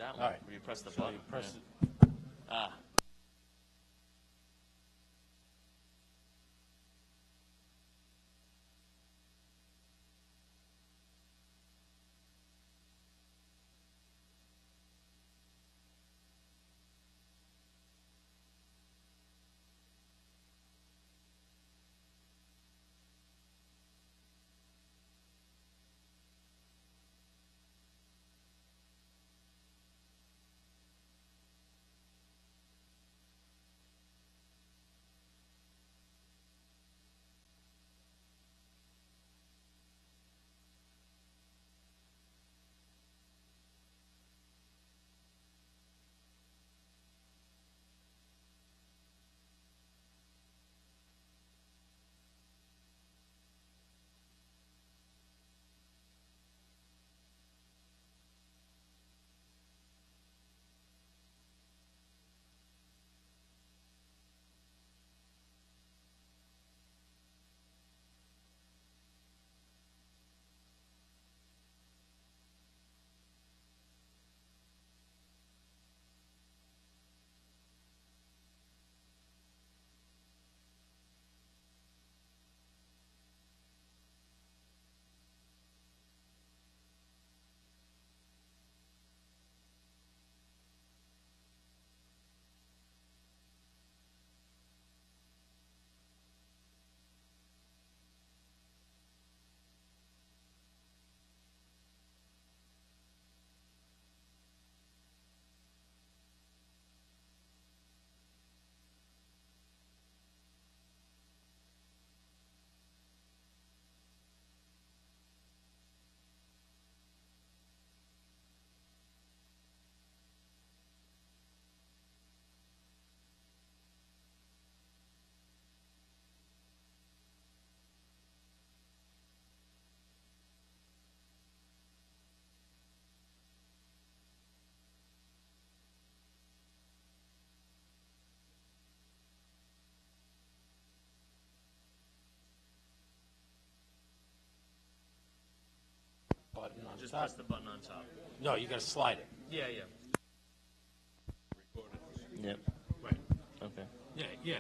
that one. All right. Where you press the So button. you press yeah. Ah. button on Just top. press the button on top. No, you got to slide it. Yeah, yeah. Yep. Right. Okay. Yeah, yeah.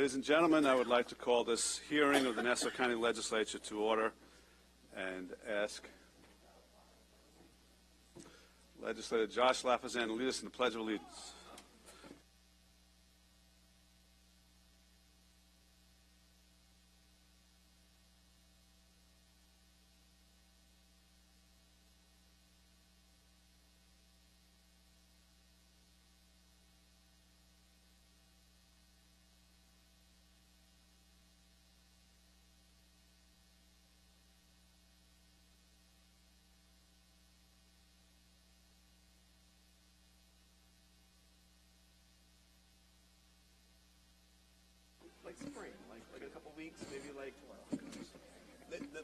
Ladies and gentlemen, I would like to call this hearing of the Nassau County Legislature to order and ask Legislator Josh Lafazan to lead us in the Pledge of Allegiance. Like spring, like a couple weeks, maybe like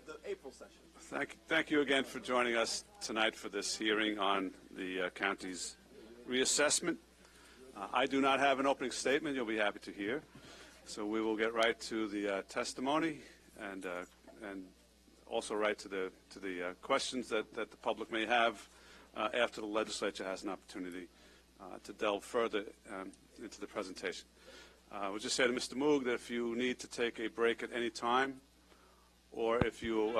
the April session. Thank you again for joining us tonight for this hearing on the county's reassessment. I do not have an opening statement you'll be happy to hear, so we will get right to the testimony and also right to the questions that the public may have after the legislature has an opportunity to delve further into the presentation. I would just say to Mr. Moog that if you need to take a break at any time, or if you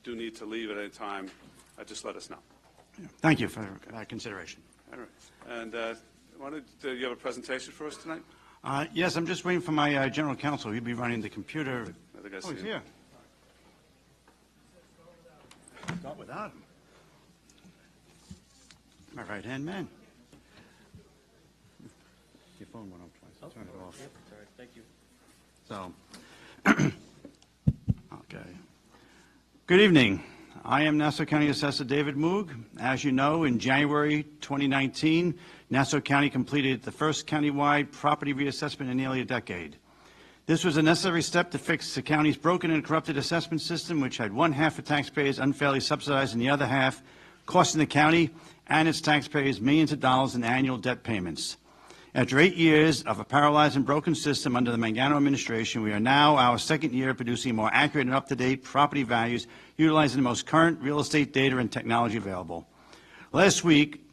do need to leave at any time, just let us know. Thank you for that consideration. All right. And do you have a presentation for us tonight? Yes, I'm just waiting for my general counsel. He'll be running the computer. I think I see Oh, he's him. here. Start without him. My right-hand man. Your phone went off twice. Turn it off. Sorry, thank you. So, okay. Good evening. I am Nassau County Assessor David Moog. As you know, in January 2019, Nassau County completed the first countywide property reassessment in nearly a decade. This was a necessary step to fix the county's broken and corrupted assessment system, which had one half of taxpayers unfairly subsidized and the other half costing the county and its taxpayers millions of dollars in annual debt payments. After 8 years of a paralyzed and broken system under the Mangano administration, we are now our second year producing more accurate and up-to-date property values utilizing the most current real estate data and technology available. Last week,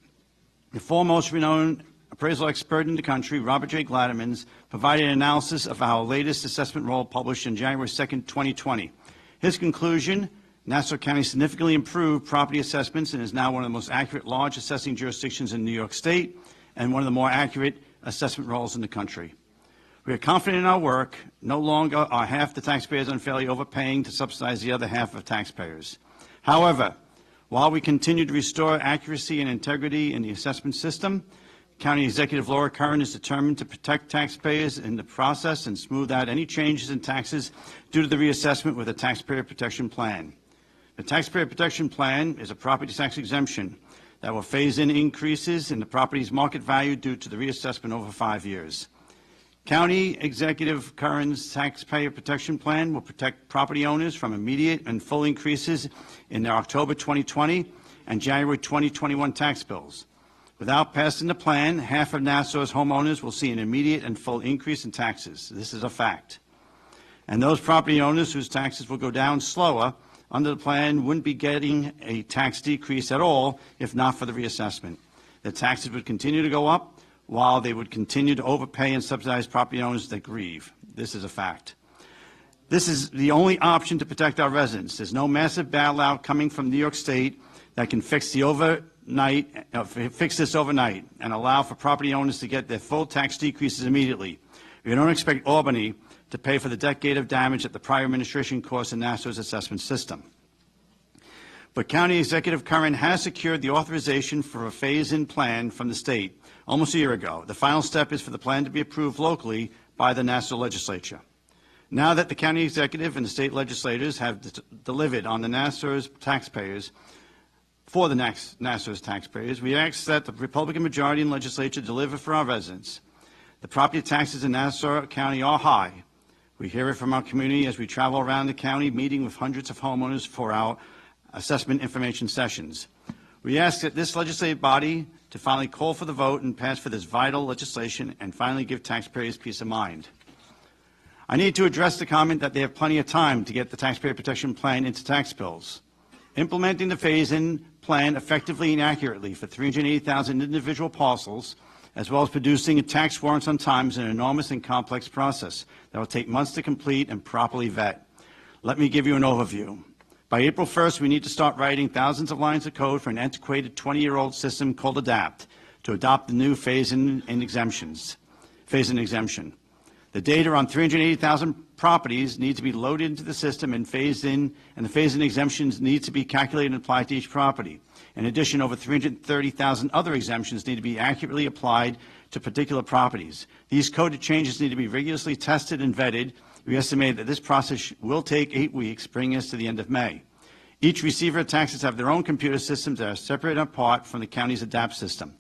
the foremost renowned appraisal expert in the country, Robert J. Gladymans, provided an analysis of our latest assessment roll published on January 2nd, 2020. His conclusion: Nassau County significantly improved property assessments and is now one of the most accurate large assessing jurisdictions in New York State and one of the more accurate assessment rolls in the country. We are confident in our work. No longer are half the taxpayers unfairly overpaying to subsidize the other half of taxpayers. However, while we continue to restore accuracy and integrity in the assessment system, County Executive Laura Curran is determined to protect taxpayers in the process and smooth out any changes in taxes due to the reassessment with a taxpayer protection plan. The taxpayer protection plan is a property tax exemption that will phase in increases in the property's market value due to the reassessment over 5 years. County Executive Curran's Taxpayer Protection Plan will protect property owners from immediate and full increases in their October 2020 and January 2021 tax bills. Without passing the plan, half of Nassau's homeowners will see an immediate and full increase in taxes. This is a fact. And those property owners whose taxes will go down slower under the plan wouldn't be getting a tax decrease at all if not for the reassessment. The taxes would continue to go up while they would continue to overpay and subsidize property owners that grieve. This is a fact. This is the only option to protect our residents. There's no massive bailout coming from New York State that can fix this overnight and allow for property owners to get their full tax decreases immediately. We don't expect Albany to pay for the decade of damage that the prior administration caused in Nassau's assessment system. But County Executive Curran has secured the authorization for a phase-in plan from the state almost a year ago. The final step is for the plan to be approved locally by the Nassau legislature. Now that the county executive and the state legislators have delivered on the Nassau's taxpayers, Nassau's taxpayers, we ask that the Republican majority in the legislature deliver for our residents. The property taxes in Nassau County are high. We hear it from our community as we travel around the county, meeting with hundreds of homeowners for our assessment information sessions. We ask that this legislative body to finally call for the vote and pass for this vital legislation and finally give taxpayers peace of mind. I need to address the comment that they have plenty of time to get the taxpayer protection plan into tax bills. Implementing the phase-in plan effectively and accurately for 380,000 individual parcels as well as producing tax warrants on time is an enormous and complex process that will take months to complete and properly vet. Let me give you an overview. By April 1st, we need to start writing thousands of lines of code for an antiquated 20-year-old system called ADAPT to adopt the new phase-in exemption. The data on 380,000 properties need to be loaded into the system and phased in, and the phase-in exemptions need to be calculated and applied to each property. In addition, over 330,000 other exemptions need to be accurately applied to particular properties. These coded changes need to be rigorously tested and vetted. We estimate that this process will take 8 weeks, bringing us to the end of May. Each receiver of taxes have their own computer systems that are separate and apart from the county's ADAPT system.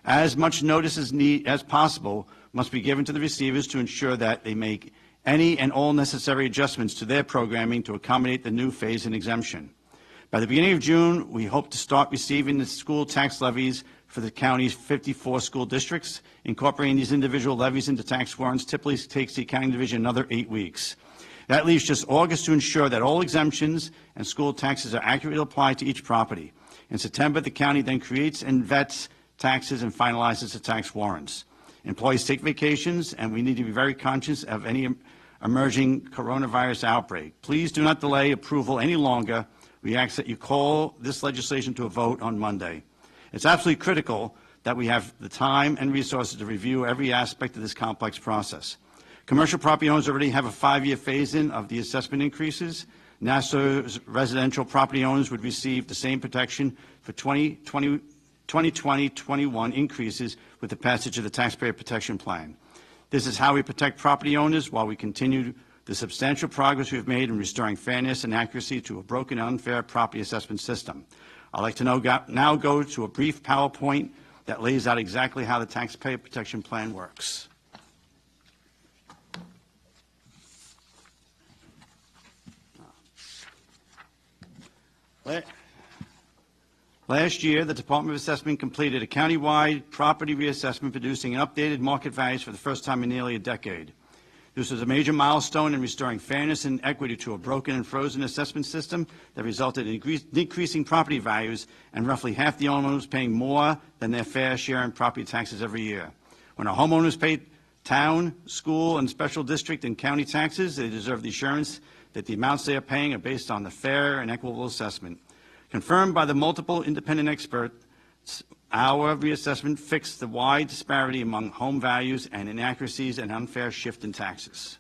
As much notice as possible must be given to the receivers to ensure that they make any and all necessary adjustments to their programming to accommodate the new phase-in exemption. By the beginning of June, we hope to start receiving the school tax levies for the county's 54 school districts. Incorporating these individual levies into tax warrants typically takes the accounting division another 8 weeks. That leaves just August to ensure that all exemptions and school taxes are accurately applied to each property. In September, the county then creates and vets taxes and finalizes the tax warrants. Employees take vacations, and we need to be very conscious of any emerging coronavirus outbreak. Please do not delay approval any longer. We ask that you call this legislation to a vote on Monday. It's absolutely critical that we have the time and resources to review every aspect of this complex process. Commercial property owners already have a 5-year phase-in of the assessment increases. Nassau's residential property owners would receive the same protection for 2020-21 increases with the passage of the Taxpayer Protection Plan. This is how we protect property owners while we continue the substantial progress we've made in restoring fairness and accuracy to a broken and unfair property assessment system. I'd like to now go to a brief PowerPoint that lays out exactly how the Taxpayer Protection Plan works. Last year, the Department of Assessment completed a countywide property reassessment producing updated market values for the first time in nearly a decade. This was a major milestone in restoring fairness and equity to a broken and frozen assessment system that resulted in decreasing property values and roughly half the homeowners paying more than their fair share in property taxes every year. When our homeowners pay town, school, and special district and county taxes, they deserve the assurance that the amounts they are paying are based on the fair and equitable assessment. Confirmed by the multiple independent experts, our reassessment fixed the wide disparity among home values and inaccuracies and unfair shift in taxes.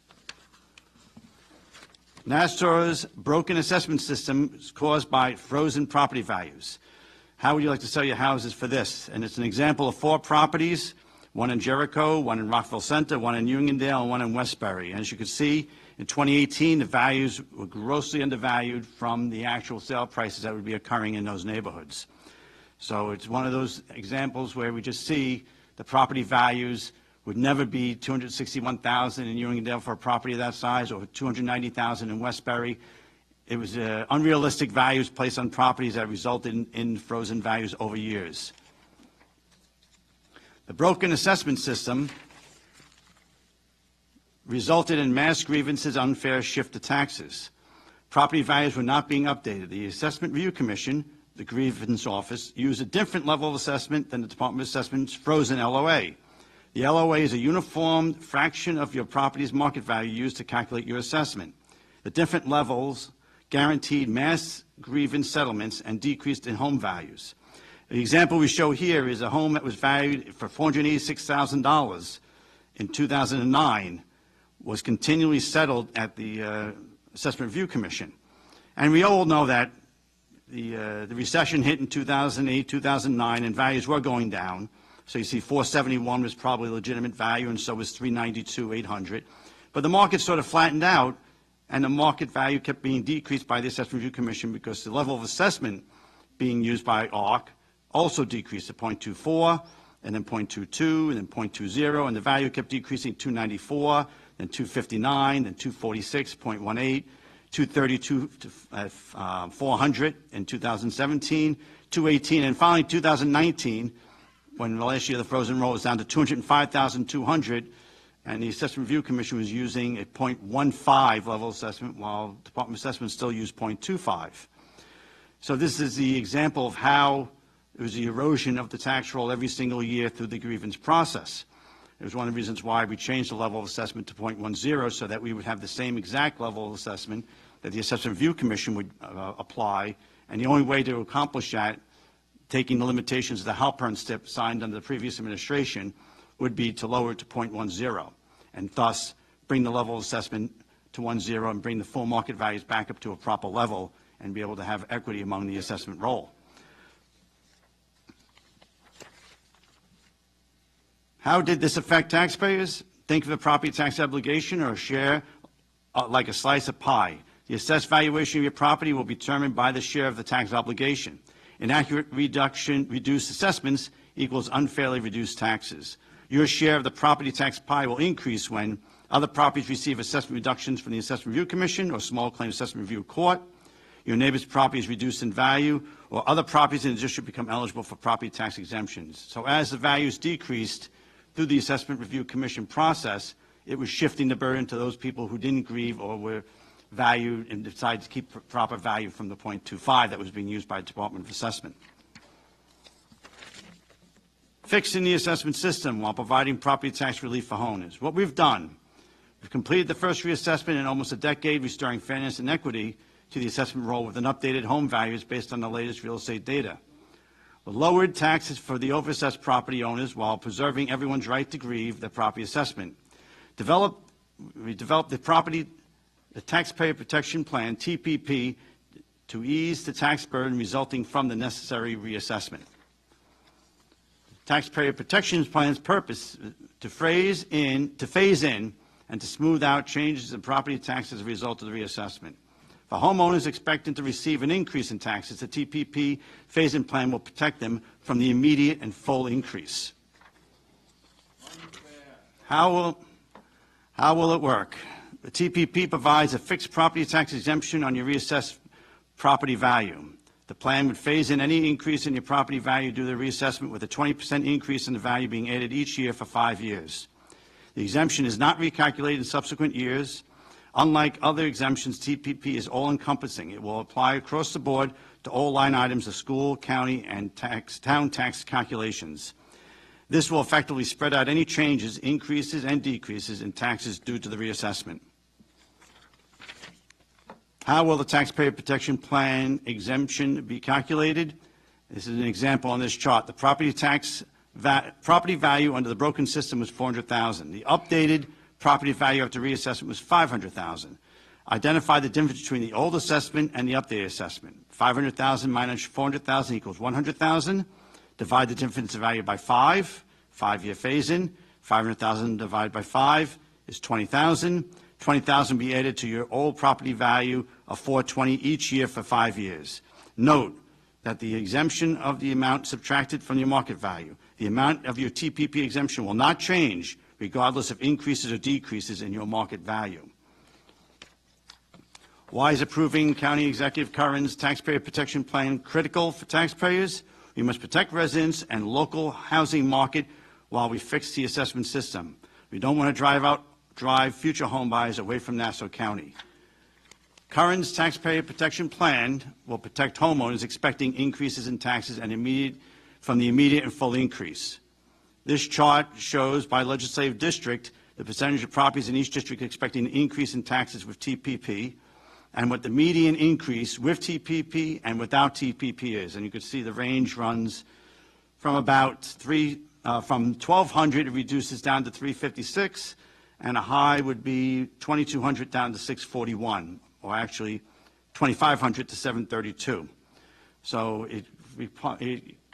Nassau's broken assessment system is caused by frozen property values. How would you like to sell your houses for this? And it's an example of 4 properties, one in Jericho, one in Rockville Center, one in Uniondale, and one in Westbury. And as you can see, in 2018, the values were grossly undervalued from the actual sale prices that would be occurring in those neighborhoods. So it's one of those examples where we just see the property values would never be $261,000 in Uniondale for a property of that size, or $290,000 in Westbury. It was unrealistic values placed on properties that resulted in frozen values over years. The broken assessment system resulted in mass grievances, unfair shift to taxes. Property values were not being updated. The Assessment Review Commission, the grievance office, used a different level of assessment than the Department of Assessment's frozen LOA. The LOA is a uniform fraction of your property's market value used to calculate your assessment. The different levels guaranteed mass grievance settlements and decreased in home values. The example we show here is a home that was valued for $486,000 in 2009 was continually settled at the Assessment Review Commission. And we all know that the recession hit in 2008, 2009, and values were going down. So you see 471 was probably a legitimate value, and so was 392, 800. But the market sort of flattened out, and the market value kept being decreased by the Assessment Review Commission because the level of assessment being used by ARC also decreased to 0.24, and then 0.22, and then 0.20, and the value kept decreasing to 294, then 259, then 246, 0.18, 232 to 400 in 2017, 218, and finally 2019, when the last year the frozen roll was down to 205,200, and the Assessment Review Commission was using a 0.15 level assessment, while Department of Assessment still used 0.25. So this is the example of how it was the erosion of the tax roll every single year through the grievance process. It was one of the reasons why we changed the level of assessment to 0.10 so that we would have the same exact level of assessment that the Assessment Review Commission would apply. And the only way to accomplish that, taking the limitations of the Halpern STIP signed under the previous administration, would be to lower it to 0.10 and thus bring the level of assessment to 10 and bring the full market values back up to a proper level and be able to have equity among the assessment roll. How did this affect taxpayers? Think of a property tax obligation or a share like a slice of pie. The assessed valuation of your property will be determined by the share of the tax obligation. Inaccurate reduced assessments equals unfairly reduced taxes. Your share of the property tax pie will increase when other properties receive assessment reductions from the Assessment Review Commission or Small Claims Assessment Review Court. Your neighbor's property is reduced in value, or other properties in the district become eligible for property tax exemptions. So as the values decreased through the Assessment Review Commission process, it was shifting the burden to those people who didn't grieve or were valued and decided to keep proper value from the 0.25 that was being used by the Department of Assessment. Fixing the assessment system while providing property tax relief for homeowners. What we've done, we've completed the first reassessment in almost a decade, restoring fairness and equity to the assessment roll with an updated home values based on the latest real estate data. We lowered taxes for the overassessed property owners while preserving everyone's right to grieve their property assessment. We developed the Taxpayer Protection Plan, TPP, to ease the tax burden resulting from the necessary reassessment. Taxpayer Protection Plan's purpose to phase in and to smooth out changes in property tax as a result of the reassessment. For homeowners expecting to receive an increase in taxes, the TPP phase-in plan will protect them from the immediate and full increase. How will it work? The TPP provides a fixed property tax exemption on your reassessed property value. The plan would phase in any increase in your property value due to the reassessment with a 20% increase in the value being added each year for 5 years. The exemption is not recalculated in subsequent years. Unlike other exemptions, TPP is all-encompassing. It will apply across the board to all line items of school, county, and town tax calculations. This will effectively spread out any changes, increases, and decreases in taxes due to the reassessment. How will the Taxpayer Protection Plan exemption be calculated? This is an example on this chart. The property value under the broken system was $400,000. The updated property value after reassessment was $500,000. Identify the difference between the old assessment and the updated assessment. $500,000 minus $400,000 equals $100,000. Divide the difference in value by 5, 5-year phase-in. $500,000 divided by 5 is $20,000. $20,000 be added to your old property value of $420,000 each year for 5 years. Note that the exemption of the amount subtracted from your market value, the amount of your TPP exemption will not change regardless of increases or decreases in your market value. Why is approving County Executive Curran's Taxpayer Protection Plan critical for taxpayers? We must protect residents and local housing market while we fix the assessment system. We don't want to drive future home buyers away from Nassau County. Curran's Taxpayer Protection Plan will protect homeowners expecting increases in taxes from the immediate and full increase. This chart shows by legislative district the percentage of properties in each district expecting an increase in taxes with TPP and what the median increase with TPP and without TPP is. And you can see the range runs from about from 1,200 it reduces down to 356, and a high would be 2,200 down to 641, or actually 2,500 to 732. So it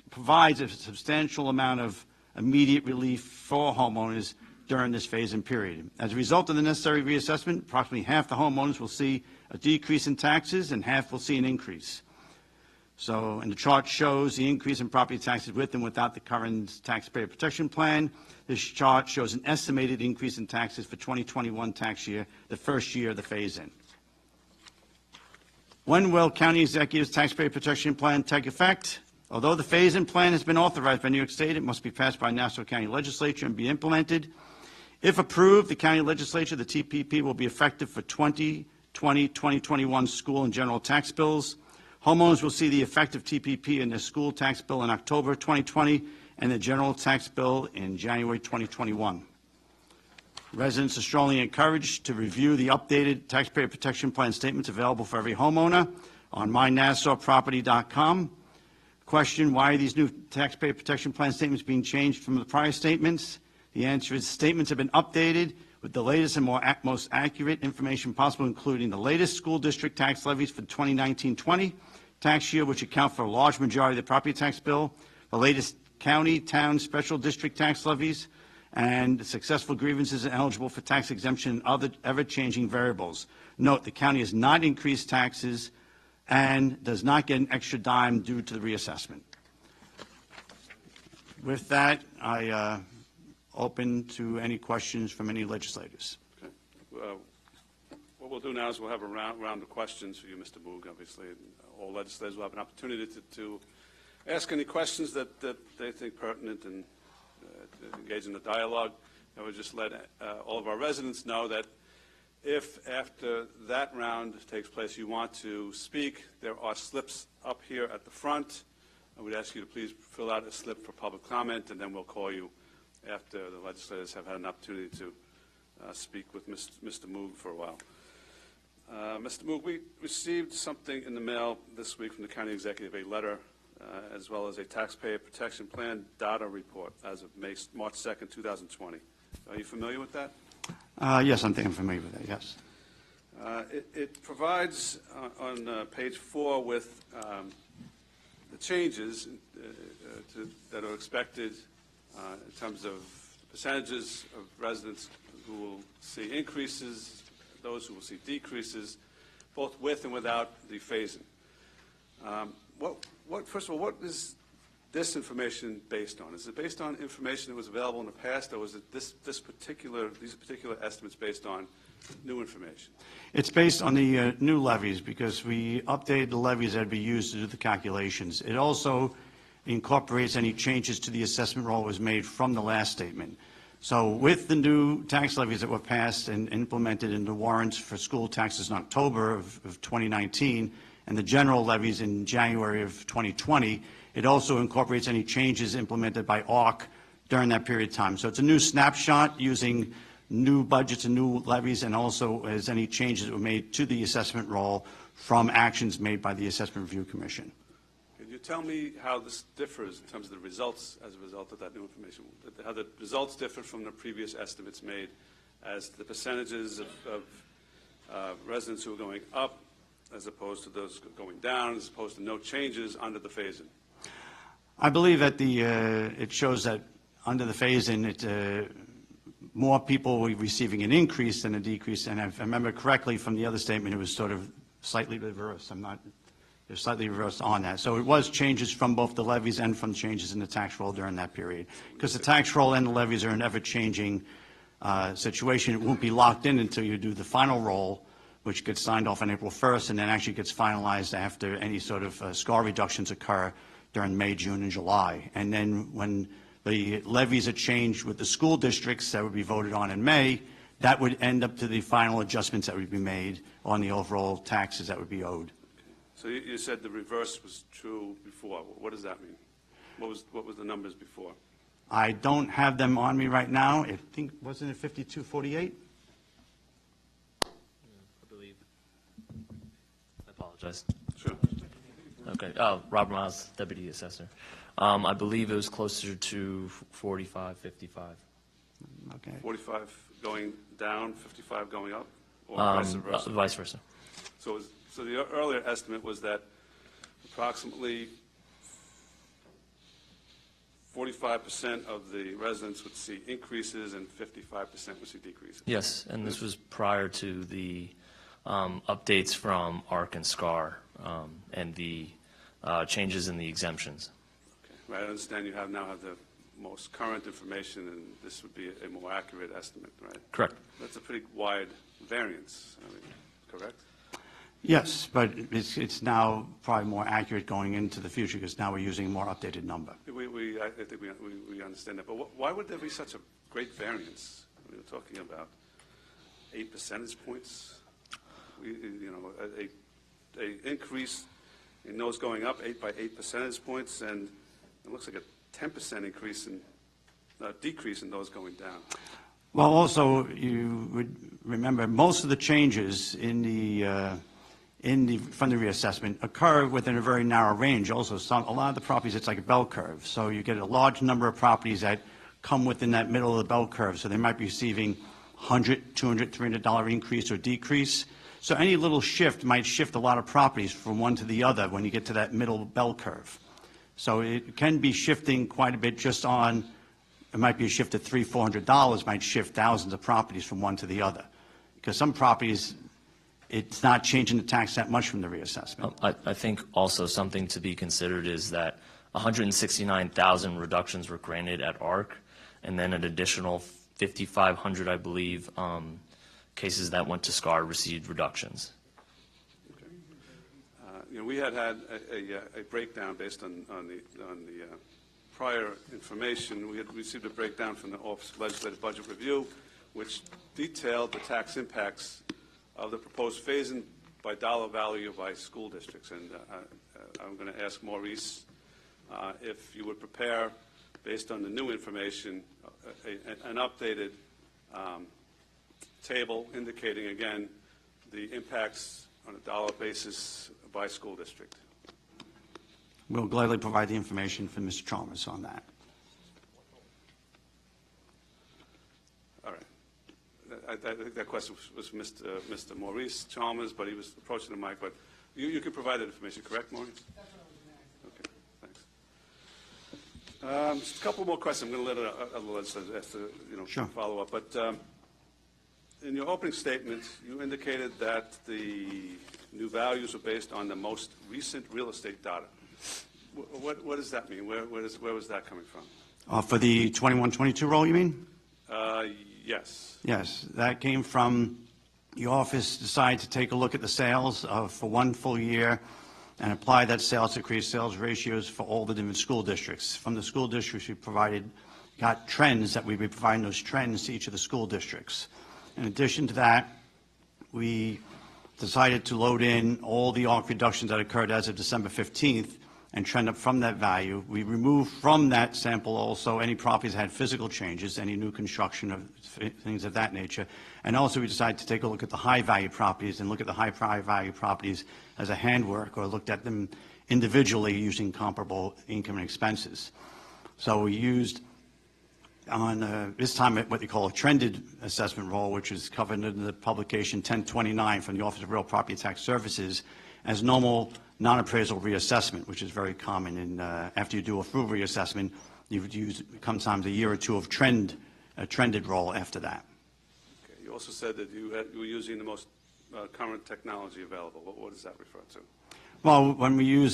provides a substantial amount of immediate relief for homeowners during this phase-in period. As a result of the necessary reassessment, approximately half the homeowners will see a decrease in taxes and half will see an increase. So, and the chart shows the increase in property taxes with and without the current Taxpayer Protection Plan. This chart shows an estimated increase in taxes for 2021 tax year, the first year of the phase-in. When will County Executive's Taxpayer Protection Plan take effect? Although the phase-in plan has been authorized by New York State, it must be passed by Nassau County Legislature and be implemented. If approved, the County Legislature, the TPP will be effective for 2020-2021 school and general tax bills. Homeowners will see the effect of TPP in their school tax bill in October 2020 and the general tax bill in January 2021. Residents are strongly encouraged to review the updated taxpayer protection plan statements available for every homeowner on mynassauproperty.com. Question, why are these new taxpayer protection plan statements being changed from the prior statements? The answer is statements have been updated with the latest and most accurate information possible, including the latest school district tax levies for 2019-20 tax year, which account for a large majority of the property tax bill, the latest county, town, special district tax levies, and successful grievances and eligible for tax exemption and other ever-changing variables. Note, the county has not increased taxes and does not get an extra dime due to the reassessment. With that, I open to any questions from any legislators. Okay. What we'll do now is we'll have a round of questions for you, Mr. Moog, obviously. And all legislators will have an opportunity to ask any questions that they think pertinent and engage in the dialogue. I would just let all of our residents know that if after that round takes place you want to speak, there are slips up here at the front. I would ask you to please fill out a slip for public comment, and then we'll call you after the legislators have had an opportunity to speak with Mr. Moog for a while. Mr. Moog, we received something in the mail this week from the county executive, a letter as well as a taxpayer protection plan data report as of March 2nd, 2020. Are you familiar with that? Yes, I'm familiar with that, yes. It provides on page 4 with the changes that are expected in terms of percentages of residents who will see increases, those who will see decreases, both with and without the phasing. First of all, what is this information based on? Is it based on information that was available in the past, or was it these particular estimates based on new information? It's based on the new levies, because we updated the levies that would be used to do the calculations. It also incorporates any changes to the assessment roll that was made from the last statement. So with the new tax levies that were passed and implemented in the warrants for school taxes in October of 2019 and the general levies in January of 2020, it also incorporates any changes implemented by ARC during that period of time. So it's a new snapshot using new budgets and new levies, and also as any changes that were made to the assessment roll from actions made by the Assessment Review Commission. Can you tell me how this differs in terms of the results as a result of that new information? How the results differ from the previous estimates made as the percentages of residents who are going up as opposed to those going down, as opposed to no changes under the phase-in? I believe that it shows that under the phase-in, more people were receiving an increase than a decrease. And if I remember correctly from the other statement, it was sort of slightly reversed. They're slightly reversed on that. So it was changes from both the levies and from changes in the tax roll during that period. Because the tax roll and the levies are an ever-changing situation. It won't be locked in until you do the final roll, which gets signed off on April 1st, and then actually gets finalized after any sort of score reductions occur during May, June, and July. And then when the levies are changed with the school districts that would be voted on in May, that would end up to the final adjustments that would be made on the overall taxes that would be owed. So you said the reverse was true before. What does that mean? What was the numbers before? I don't have them on me right now. I think, wasn't it 5248? I believe. I apologize. Sure. Okay. Robert Miles, Deputy Assessor. I believe it was closer to 45, 55. Okay. 45 going down, 55 going up, or vice versa? Vice versa. So the earlier estimate was that approximately 45% of the residents would see increases and 55% would see decreases. Yes, and this was prior to the updates from ARC and SCAR and the changes in the exemptions. Okay. Right, I understand you now have the most current information, and this would be a more accurate estimate, right? Correct. That's a pretty wide variance, correct? Yes, but it's now probably more accurate going into the future, because now we're using a more updated number. I think we understand that, but why would there be such a great variance? We were talking about 8 percentage points. A increase in those going up, 8 percentage points, and it looks like a 10% decrease in those going down. Well, also, you would remember, most of the changes from the reassessment occur within a very narrow range. Also, a lot of the properties, it's like a bell curve. So you get a large number of properties that come within that middle of the bell curve. So they might be receiving $100, $200, $300 increase or decrease. So any little shift might shift a lot of properties from one to the other when you get to that middle bell curve. So it can be shifting quite a bit just on, it might be a shift of $300, $400 might shift thousands of properties from one to the other. Because some properties, it's not changing the tax that much from the reassessment. I think also something to be considered is that 169,000 reductions were granted at ARC, and then an additional 5,500, I believe, cases that went to SCAR received reductions. We had a breakdown based on the prior information. We had received a breakdown from the Office of Legislative Budget Review, which detailed the tax impacts of the proposed phase-in by dollar value by school districts. And I'm going to ask Maurice if you would prepare, based on the new information, an updated table indicating, again, the impacts on a dollar basis by school district. We'll gladly provide the information for Mr. Chalmers on that. All right. I think that question was Mr. Maurice Chalmers, but he was approaching the mic. But you can provide that information, correct, Maurice? That's what I was going to ask. Okay, thanks. Just a couple more questions. I'm going to let other legislators ask Sure. follow up. But in your opening statement, you indicated that the new values are based on the most recent real estate data. What does that mean? Where was that coming from? For the 21-22 roll, you mean? Yes. Yes, that came from the office decided to take a look at the sales for one full year and apply that sales to create sales ratios for all the different school districts. From the school districts, we got trends that we'd be providing those trends to each of the school districts. In addition to that, we decided to load in all the ARC reductions that occurred as of December 15th and trend up from that value. We removed from that sample also any properties that had physical changes, any new construction of things of that nature. And also we decided to take a look at the high-value properties and look at the high-value properties as a handwork, or looked at them individually using comparable income and expenses. So we used on this time what they call a trended assessment roll, which is covered in the publication 1029 from the Office of Real Property Tax Services, as normal non-appraisal reassessment, which is very common. And after you do a full reassessment, you would use sometimes a year or two of a trended roll after that. Okay. You also said that you were using the most current technology available. What does that refer to? Well, when we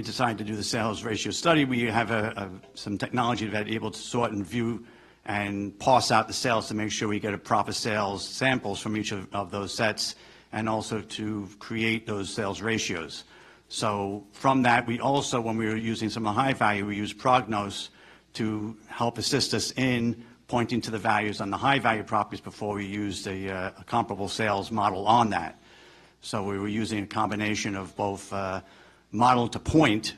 decide to do the sales ratio study, we have some technology that's able to sort and view and parse out the sales to make sure we get a proper sales samples from each of those sets, and also to create those sales ratios. So from that, we also, when we were using some of the high value, we used Prognos to help assist us in pointing to the values on the high value properties before we used a comparable sales model on that. So we were using a combination of both model to point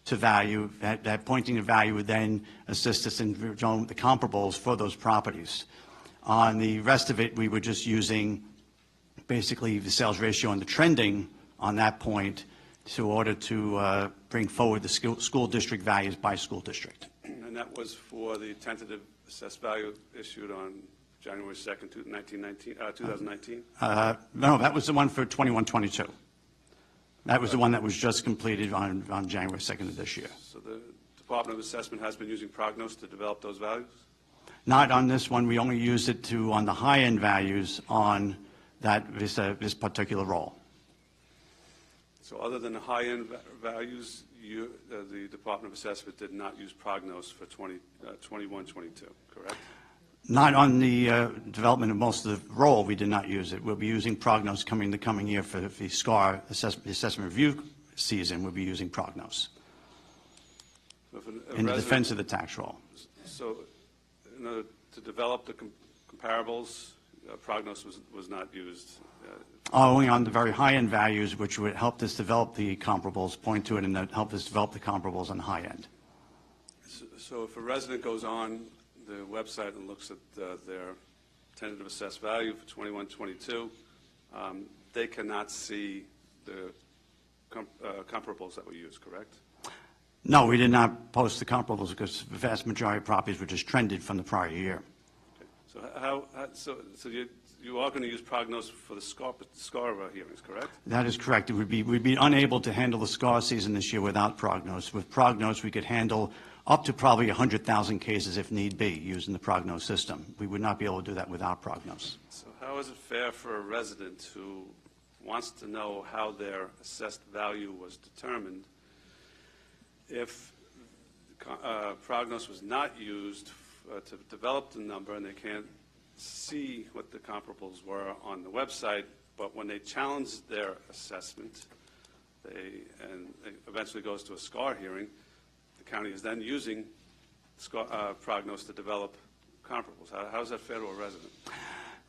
to value. That pointing to value would then assist us in drawing the comparables for those properties. On the rest of it, we were just using basically the sales ratio and the trending on that point in order to bring forward the school district values by school district. And that was for the tentative assessed value issued on January 2nd, 2019? No, that was the one for 21-22. That was the one that was just completed on January 2nd of this year. So the Department of Assessment has been using Prognos to develop those values? Not on this one. We only used it on the high-end values on this particular roll. So other than the high-end values, the Department of Assessment did not use Prognos for 21-22, correct? Not on the development of most of the roll, we did not use it. We'll be using Prognos the coming year for the SCAR assessment review season. We'll be using Prognos So in the defense of the tax roll. So in order to develop the comparables, Prognos was not used. Only on the very high-end values, which would help us develop the comparables, point to it, and that help us develop the comparables on the high end. So if a resident goes on the website and looks at their tentative assessed value for 21, 22, they cannot see the comparables that were used, correct? No, we did not post the comparables because the vast majority of properties were just trended from the prior year. Okay. So you are going to use Prognos for the SCAR hearings, correct? That is correct. We'd be unable to handle the SCAR season this year without Prognos. With Prognos, we could handle up to probably 100,000 cases if need be using the Prognos system. We would not be able to do that without Prognos. So how is it fair for a resident who wants to know how their assessed value was determined if Prognos was not used to develop the number and they can't see what the comparables were on the website, but when they challenge their assessment, and it eventually goes to a SCAR hearing, the county is then using Prognos to develop comparables. How is that fair to a resident?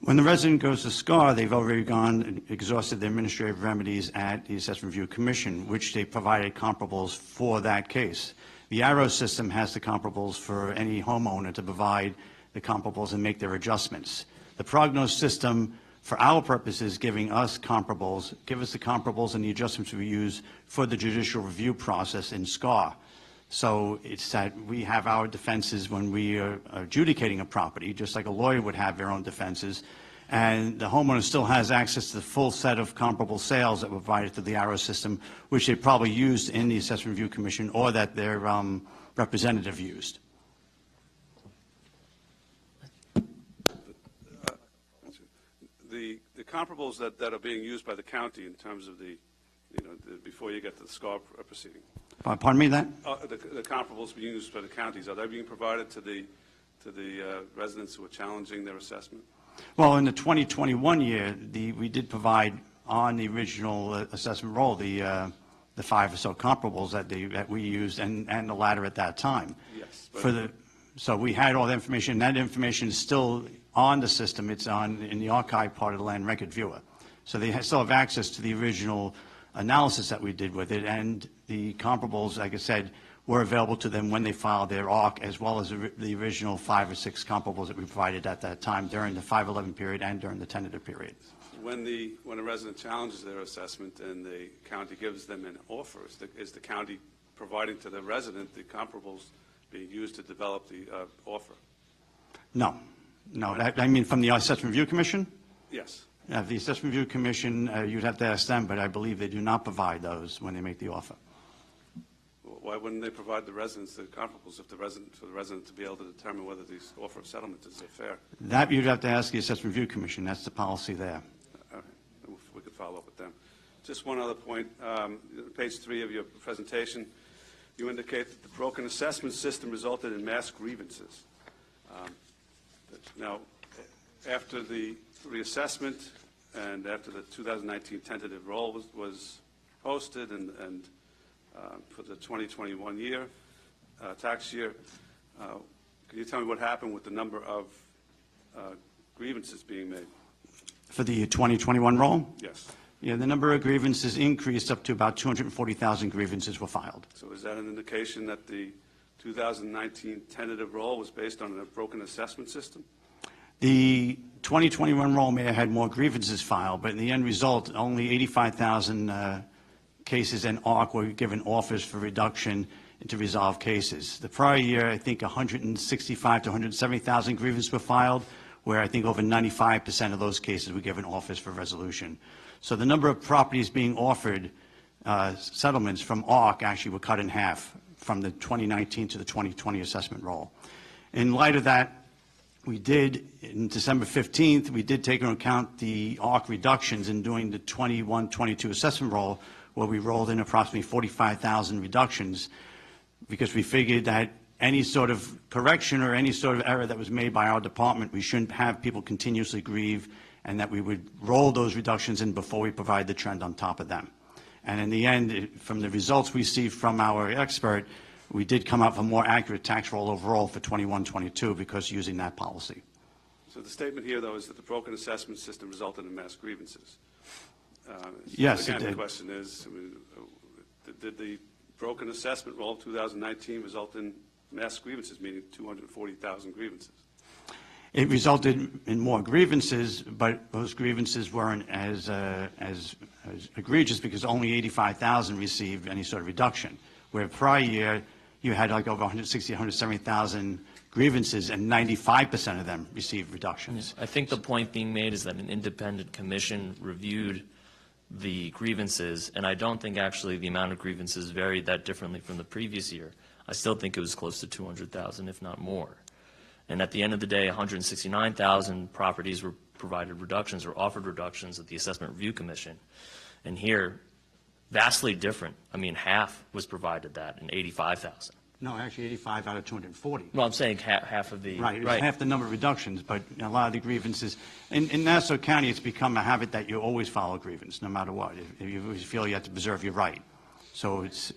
When the resident goes to SCAR, they've already gone and exhausted their administrative remedies at the Assessment Review Commission, which they provided comparables for that case. The Arrow system has the comparables for any homeowner to provide the comparables and make their adjustments. The Prognos system, for our purposes, giving us comparables, give us the comparables and the adjustments we use for the judicial review process in SCAR. So it's that we have our defenses when we are adjudicating a property, just like a lawyer would have their own defenses, and the homeowner still has access to the full set of comparable sales that were provided through the Arrow system, which they probably used in the Assessment Review Commission or that their representative used. The comparables that are being used by the county in terms of before you get to the SCAR proceeding. Pardon me, that? The comparables being used by the counties, are they being provided to the residents who are challenging their assessment? Well, in the 2021 year, we did provide on the original assessment roll the 5 or so comparables that we used and the latter at that time. Yes. So we had all the information. That information is still on the system. It's in the archive part of the land record viewer. So they still have access to the original analysis that we did with it, and the comparables, like I said, were available to them when they filed their ARC, as well as the original 5 or 6 comparables that we provided at that time during the 511 period and during the tentative period. When a resident challenges their assessment and the county gives them an offer, is the county providing to the resident the comparables being used to develop the offer? No. I mean from the Assessment Review Commission? Yes. The Assessment Review Commission, you'd have to ask them, but I believe they do not provide those when they make the offer. Why wouldn't they provide the residents the comparables for the resident to be able to determine whether the offer of settlement is fair? That you'd have to ask the Assessment Review Commission. That's the policy there. All right. We could follow up with them. Just one other point. Page 3 of your presentation, you indicate that the broken assessment system resulted in mass grievances. Now, after the reassessment and after the 2019 tentative roll was posted and for the 2021 year, tax year, can you tell me what happened with the number of grievances being made? For the 2021 roll? Yes. Yeah, the number of grievances increased up to about 240,000 grievances were filed. So is that an indication that the 2019 tentative roll was based on a broken assessment system? The 2021 roll may have had more grievances filed, but in the end result, only 85,000 cases in ARC were given offers for reduction to resolve cases. The prior year, I think 165 to 170,000 grievances were filed, where I think over 95% of those cases were given offers for resolution. So the number of properties being offered settlements from ARC actually were cut in half from the 2019 to the 2020 assessment roll. In light of that, we did, in December 15th, we did take into account the ARC reductions in doing the 21-22 assessment roll, where we rolled in approximately 45,000 reductions, because we figured that any sort of correction or any sort of error that was made by our department, we shouldn't have people continuously grieve, and that we would roll those reductions in before we provide the trend on top of them. And in the end, from the results we see from our expert, we did come up with a more accurate tax roll overall for 21-22 because using that policy. So the statement here, though, is that the broken assessment system resulted in mass grievances. Yes, it Again, did. the question is, I mean, did the broken assessment roll of 2019 result in mass grievances, meaning 240,000 grievances? It resulted in more grievances, but those grievances weren't as egregious because only 85,000 received any sort of reduction, where prior year you had like over 160, 170,000 grievances, and 95% of them received reductions. I think the point being made is that an independent commission reviewed the grievances, and I don't think actually the amount of grievances varied that differently from the previous year. I still think it was close to 200,000, if not more. And at the end of the day, 169,000 properties were provided reductions or offered reductions at the Assessment Review Commission. And here, vastly different. I mean, half was provided that, and 85,000. No, actually 85 out of 240. Well, I'm saying half of the. Right, it's half the number of reductions, but a lot of the grievances, in Nassau County, it's become a habit that you always file a grievance, no matter what. If you always feel you have to preserve your right. So it's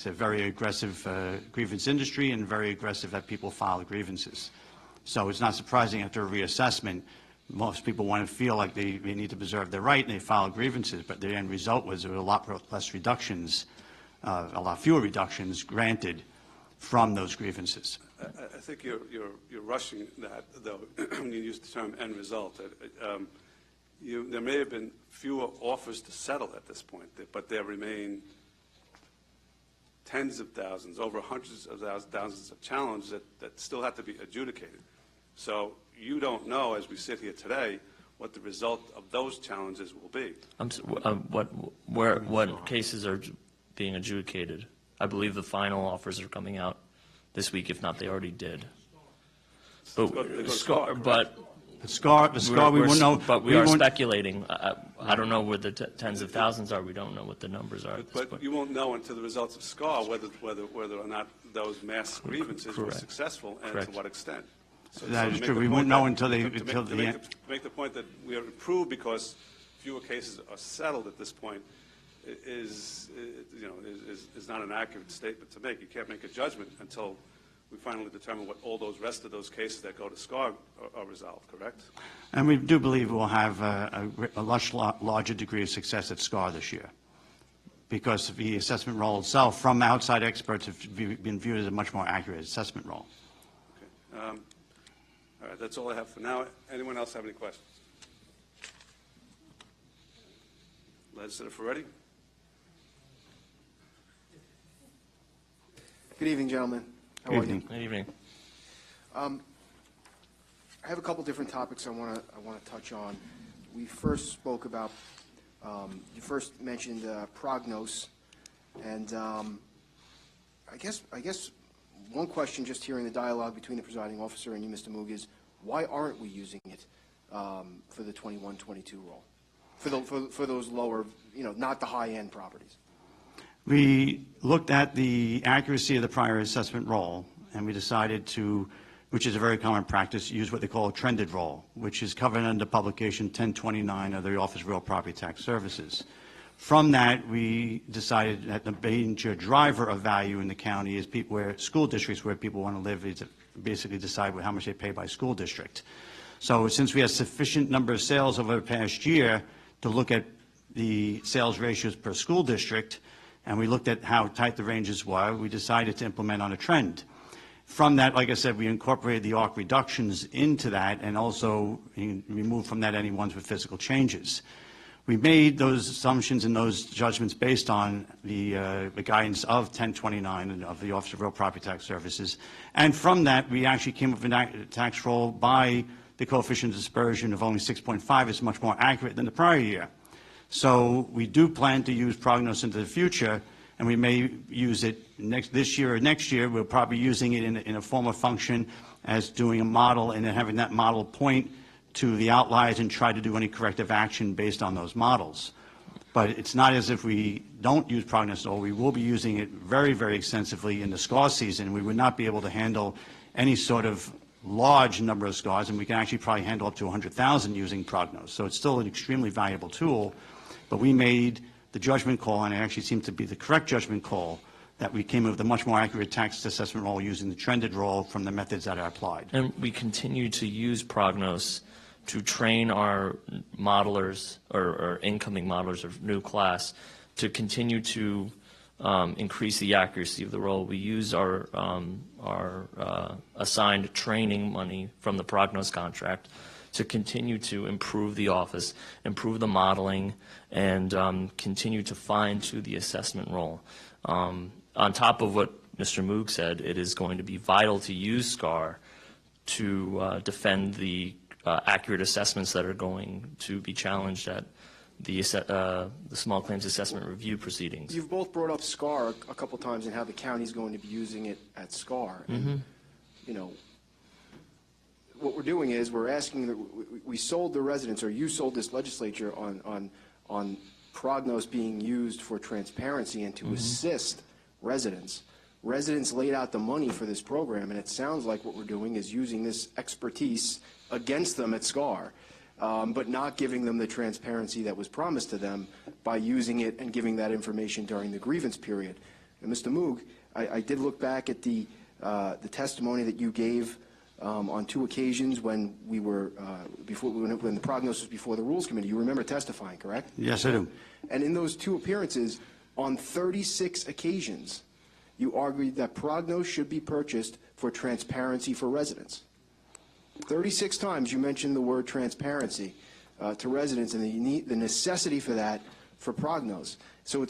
a very aggressive grievance industry, and very aggressive that people file grievances. So it's not surprising after a reassessment, most people want to feel like they need to preserve their right, and they file grievances, but the end result was there were a lot less reductions, a lot fewer reductions granted from those grievances. I think you're rushing that, though, when you use the term end result. There may have been fewer offers to settle at this point, but there remain tens of thousands, over hundreds of thousands of challenges that still have to be adjudicated. So you don't know, as we sit here today, what the result of those challenges will be. What cases are being adjudicated? I believe the final offers are coming out this week, if not they already did. But The SCAR, we won't know. But we are speculating. I don't know where the tens of thousands are. We don't know what the numbers are. But you won't know until the results of SCAR whether or not those mass grievances were Correct. successful, and Correct. to what extent. So That is to make true. the We point won't know that- until they- to until the end. make the point that we are improved because fewer cases are settled at this point is not an accurate statement to make. You can't make a judgment until we finally determine what all those rest of those cases that go to SCAR are resolved, correct? And we do believe we'll have a much larger degree of success at SCAR this year, because the assessment roll itself, from outside experts, have been viewed as a much more accurate assessment roll. Okay. All right, that's all I have for now. Anyone else have any questions? Legislator Ferretti? Good evening, gentlemen. How Good are evening. Good evening. you? I have a couple different topics I want to touch on. We first spoke about, you first mentioned prognos, and I guess one question, just hearing the dialogue between the presiding officer and you, Mr. Moog, is why aren't we using it for the 21-22 roll, for those lower, not the high-end properties? We looked at the accuracy of the prior assessment roll, and we decided to, which is a very common practice, use what they call a trended roll, which is covered under publication 1029 of the Office of Real Property Tax Services. From that, we decided that the major driver of value in the county is where school districts where people want to live, is basically decide how much they pay by school district. So since we had sufficient number of sales over the past year to look at the sales ratios per school district, and we looked at how tight the ranges were, we decided to implement on a trend. From that, like I said, we incorporated the ARC reductions into that, and also removed from that any ones with physical changes. We made those assumptions and those judgments based on the guidance of 1029 and of the Office of Real Property Tax Services. And from that, we actually came up with a tax roll by the coefficient of dispersion of only 6.5. It's much more accurate than the prior year. So we do plan to use prognosis into the future, and we may use it this year or next year. We'll probably be using it in a form of function as doing a model, and then having that model point to the outliers and try to do any corrective action based on those models. But it's not as if we don't use prognosis, or we will be using it very, very extensively in the SCAR season. We would not be able to handle any sort of large number of SCARs, and we can actually probably handle up to 100,000 using prognosis. So it's still an extremely valuable tool, but we made the judgment call, and it actually seemed to be the correct judgment call, that we came up with a much more accurate tax assessment roll using the trended roll from the methods that are applied. And we continue to use Prognos to train our modelers or incoming modelers of new class to continue to increase the accuracy of the roll. We use our assigned training money from the Prognos contract to continue to improve the office, improve the modeling, and continue to fine-tune the assessment roll. On top of what Mr. Moog said, it is going to be vital to use SCAR to defend the accurate assessments that are going to be challenged at the small claims assessment review proceedings. You've both brought up SCAR a couple times and how the county's going to be using it at SCAR. And, you know, what we're doing is we're asking that we sold the residents, or you sold this legislature on Prognos being used for transparency and to assist residents. Residents laid out the money for this program, and it sounds like what we're doing is using this expertise against them at SCAR, but not giving them the transparency that was promised to them by using it and giving that information during the grievance period. And Mr. Moog, I did look back at the testimony that you gave on 2 occasions when we were when the Prognos was before the Rules Committee. You remember testifying, correct? Yes, I do. And in those 2 appearances, on 36 occasions, you argued that Prognos should be purchased for transparency for residents. 36 times you mentioned the word transparency to residents and the necessity for that for Prognos. So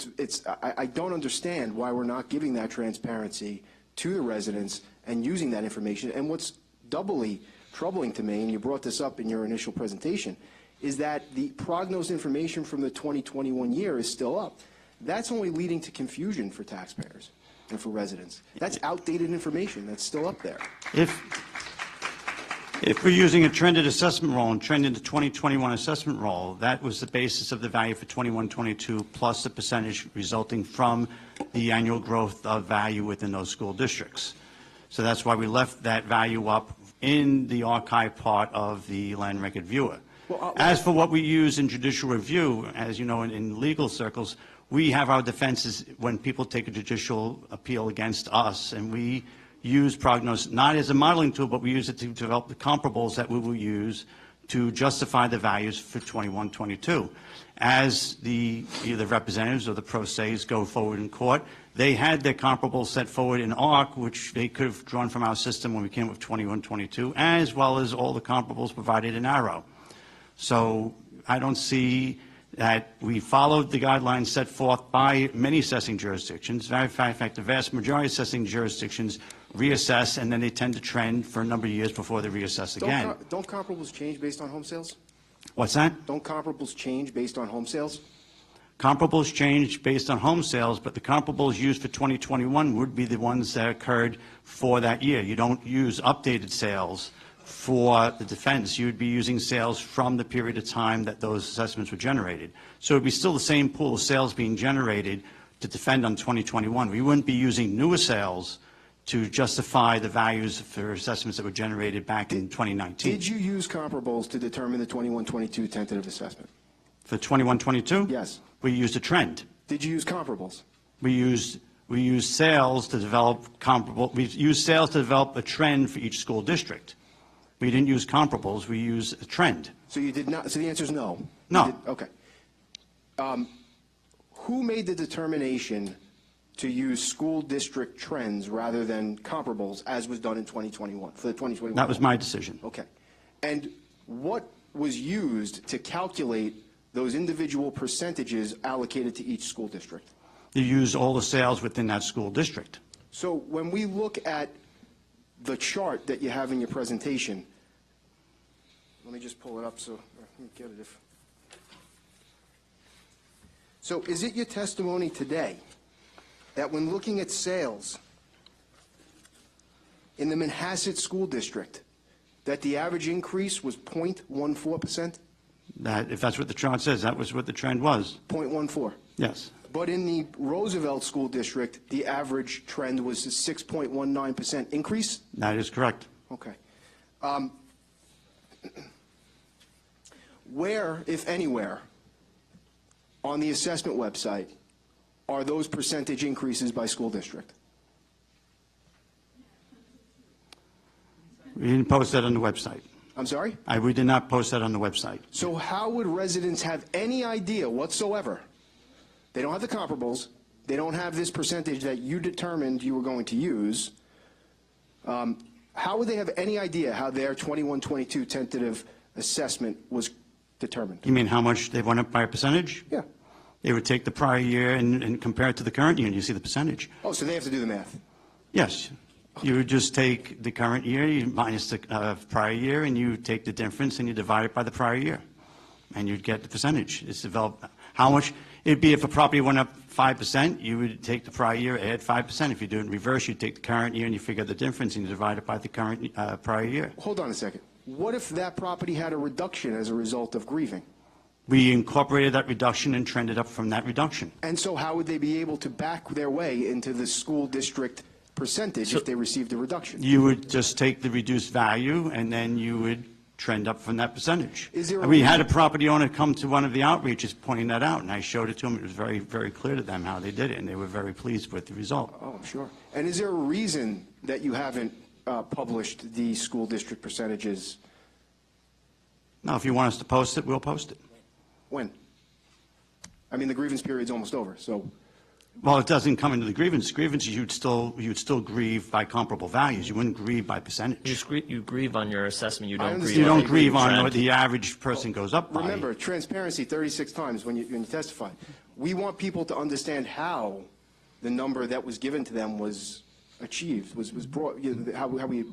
I don't understand why we're not giving that transparency to the residents and using that information. And what's doubly troubling to me, and you brought this up in your initial presentation, is that the Prognos information from the 2021 year is still up. That's only leading to confusion for taxpayers and for residents. That's outdated information that's still up there. If we're using a trended assessment roll and trended the 2021 assessment roll, that was the basis of the value for 21-22 plus the percentage resulting from the annual growth of value within those school districts. So that's why we left that value up in the archive part of the land record viewer. As for what we use in judicial review, as you know, in legal circles, we have our defenses when people take a judicial appeal against us, and we use Prognos not as a modeling tool, but we use it to develop the comparables that we will use to justify the values for 21-22. As either the representatives or the pro se's go forward in court, they had their comparables set forward in ARC, which they could have drawn from our system when we came up with 21-22, as well as all the comparables provided in Arrow. So I don't see that we followed the guidelines set forth by many assessing jurisdictions. In fact, the vast majority of assessing jurisdictions reassess, and then they tend to trend for a number of years before they reassess again. Don't comparables change based on home sales? What's that? Don't comparables change based on home sales? Comparables change based on home sales, but the comparables used for 2021 would be the ones that occurred for that year. You don't use updated sales for the defense. You would be using sales from the period of time that those assessments were generated. So it would be still the same pool of sales being generated to defend on 2021. We wouldn't be using newer sales to justify the values for assessments that were generated back in 2019. Did you use comparables to determine the 21-22 tentative assessment? For 21-22? Yes. We used a trend. Did you use comparables? We used sales to develop comparable. We used sales to develop a trend for each school district. We didn't use comparables. We used a trend. So you did not. So the answer is no. No. Okay. Who made the determination to use school district trends rather than comparables, as was done in 2021 for the 2021? That was my decision. Okay. And what was used to calculate those individual percentages allocated to each school district? You use all the sales within that school district. So when we look at the chart that you have in your presentation, let me just pull it up so I can get it. So is it your testimony today that when looking at sales in the Manhasset School District, that the average increase was 0.14%? That, if that's what the chart says, that was what the trend was. 0.14. Yes. But in the Roosevelt School District, the average trend was a 6.19% increase? That is correct. Okay. Where, if anywhere, on the assessment website are those percentage increases by school district? We didn't post that on the website. I'm sorry? We did not post that on the website. So how would residents have any idea whatsoever? They don't have the comparables. They don't have this percentage that you determined you were going to use. How would they have any idea how their 21-22 tentative assessment was determined? You mean how much they went up by a percentage? Yeah. They would take the prior year and compare it to the current year, and you see the percentage. Oh, so they have to do the math. Yes. You would just take the current year, you minus the prior year, and you take the difference and you divide it by the prior year. And you'd get the percentage. It's developed. How much? It'd be if a property went up 5%, you would take the prior year, add 5%. If you do it in reverse, you take the current year and you figure the difference and you divide it by the current prior year. Hold on a second. What if that property had a reduction as a result of grieving? We incorporated that reduction and trended up from that reduction. And so how would they be able to back their way into the school district percentage if they received a reduction? You would just take the reduced value and then you would trend up from that percentage. Is there a We had a reason- property owner come to one of the outreaches pointing that out, and I showed it to them. It was very, very clear to them how they did it, and they were very pleased with the result. Oh, I'm sure. And is there a reason that you haven't published the school district percentages? Now, if you want us to post it, we'll post it. When? I mean, the grievance period's almost over, so. Well, it doesn't come into the grievance. Grievances, you'd still grieve by comparable values. You wouldn't grieve by percentage. You grieve on your assessment, you I don't understand. grieve You on don't grieve on trend. what the average person goes up by. Remember, transparency 36 times when you testify. We want people to understand how the number that was given to them was achieved, was brought, how we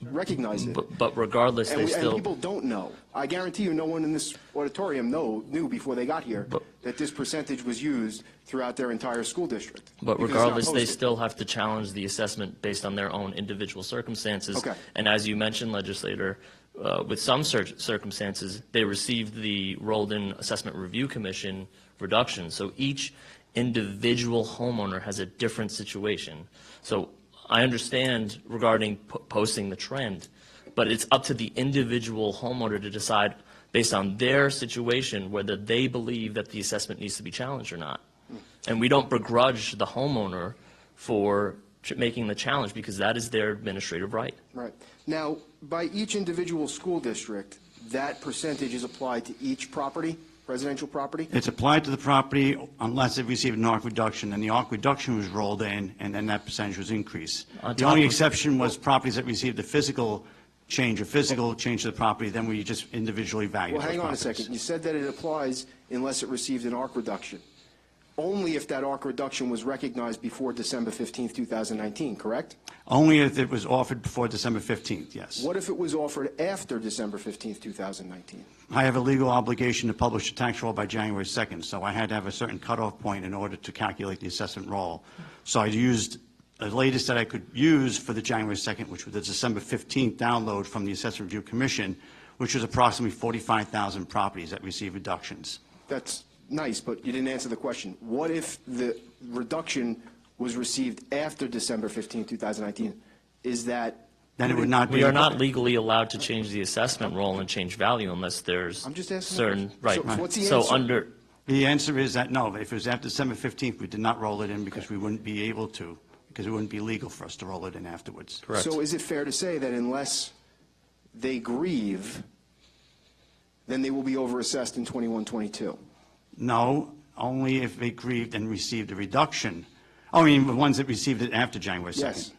recognize it. But regardless, And they and still, people don't know. I guarantee you, no one in this auditorium knew before they got here But- that this percentage was used throughout their entire school district. but because it's not regardless, they posted. still have to challenge the assessment based on their own individual circumstances. Okay. And as you mentioned, legislator, with some circumstances, they received the rolled-in assessment review commission reduction. So each individual homeowner has a different situation. So I understand regarding posting the trend, but it's up to the individual homeowner to decide based on their situation whether they believe that the assessment needs to be challenged or not. And we don't begrudge the homeowner for making the challenge because that is their administrative right. Right. Now, by each individual school district, that percentage is applied to each property, residential property? It's applied to the property unless it received an ARC reduction, and the ARC reduction was rolled in, and then that percentage was increased. On The top only of- exception was properties that received a physical change to the property, then we just individually valued Well, those hang on a properties. second. You said that it applies unless it received an ARC reduction. Only if that ARC reduction was recognized before December 15th, 2019, correct? Only if it was offered before December 15th, yes. What if it was offered after December 15th, 2019? I have a legal obligation to publish the tax roll by January 2nd, so I had to have a certain cutoff point in order to calculate the assessment roll. So I used the latest that I could use for the January 2nd, which was the December 15th download from the Assessment Review Commission, which was approximately 45,000 properties that received reductions. That's nice, but you didn't answer the question. What if the reduction was received after December 15th, 2019? Is that... Then it would not be. We are not legally allowed to change the assessment roll and change value unless there's I'm just asking. certain, right. So what's the So answer? under, The answer is that no, if it was after December 15th, we did not roll it in because we wouldn't be able to, because it wouldn't be legal for us to roll it in afterwards. correct. So is it fair to say that unless they grieve, then they will be overassessed in 21-22? No, only if they grieved and received a reduction. I mean, the ones that received it after January 2nd. Yes.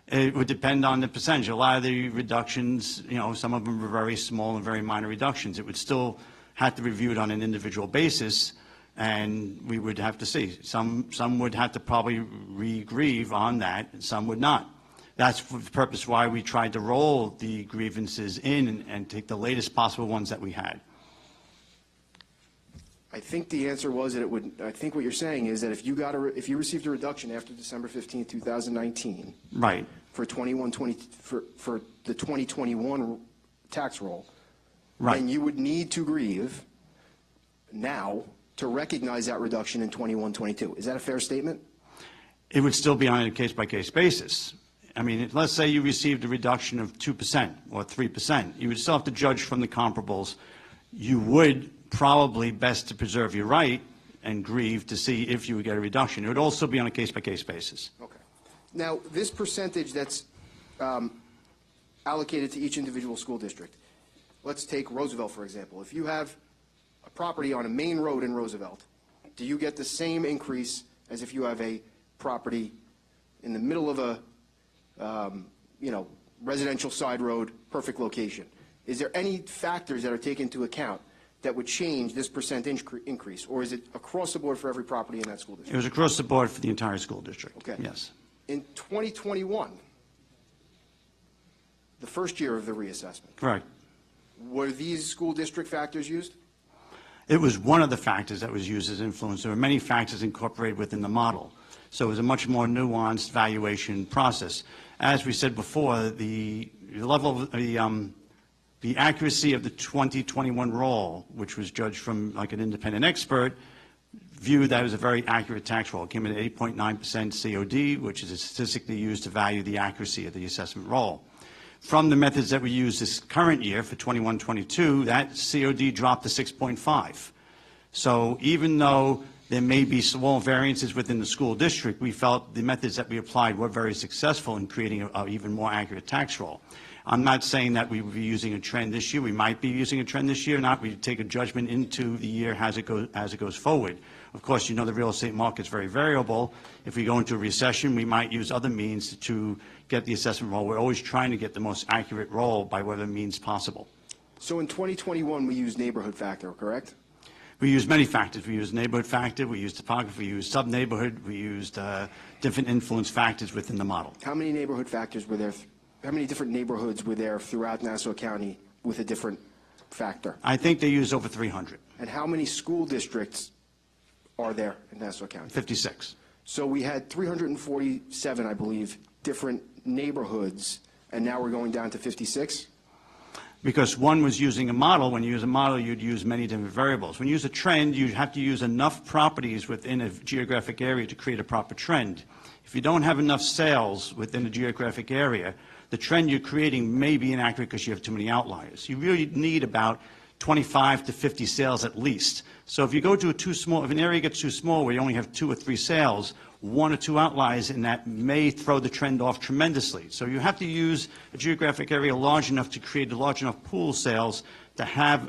It would depend on the percentage. A lot of the reductions, some of them were very small and very minor reductions. It would still have to review it on an individual basis, and we would have to see. Some would have to probably re-grieve on that, and some would not. That's for the purpose why we tried to roll the grievances in and take the latest possible ones that we had. I think the answer was that it would, I think what you're saying is that if you received a reduction after December 15th, 2019, Right. for for the 2021 tax roll, Right. then you would need to grieve now to recognize that reduction in 21-22. Is that a fair statement? It would still be on a case-by-case basis. I mean, let's say you received a reduction of 2% or 3%. You would still have to judge from the comparables. You would probably, best to preserve your right, and grieve to see if you would get a reduction. It would also be on a case-by-case basis. Okay. Now, this percentage that's allocated to each individual school district, let's take Roosevelt, for example. If you have a property on a main road in Roosevelt, do you get the same increase as if you have a property in the middle of a, residential side road, perfect location? Is there any factors that are taken into account that would change this percent increase, or is it across the board for every property in that school It district? was across the board for the entire school district. Okay. Yes. In 2021, the first year of the reassessment, Correct. were these school district factors used? It was one of the factors that was used as influence. There were many factors incorporated within the model. So it was a much more nuanced valuation process. As we said before, the level of the accuracy of the 2021 roll, which was judged from like an independent expert, viewed that as a very accurate tax roll. It came in at 8.9% COD, which is statistically used to value the accuracy of the assessment roll. From the methods that we use this current year for 21-22, that COD dropped to 6.5. So even though there may be small variances within the school district, we felt the methods that we applied were very successful in creating an even more accurate tax roll. I'm not saying that we would be using a trend this year. We might be using a trend this year, not we take a judgment into the year as it goes forward. Of course, you know the real estate market's very variable. If we go into a recession, we might use other means to get the assessment roll. We're always trying to get the most accurate roll by whatever means possible. So in 2021, we used neighborhood factor, correct? We used many factors. We used neighborhood factor, we used topography, we used sub-neighborhood, we used different influence factors within the model. How many neighborhood factors were there? How many different neighborhoods were there throughout Nassau County with a different factor? I think they used over 300, And how many school districts are there in Nassau County? 56. So we had 347, I believe, different neighborhoods, and now we're going down to 56? Because one was using a model. When you use a model, you'd use many different variables. When you use a trend, you have to use enough properties within a geographic area to create a proper trend. If you don't have enough sales within a geographic area, the trend you're creating may be inaccurate because you have too many outliers. You really need about 25 to 50 sales at least. So if you go to a too small, if an area gets too small where you only have 2 or 3 sales, 1 or 2 outliers, and that may throw the trend off tremendously. So you have to use a geographic area large enough to create a large enough pool of sales to have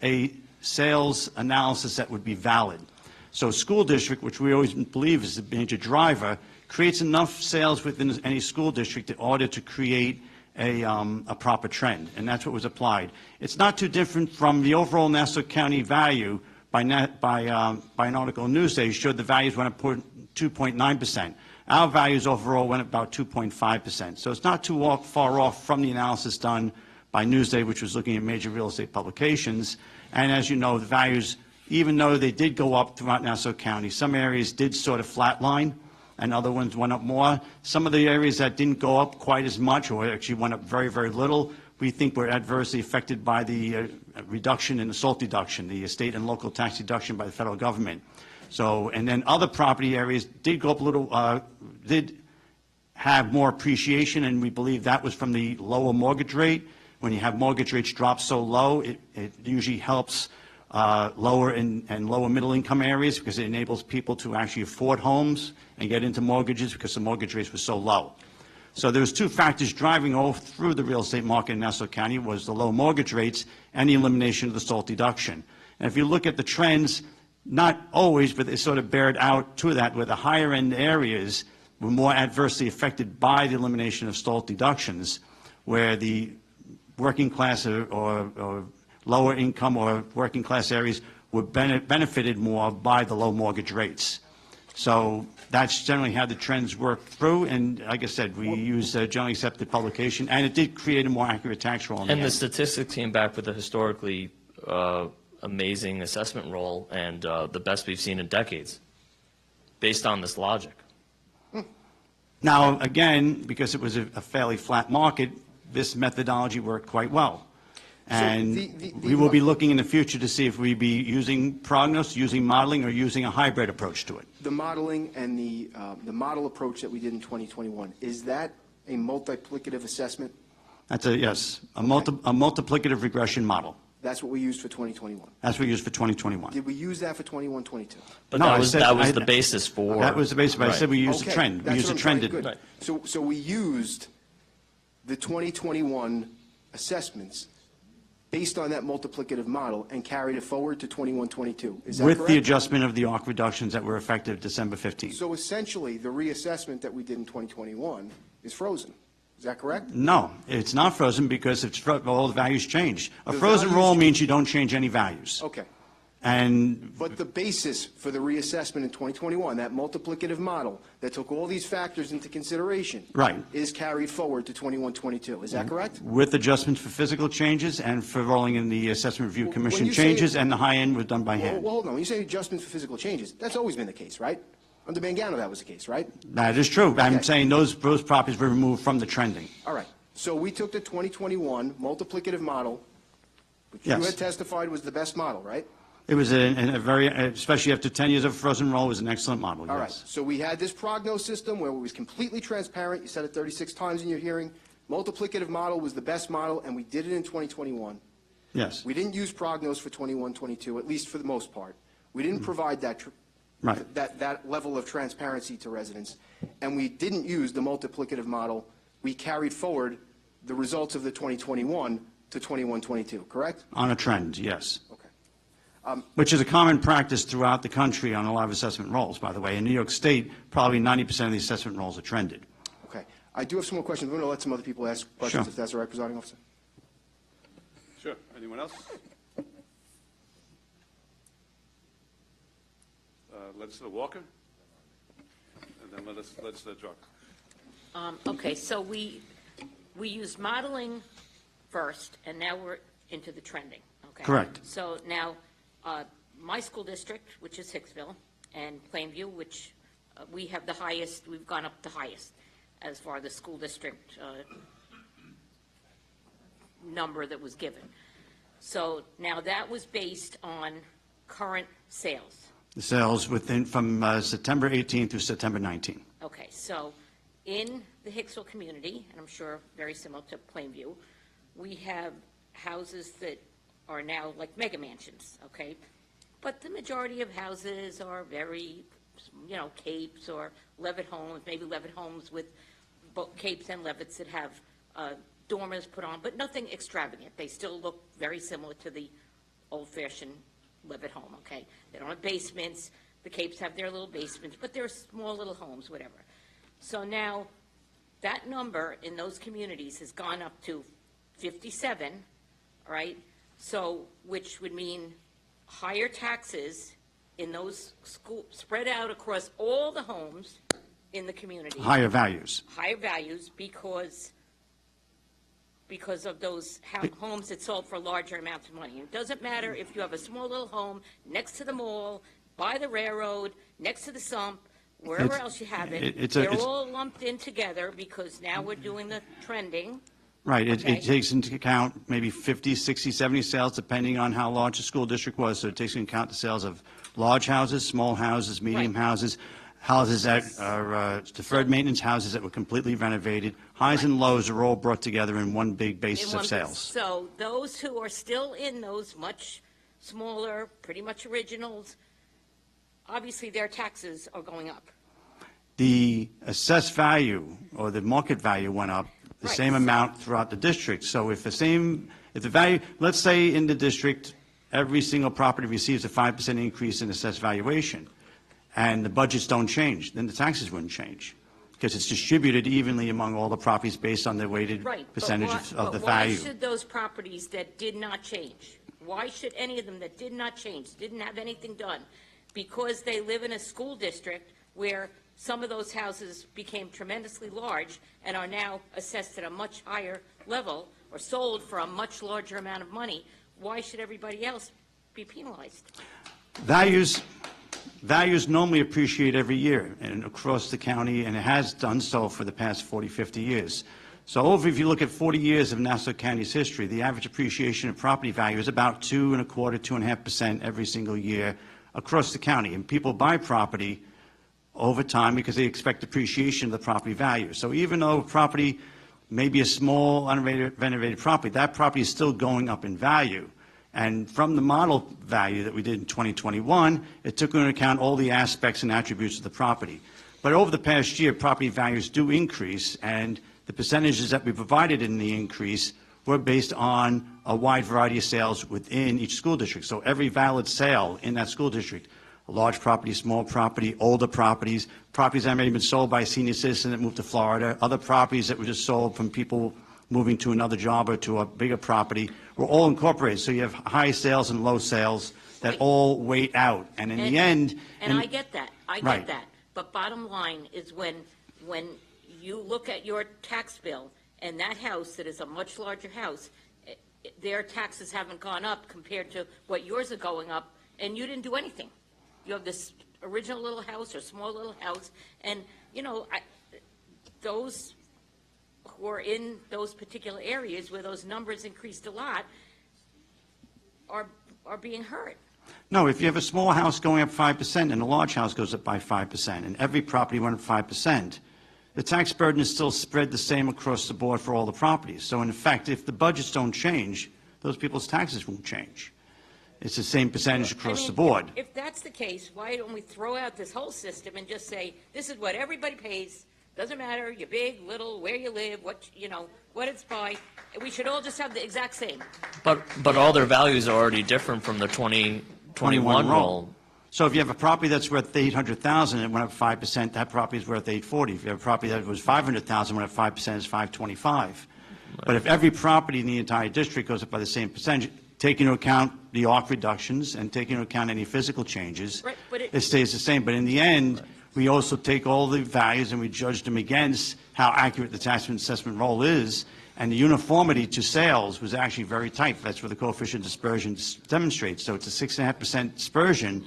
a sales analysis that would be valid. So school district, which we always believe is the major driver, creates enough sales within any school district in order to create a proper trend, and that's what was applied. It's not too different from the overall Nassau County value by an article in Newsday showed the values went up 2.9%. Our values overall went up about 2.5%. So it's not too far off from the analysis done by Newsday, which was looking at major real estate publications. And as you know, the values, even though they did go up throughout Nassau County, some areas did sort of flatline, and other ones went up more. Some of the areas that didn't go up quite as much, or actually went up very, very little, we think were adversely affected by the reduction in the SALT deduction, the state and local tax deduction by the federal government. So, and then other property areas did go up a little, did have more appreciation, and we believe that was from the lower mortgage rate. When you have mortgage rates drop so low, it usually helps lower and lower middle income areas because it enables people to actually afford homes and get into mortgages because the mortgage rates were so low. So there's 2 factors driving all through the real estate market in Nassau County was the low mortgage rates and the elimination of the SALT deduction. And if you look at the trends, not always, but they sort of bared out to that, where the higher end areas were more adversely affected by the elimination of SALT deductions, where the working class or lower income or working class areas were benefited more by the low mortgage rates. So that's generally how the trends work through, and like I said, we use generally accepted publication, and it did create a more accurate tax roll. And the statistics came back with a historically amazing assessment roll and the best we've seen in decades, based on this logic. Now, again, because it was a fairly flat market, this methodology worked quite well. And we will be looking in the future to see if we be using prognosis, using modeling, or using a hybrid approach to it. The modeling and the model approach that we did in 2021, is that a multiplicative assessment? That's yes, a multiplicative regression model. That's what we used for 2021. That's what we used for 2021. Did we use that for 21, 22? But No, that I was, said- that was I- the basis for. That was the basis, but I said we used a Okay, trend. We that's used a what I'm trying- trended. good. So we used the 2021 assessments based on that multiplicative model and carried it forward to 21, 22. Is that correct? With the adjustment of the ARC reductions that were effective December 15th. So essentially, the reassessment that we did in 2021 is frozen. Is that correct? No, it's not frozen because all the values changed. A The frozen values- roll means you don't change any values. Okay. And But the basis for the reassessment in 2021, that multiplicative model that took all these factors into consideration, Right. is carried forward to 21, 22. Is that correct? with adjustments for physical changes and for rolling in the Assessment Review When Commission you say- changes, and the high end was done by Well, hand. hold on. When you say adjustments for physical changes, that's always been the case, right? Under Mangano, that was the case, right? That is true. I'm Okay. saying those properties were removed from the trending. All right. So we took the 2021 multiplicative model, which you Yes. had testified was the best model, right? It was a very, especially after 10 years of frozen roll, it was an excellent model, All right. yes. So we had this prognosis system where it was completely transparent. You said it 36 times in your hearing. Multiplicative model was the best model, and we did it in 2021. Yes, We didn't use prognos for 21, 22, at least for the most part. We didn't provide that, right. that level of transparency to residents, and we didn't use the multiplicative model. We carried forward the results of the 2021 to 21, 22, correct? On a trend, yes. Okay. Which is a common practice throughout the country on a lot of assessment rolls, by the way. In New York State, probably 90% of the assessment rolls are trended. Okay. I do have some more questions. I'm going to let some other people ask questions, Sure. if that's all right, Presiding Officer. Sure. Anyone else? Legislator Walker? And then Legislator Drucker. Okay, so we used modeling first, and now we're into the trending, okay? Correct. So now, my school district, which is Hicksville, and Plainview, which we have the highest, we've gone up the highest as far as the school district number that was given. So now that was based on current sales. The sales from September 18 through September 19. Okay, so in the Hicksville community, and I'm sure very similar to Plainview, we have houses that are now like mega mansions, okay? But the majority of houses are very, capes or Levitt homes, maybe Levitt homes with both capes and Levitts that have dormers put on, but nothing extravagant. They still look very similar to the old-fashioned Levitt home, okay? They don't have basements. The capes have their little basements, but they're small little homes, whatever. So now, that number in those communities has gone up to 57, all right? So, which would mean higher taxes in those spread out across all the homes in the community. Higher values. Higher values because of those homes that sold for larger amounts of money. It doesn't matter if you have a small little home next to the mall, by the railroad, next to the sump, wherever It's- else you have it's it. a- They're it's- all lumped in together because now we're doing the trending. Right, Okay. it takes into account maybe 50, 60, 70 sales, depending on how large the school district was. So it takes into account the sales of large houses, small houses, medium Right. houses, houses that are deferred maintenance, houses that were completely renovated. Highs and lows are all brought together in one big basis in of one sales. place. So those who are still in those much smaller, pretty much originals, obviously their taxes are going up. The assessed value or the market value went up the Right, same so- amount throughout the district. So if the value, let's say in the district, every single property receives a 5% increase in assessed valuation, and the budgets don't change, then the taxes wouldn't change, because it's distributed evenly among all the properties based on the weighted Right. percentage of the value. Why should those properties that did not change, why should any of them that did not change, didn't have anything done, because they live in a school district where some of those houses became tremendously large and are now assessed at a much higher level or sold for a much larger amount of money, why should everybody else be penalized? Values normally appreciate every year and across the county, and it has done so for the past 40, 50 years. So if you look at 40 years of Nassau County's history, the average appreciation of property value is about 2.25%, 2.5% every single year across the county. And people buy property over time because they expect appreciation of the property value. So even though property may be a small, unrenovated property, that property is still going up in value. And from the model value that we did in 2021, it took into account all the aspects and attributes of the property. But over the past year, property values do increase, and the percentages that we provided in the increase were based on a wide variety of sales within each school district. So every valid sale in that school district, a large property, small property, older properties, properties that may have been sold by a senior citizen that moved to Florida, other properties that were just sold from people moving to another job or to a bigger property, were all incorporated. So you have high sales and low sales that Right. all weight out. And in the end... And I get that, I Right. get that. But bottom line is when you look at your tax bill and that house that is a much larger house, their taxes haven't gone up compared to what yours are going up, and you didn't do anything. You have this original little house or small little house, and, you know, those who are in those particular areas where those numbers increased a lot are being hurt. No, if you have a small house going up 5% and a large house goes up by 5%, and every property went up 5%, the tax burden is still spread the same across the board for all the properties. So in effect, if the budgets don't change, those people's taxes won't change. It's the same percentage across the board. If that's the case, why don't we throw out this whole system and just say, this is what everybody pays, doesn't matter, you're big, little, where you live, what, you know, what it's by, we should all just have the exact same. But all their values are already different from the 2021 roll. So if you have a property that's worth $800,000 and it went up 5%, that property is worth $840. If you have a property that was $500,000 and went up 5%, it's $525. But if every property in the entire district goes up by the same percentage, take into account the ARC reductions and take into account any physical changes, Right, but it stays the same. But in the end, we also take all the values and we judge them against how accurate the tax assessment roll is, and the uniformity to sales was actually very tight. That's where the coefficient dispersion demonstrates. So it's a 6.5% dispersion.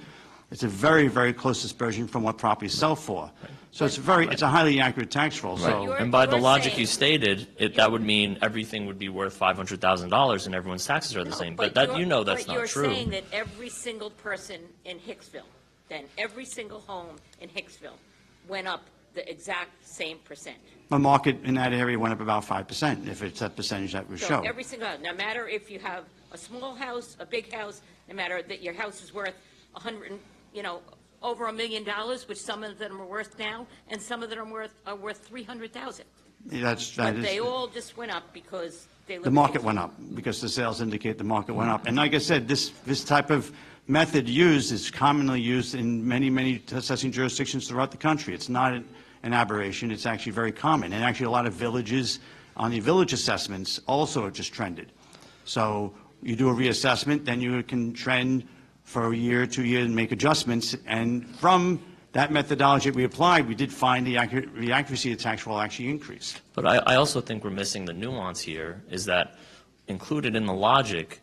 It's a very, very close dispersion from what properties sell for. So it's a highly accurate tax roll. So You're- And by the you're logic saying- you stated, that would mean everything would be worth $500,000 and everyone's taxes are the same. But that, you know that's not But true. you're saying that every single person in Hicksville, then every single home in Hicksville went up the exact same percent. the market in that area went up about 5%, if it's that percentage that was So shown. every single, no matter if you have a small house, a big house, no matter that your house is worth over $1 million, which some of them are worth now, and some of them are worth $300,000. That But is. they all just went up because they live The in market Hicksville. went up, because the sales indicate the market went up. And like I said, this type of method used is commonly used in many, many assessing jurisdictions throughout the country. It's not an aberration, it's actually very common. And actually, a lot of villages, on the village assessments, also are just trended. So you do a reassessment, then you can trend for a year, 2 years, and make adjustments. And from that methodology that we applied, we did find the accuracy of the tax roll actually increased. But I also think we're missing the nuance here, is that included in the logic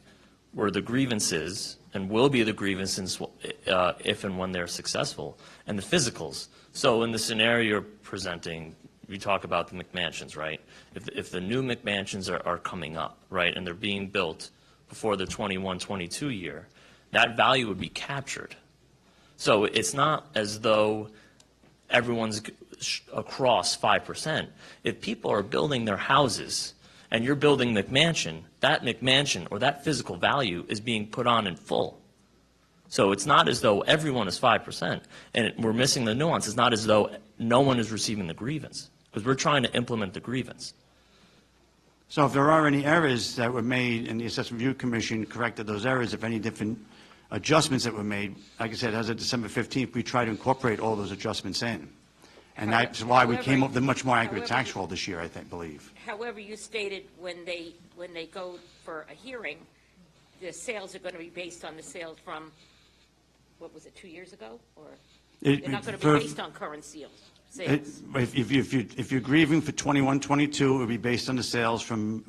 were the grievances, and will be the grievances if and when they're successful, and the physicals. So in the scenario you're presenting, we talk about the McMansions, right? If the new McMansions are coming up, right, and they're being built before the 21-22 year, that value would be captured. So it's not as though everyone's across 5%. If people are building their houses and you're building McMansion, that McMansion or that physical value is being put on in full. So it's not as though everyone is 5%, and we're missing the nuance. It's not as though no one is receiving the grievance, because we're trying to implement the grievance. So if there are any errors that were made, and the Assessment Review Commission corrected those errors, if any different adjustments that were made, like I said, as of December 15th, we try to incorporate all those adjustments in. And that's why we came up with a much more accurate tax roll this year, I believe. However, you stated when they go for a hearing, the sales are going to be based on the sales from, what was it, 2 years ago? Or they're not going to be based on current sales? If you're grieving for 21-22, it would be based on the sales from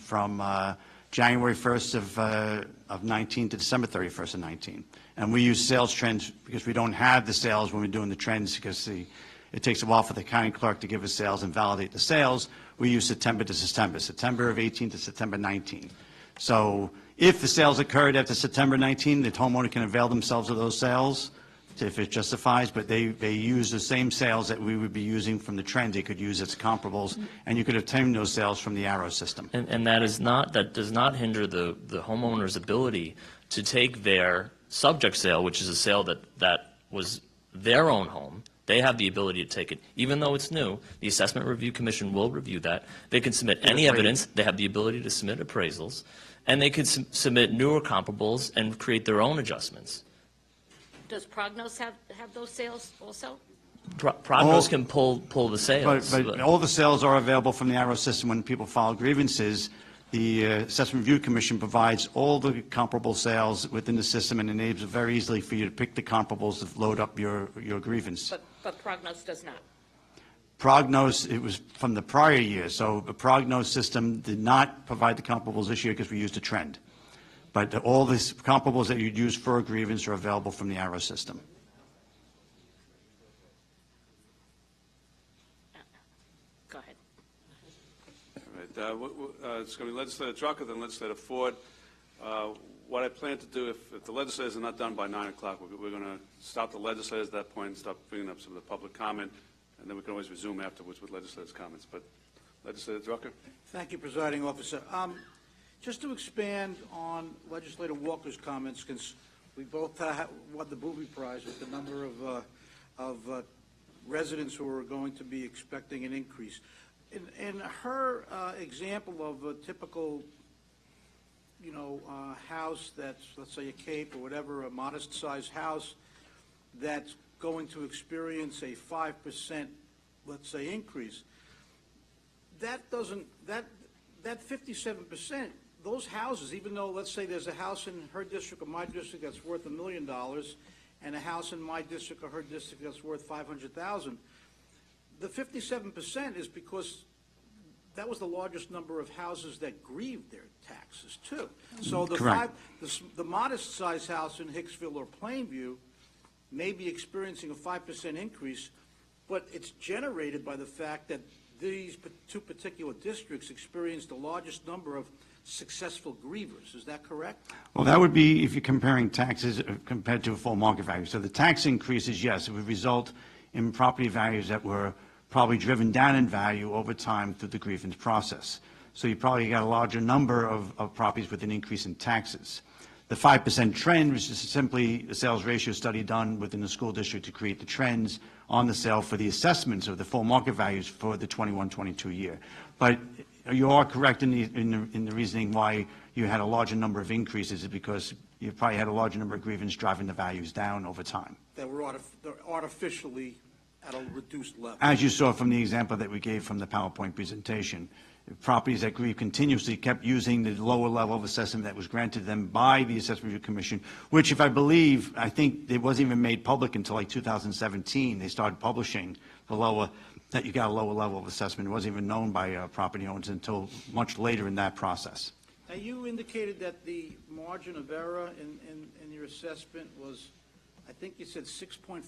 January 1st of 19 to December 31st of 19. And we use sales trends because we don't have the sales when we're doing the trends, because it takes a while for the county clerk to give us sales and validate the sales. We use September to September of 18 to September 19. So if the sales occurred after September 19, the homeowner can avail themselves of those sales. if it justifies, but they use the same sales that we would be using from the trend. They could use as comparables, and you could obtain those sales from the Arrow system. And that does not hinder the homeowner's ability to take their subject sale, which is a sale that was their own home. They have the ability to take it, even though it's new. The Assessment Review Commission will review that. They can submit any evidence. They have the ability to submit appraisals, and they can submit newer comparables and create their own adjustments. Does Prognos have those sales also? Prognos can pull the sales. But all the sales are available from the Arrow system when people file grievances. The Assessment Review Commission provides all the comparable sales within the system and enables it very easily for you to pick the comparables to load up your grievance. But Prognos does not. Prognos, it was from the prior year, so the Prognos system did not provide the comparables this year because we used a trend. But all the comparables that you'd use for a grievance are available from the Arrow system. Go ahead. It's going to be Legislator Drucker, then Legislator Ford. What I plan to do, if the legislators are not done by 9 o'clock, we're going to stop the legislators at that point and start bringing up some of the public comment, and then we can always resume afterwards with legislators' comments. But Legislator Drucker? Thank you, Presiding Officer. Just to expand on Legislator Walker's comments, since we both won the Booby Prize with the number of residents who are going to be expecting an increase. In her example of a typical, house that's, let's say, a Cape or whatever, a modest-sized house that's going to experience a 5%, let's say, increase, that 57%, those houses, even though, let's say, there's a house in her district or my district that's worth $1 million, and a house in my district or her district that's worth $500,000, the 57% is because that was the largest number of houses that grieved their taxes, too. So the modest-sized house in Hicksville or Plainview may be experiencing a 5% increase, but it's generated by the fact that these two particular districts experienced the largest number of successful grievers. Is that correct? Well, that would be if you're comparing taxes compared to a full market value. So the tax increases, yes, it would result in property values that were probably driven down in value over time through the grievance process. So you probably got a larger number of properties with an increase in taxes. The 5% trend, which is simply the sales ratio study done within the school district to create the trends on the sale for the assessments of the full market values for the 21-22 year. But you are correct in the reasoning why you had a larger number of increases, is because you probably had a larger number of grievances driving the values down over time. That were artificially at a reduced level. As you saw from the example that we gave from the PowerPoint presentation, properties that grieve continuously kept using the lower level of assessment that was granted them by the Assessment Review Commission, which, if I think it wasn't even made public until like 2017. They started publishing that you got a lower level of assessment. It wasn't even known by property owners until much later in that process. Now, you indicated that the margin of error in your assessment was, I think you said 6.5%?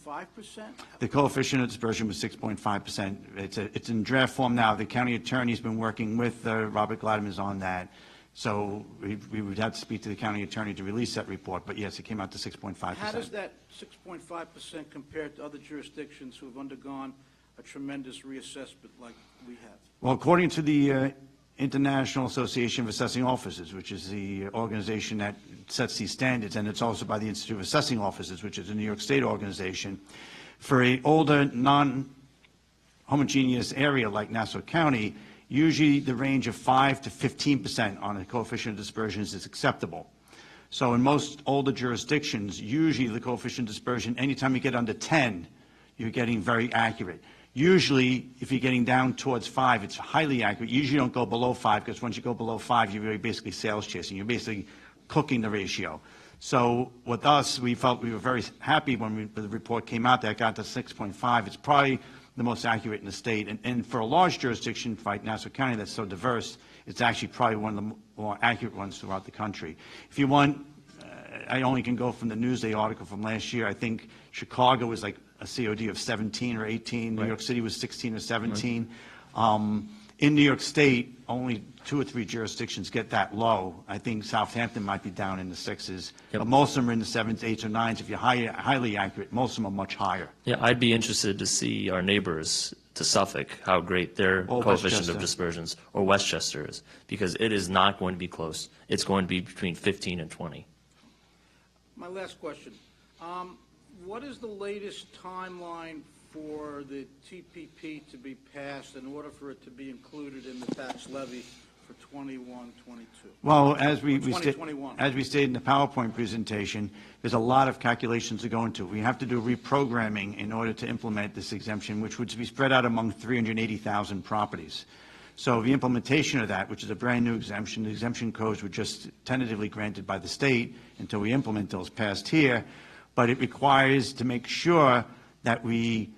The coefficient of dispersion was 6.5%. It's in draft form now. The county attorney's been working with Robert Gladman's on that. So we would have to speak to the county attorney to release that report. But yes, it came out to 6.5%. How does that 6.5% compare to other jurisdictions who have undergone a tremendous reassessment like we have? Well, according to the International Association of Assessing Offices, which is the organization that sets these standards, and it's also by the Institute of Assessing Offices, which is a New York State organization, for an older, non-homogeneous area like Nassau County, usually the range of 5 to 15% on a coefficient of dispersions is acceptable. So in most older jurisdictions, usually the coefficient of dispersion, anytime you get under 10, you're getting very accurate. Usually, if you're getting down towards 5, it's highly accurate. Usually you don't go below 5, because once you go below 5, you're really basically sales chasing. You're basically cooking the ratio. So with us, we felt we were very happy when the report came out that got to 6.5. It's probably the most accurate in the state. And for a large jurisdiction like Nassau County that's so diverse, it's actually probably one of the more accurate ones throughout the country. If you want, I only can go from the Newsday article from last year. I think Chicago was like a COD of 17 or 18. New York City was 16 or 17. In New York State, only 2 or 3 jurisdictions get that low. I think Southampton might be down in the 6s, Yep. but most of them are in the 7s, 8s, or 9s. If you're highly accurate, most of them are much higher. Yeah, I'd be interested to see our neighbors to Suffolk, how great their Or coefficient of Westchester. dispersions, or Westchester is, because it is not going to be close. It's going to be between 15 and 20. My last question. What is the latest timeline for the TPP to be passed in order for it to be included in the tax levy for 21, 22? Well, as we 2021. as we stated in the PowerPoint presentation, there's a lot of calculations to go into. We have to do reprogramming in order to implement this exemption, which would be spread out among 380,000 properties. So the implementation of that, which is a brand-new exemption, the exemption codes were just tentatively granted by the state until we implement those passed here, but it requires to make sure that we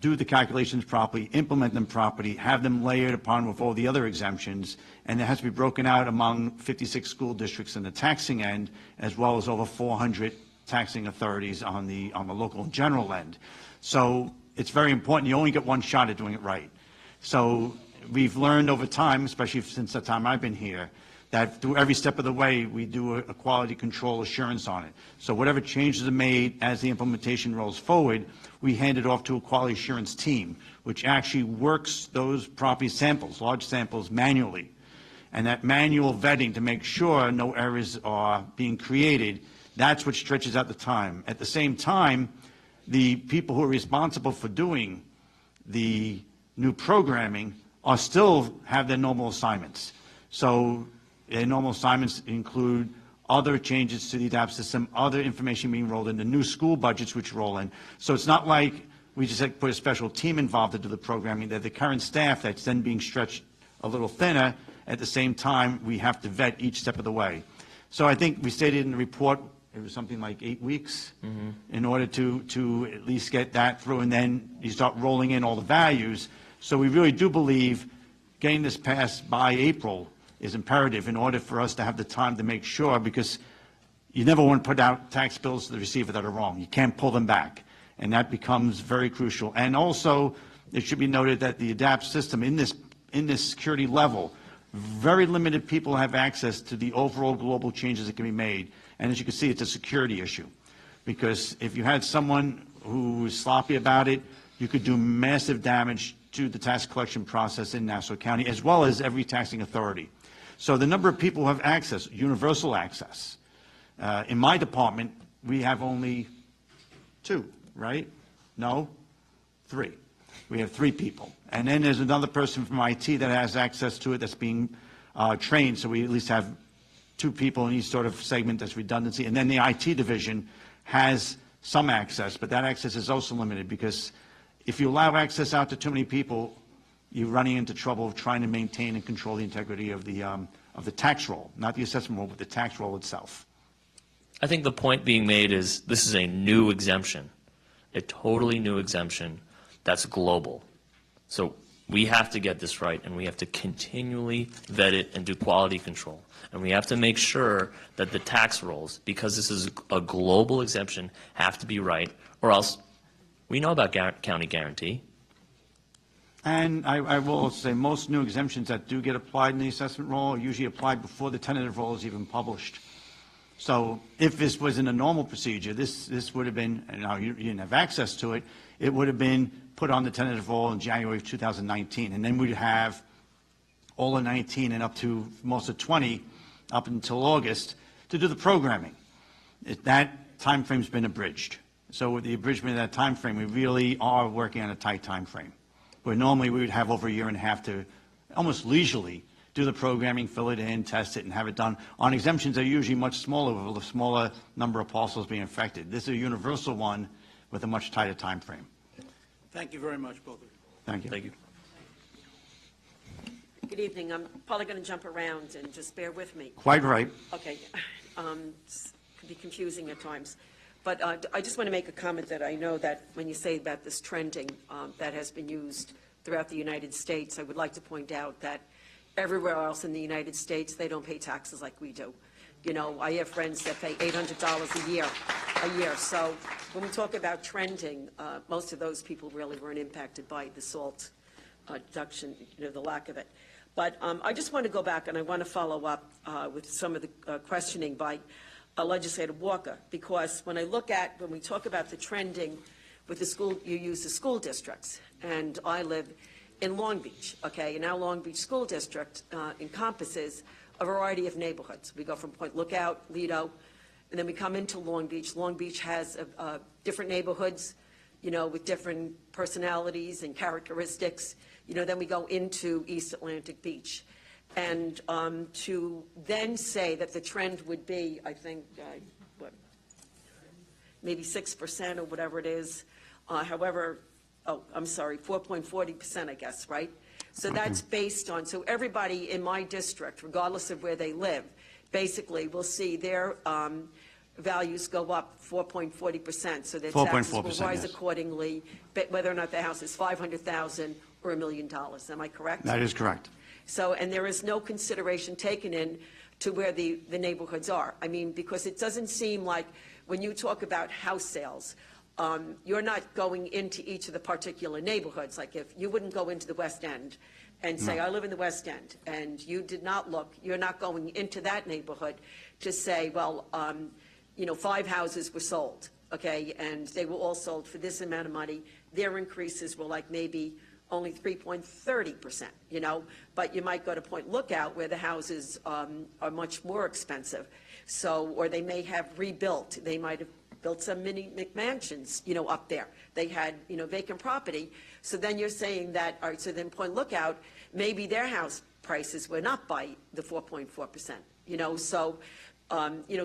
do the calculations properly, implement them properly, have them layered upon with all the other exemptions, and it has to be broken out among 56 school districts in the taxing end, as well as over 400 taxing authorities on the local and general end. So it's very important. You only get one shot at doing it right. So we've learned over time, especially since the time I've been here, that through every step of the way, we do a quality control assurance on it. So whatever changes are made as the implementation rolls forward, we hand it off to a quality assurance team, which actually works those property samples, large samples, manually. And that manual vetting to make sure no errors are being created, that's what stretches out the time. At the same time, the people who are responsible for doing the new programming are still have their normal assignments. So their normal assignments include other changes to the ADAPT system, other information being rolled in, the new school budgets which roll in. So it's not like we just put a special team involved to do the programming. They're the current staff that's then being stretched a little thinner. At the same time, we have to vet each step of the way. So I think we stated in the report, it was something like 8 weeks in order to at least get that through, and then you start rolling in all the values. So we really do believe getting this passed by April is imperative in order for us to have the time to make sure, because you never want to put out tax bills to the receiver that are wrong. You can't pull them back, and that becomes very crucial. And also, it should be noted that the ADAPT system in this security level, very limited people have access to the overall global changes that can be made. And as you can see, it's a security issue, because if you had someone who was sloppy about it, you could do massive damage to the tax collection process in Nassau County, as well as every taxing authority. So the number of people who have access, universal access. In my department, we have only 2, right? No? 3. We have 3 people. And then there's another person from IT that has access to it that's being trained, so we at least have 2 people in each sort of segment that's redundancy. And then the IT division has some access, but that access is also limited, because if you allow access out to too many people, you're running into trouble of trying to maintain and control the integrity of the tax roll, not the assessment roll, but the tax roll itself. I think the point being made is this is a new exemption, a totally new exemption that's global. So we have to get this right, and we have to continually vet it and do quality control. And we have to make sure that the tax rolls, because this is a global exemption, have to be right, or else we know about county guarantee. And I will also say most new exemptions that do get applied in the assessment roll are usually applied before the tentative roll is even published. So if this was in a normal procedure, this would have been, and now you didn't have access to it, it would have been put on the tentative roll in January of 2019. And then we'd have all of 19 and up to most of 20 up until August to do the programming. That time frame's been abridged. So with the abridgment of that time frame, we really are working on a tight time frame, where normally we would have over a year and a half to almost leisurely do the programming, fill it in, test it, and have it done. On exemptions, they're usually much smaller, with a smaller number of parcels being affected. This is a universal one with a much tighter time frame. Thank you very much, both of you. Thank you. Thank you. Good evening. I'm probably going to jump around, and just bear with me. Quite right. Okay. Could be confusing at times. But I just want to make a comment that I know that when you say about this trending that has been used throughout the United States, I would like to point out that everywhere else in the United States, they don't pay taxes like we do. You know, I have friends that pay $800 a year. So when we talk about trending, most of those people really weren't impacted by the SALT deduction, the lack of it. But I just want to go back, and I want to follow up with some of the questioning by Legislator Walker, because when we talk about the trending with the school, you use the school districts, and I live in Long Beach, okay? And our Long Beach School District encompasses a variety of neighborhoods. We go from Point Lookout, Lido, and then we come into Long Beach. Long Beach has different neighborhoods, with different personalities and characteristics. Then we go into East Atlantic Beach. And to then say that the trend would be, I think, maybe 6% or whatever it is, however, 4.40%, I guess, right? So that's based on, so everybody in my district, regardless of where they live, basically will see their values go up 4.40%, so their taxes will rise accordingly, but whether or not the house is $500,000 or $1 million. Am I correct? That is correct. So, and there is no consideration taken in to where the neighborhoods are. I mean, because it doesn't seem like when you talk about house sales, you're not going into each of the particular neighborhoods. Like if you wouldn't go into the West End and say, I live in the West End, and you did not look, you're not going into that neighborhood to say, well, 5 houses were sold, okay, and they were all sold for this amount of money. Their increases were like maybe only 3.30%, but you might go to Point Lookout where the houses are much more expensive. So, or they may have rebuilt. They might have built some mini McMansions, up there. They had, vacant property. So then you're saying that, all right, so then Point Lookout, maybe their house prices went up by the 4.4%, so,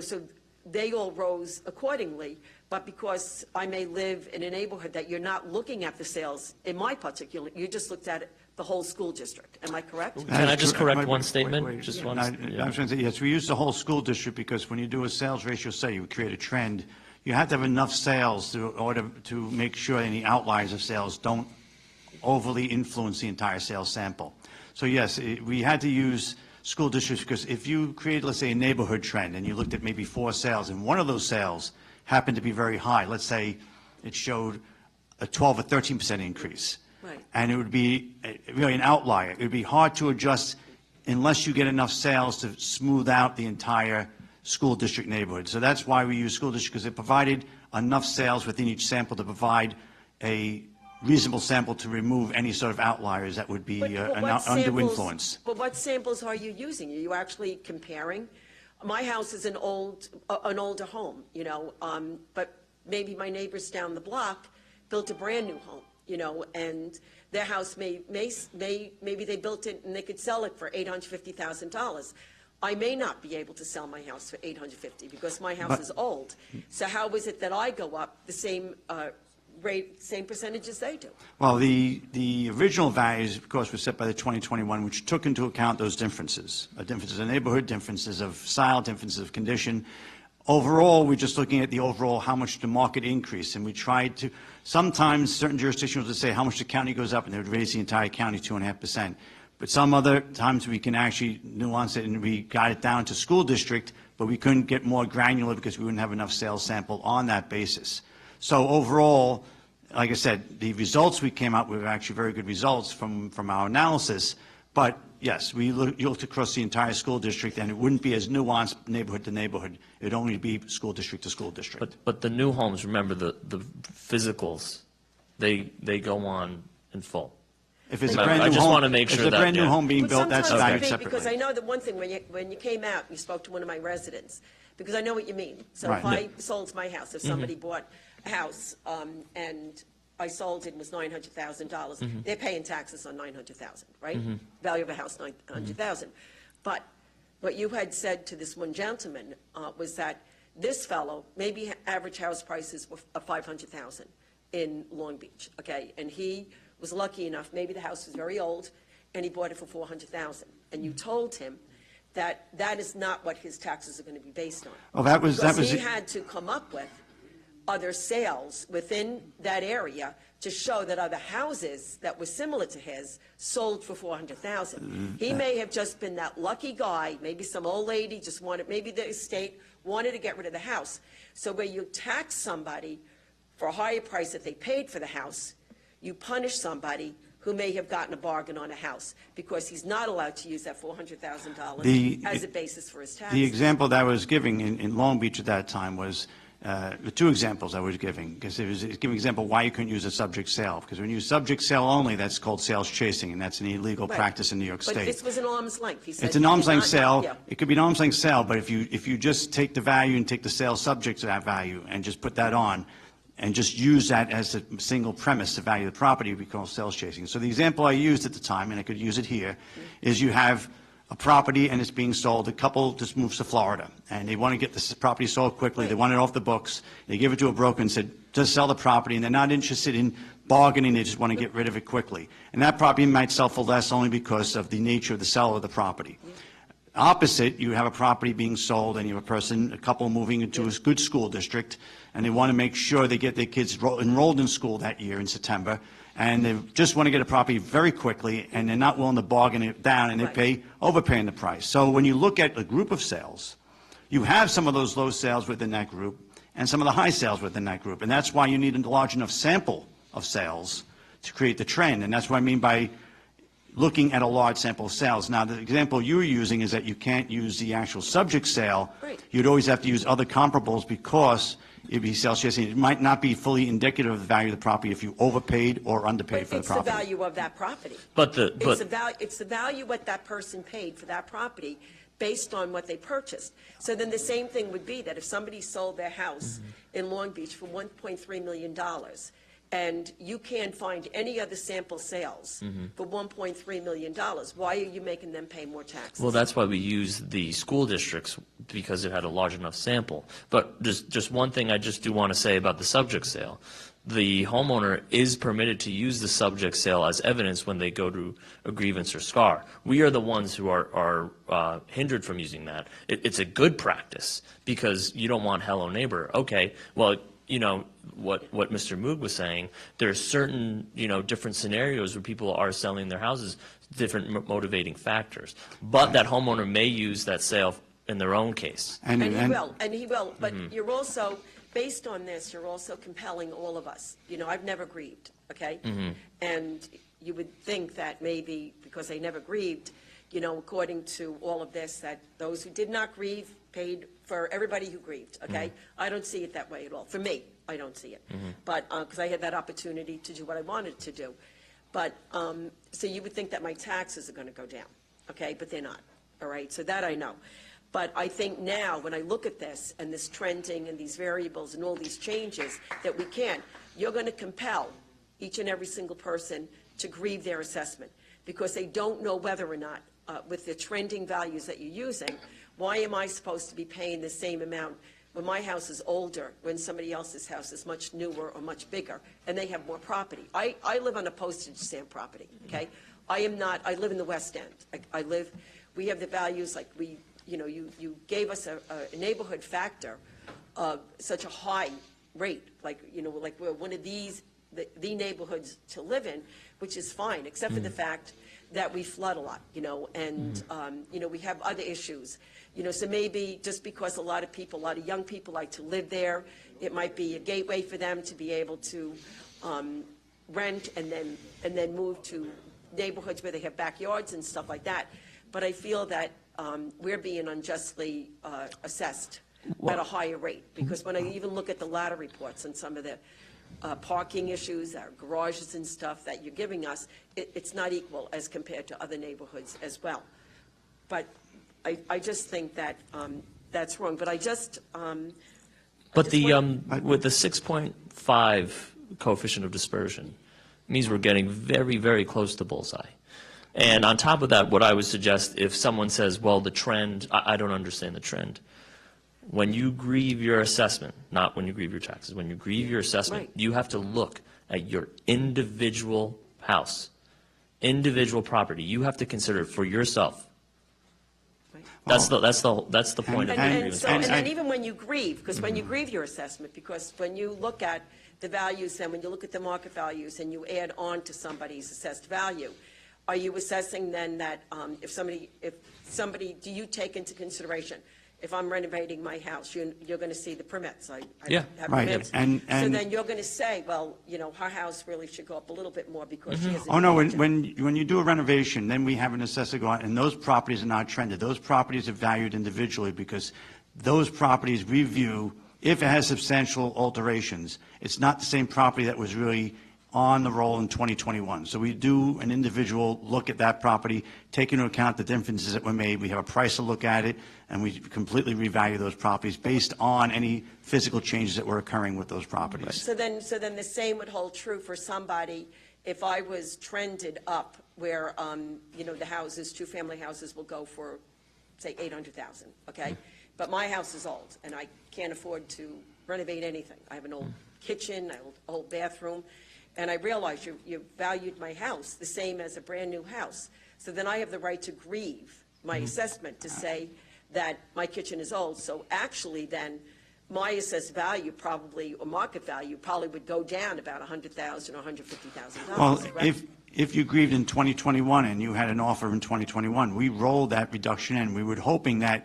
so they all rose accordingly. But because I may live in a neighborhood that you're not looking at the sales in my particular, you just looked at it, the whole school district. Am I correct? Can I just correct one Wait, statement? Just one. I was going to say, yes, we use the whole school district because when you do a sales ratio study, you create a trend. You have to have enough sales in order to make sure any outliers of sales don't overly influence the entire sales sample. So yes, we had to use school districts because if you create, let's say, a neighborhood trend and you looked at maybe 4 sales and one of those sales happened to be very high, let's say it showed a 12 or 13% increase. Right. And it would be really an outlier. It would be hard to adjust unless you get enough sales to smooth out the entire school district neighborhood. So that's why we use school district, because it provided enough sales within each sample to provide a reasonable sample to remove any sort of outliers that would be an undue influence. But what samples are you using? Are you actually comparing? My house is an older home, but maybe my neighbors down the block built a brand new home, and their house maybe they built it and they could sell it for $850,000. I may not be able to sell my house for $850,000 because my house is old. So how is it that I go up the same rate, same percentage as they do? Well, the original values, of course, were set by the 2021, which took into account those differences in neighborhood, differences of style, differences of condition. Overall, we're just looking at the overall how much the market increased, and we tried to, sometimes certain jurisdictions would say how much the county goes up, and they would raise the entire county 2.5%. But some other times we can actually nuance it, and we got it down to school district, but we couldn't get more granular because we wouldn't have enough sales sample on that basis. So overall, like I said, the results we came out with were actually very good results from our analysis. But yes, you looked across the entire school district, and it wouldn't be as nuanced neighborhood to neighborhood. It would only be school district to school district. But the new homes, remember the physicals, they go on in full. If it's a Remember, brand I new just home, want to make if sure it's a that, brand new yeah. home being But built, that's sometimes valued they- separately. Because I know that one thing, when you came out, you spoke to one of my residents, because I know what you mean. So if Right. I sold my house, if somebody bought a house, and I sold it, and it was $900,000, they're paying taxes on $900,000, right? Value of a house, $900,000. But what you had said to this one gentleman was that this fellow, maybe average house prices were $500,000 in Long Beach, okay? And he was lucky enough, maybe the house was very old, and he bought it for $400,000. And you told him that that is not what his taxes are going to be based on. Well, that was Because he had to come up with other sales within that area to show that other houses that were similar to his sold for $400,000. He may have just been that lucky guy, maybe some old lady just wanted, maybe the estate wanted to get rid of the house. So where you tax somebody for a higher price that they paid for the house, you punish somebody who may have gotten a bargain on a house because he's not allowed to use that $400,000 as a basis for his taxes. The example that I was giving in Long Beach at that time was, the two examples I was giving, because it was giving an example why you couldn't use a subject sale. Because when you use subject sale only, that's called sales chasing, and that's an illegal Right. practice in New York State. But this was an arm's length. He said It's an you arm's cannot- length sale. yeah. It could be an arm's length sale, but if you just take the value and take the sale subject to that value and just put that on and just use that as a single premise to value the property, we call sales chasing. So the example I used at the time, and I could use it here, is you have a property and it's being sold. A couple just moves to Florida and they want to get this property sold quickly. They want it off the books. They give it to a broker and said, just sell the property, and they're not interested in bargaining. They just want to get rid of it quickly. And that property might sell for less only because of the nature of the seller of the property. Opposite, you have a property being sold and you have a couple moving into a good school district, and they want to make sure they get their kids enrolled in school that year in September, and they just want to get a property very quickly, and they're not willing to bargain it down, and they overpaying the price. So when you look at a group of sales, you have some of those low sales within that group and some of the high sales within that group, and that's why you need a large enough sample of sales to create the trend, and that's what I mean by looking at a large sample of sales. Now, the example you were using is that you can't use the actual subject sale. Right. You'd always have to use other comparables because it'd be sales chasing. It might not be fully indicative of the value of the property if you overpaid or underpaid for the It's the property. value of that property. It's the value what that person paid for that property based on what they purchased. So then the same thing would be that if somebody sold their house in Long Beach for $1.3 million, and you can't find any other sample sales for $1.3 million, why are you making them pay more taxes? Well, that's why we use the school districts, because it had a large enough sample. But just one thing I just do want to say about the subject sale. The homeowner is permitted to use the subject sale as evidence when they go to a grievance or SCAR. We are the ones who are hindered from using that. It's a good practice because you don't want hello neighbor. Okay, well, you know, what Mr. Moog was saying, there are certain, different scenarios where people are selling their houses, different motivating factors. But that homeowner may use that sale in their own case. And he will, but you're also, based on this, you're also compelling all of us. I've never grieved, okay? And you would think that maybe because they never grieved, according to all of this, that those who did not grieve paid for everybody who grieved, okay? I don't see it that way at all. For me, I don't see it. But, because I had that opportunity to do what I wanted to do. But, so you would think that my taxes are going to go down, okay? But they're not, all right? So that I know. But I think now, when I look at this and this trending and these variables and all these changes, that you're going to compel each and every single person to grieve their assessment because they don't know whether or not, with the trending values that you're using, why am I supposed to be paying the same amount when my house is older, when somebody else's house is much newer or much bigger, and they have more property? I live on a postage stamp property, okay? I live in the West End. We have the values like you gave us a neighborhood factor of such a high rate, like we're one of the neighborhoods to live in, which is fine, except for the fact that we flood a lot, and, we have other issues. So maybe just because a lot of young people like to live there, it might be a gateway for them to be able to rent and then move to neighborhoods where they have backyards and stuff like that. But I feel that we're being unjustly assessed at a higher rate, because when I even look at the ladder reports and some of the parking issues, our garages and stuff that you're giving us, it's not equal as compared to other neighborhoods as well. But I just think that that's wrong. But with the 6.5 coefficient of dispersion, means we're getting very, very close to bullseye. And on top of that, what I would suggest, if someone says, well, the trend, I don't understand the trend. When you grieve your assessment, not when you grieve your taxes, when you grieve your assessment, Right. you have to look at your individual house, individual property. You have to consider it for yourself. Right. That's the point of the grievance. And even when you grieve, because when you grieve your assessment, because when you look at the values and when you look at the market values and you add on to somebody's assessed value, are you assessing then that if somebody, do you take into consideration if I'm renovating my house, you're going to see the permits. I Yeah. have Right, permits. and- So then you're going to say, well, her house really should go up a little bit more because she has a. Oh, no, new kitchen. when you do a renovation, then we have an assessor go out, and those properties are not trended. Those properties are valued individually because those properties review, if it has substantial alterations, it's not the same property that was really on the roll in 2021. So we do an individual look at that property, take into account the differences that were made. We have a price to look at it, and we completely revalue those properties based on any physical changes that were occurring with those properties. So then the same would hold true for somebody if I was trended up where, the houses, two-family houses will go for, say, 800,000, okay? But my house is old, and I can't afford to renovate anything. I have an old kitchen, an old bathroom, and I realize you valued my house the same as a brand-new house. So then I have the right to grieve my assessment to say that my kitchen is old. So actually then, my assessed value probably, or market value, probably would go down about $100,000 or $150,000. Well, correct? if you grieved in 2021 and you had an offer in 2021, we rolled that reduction in. We were hoping that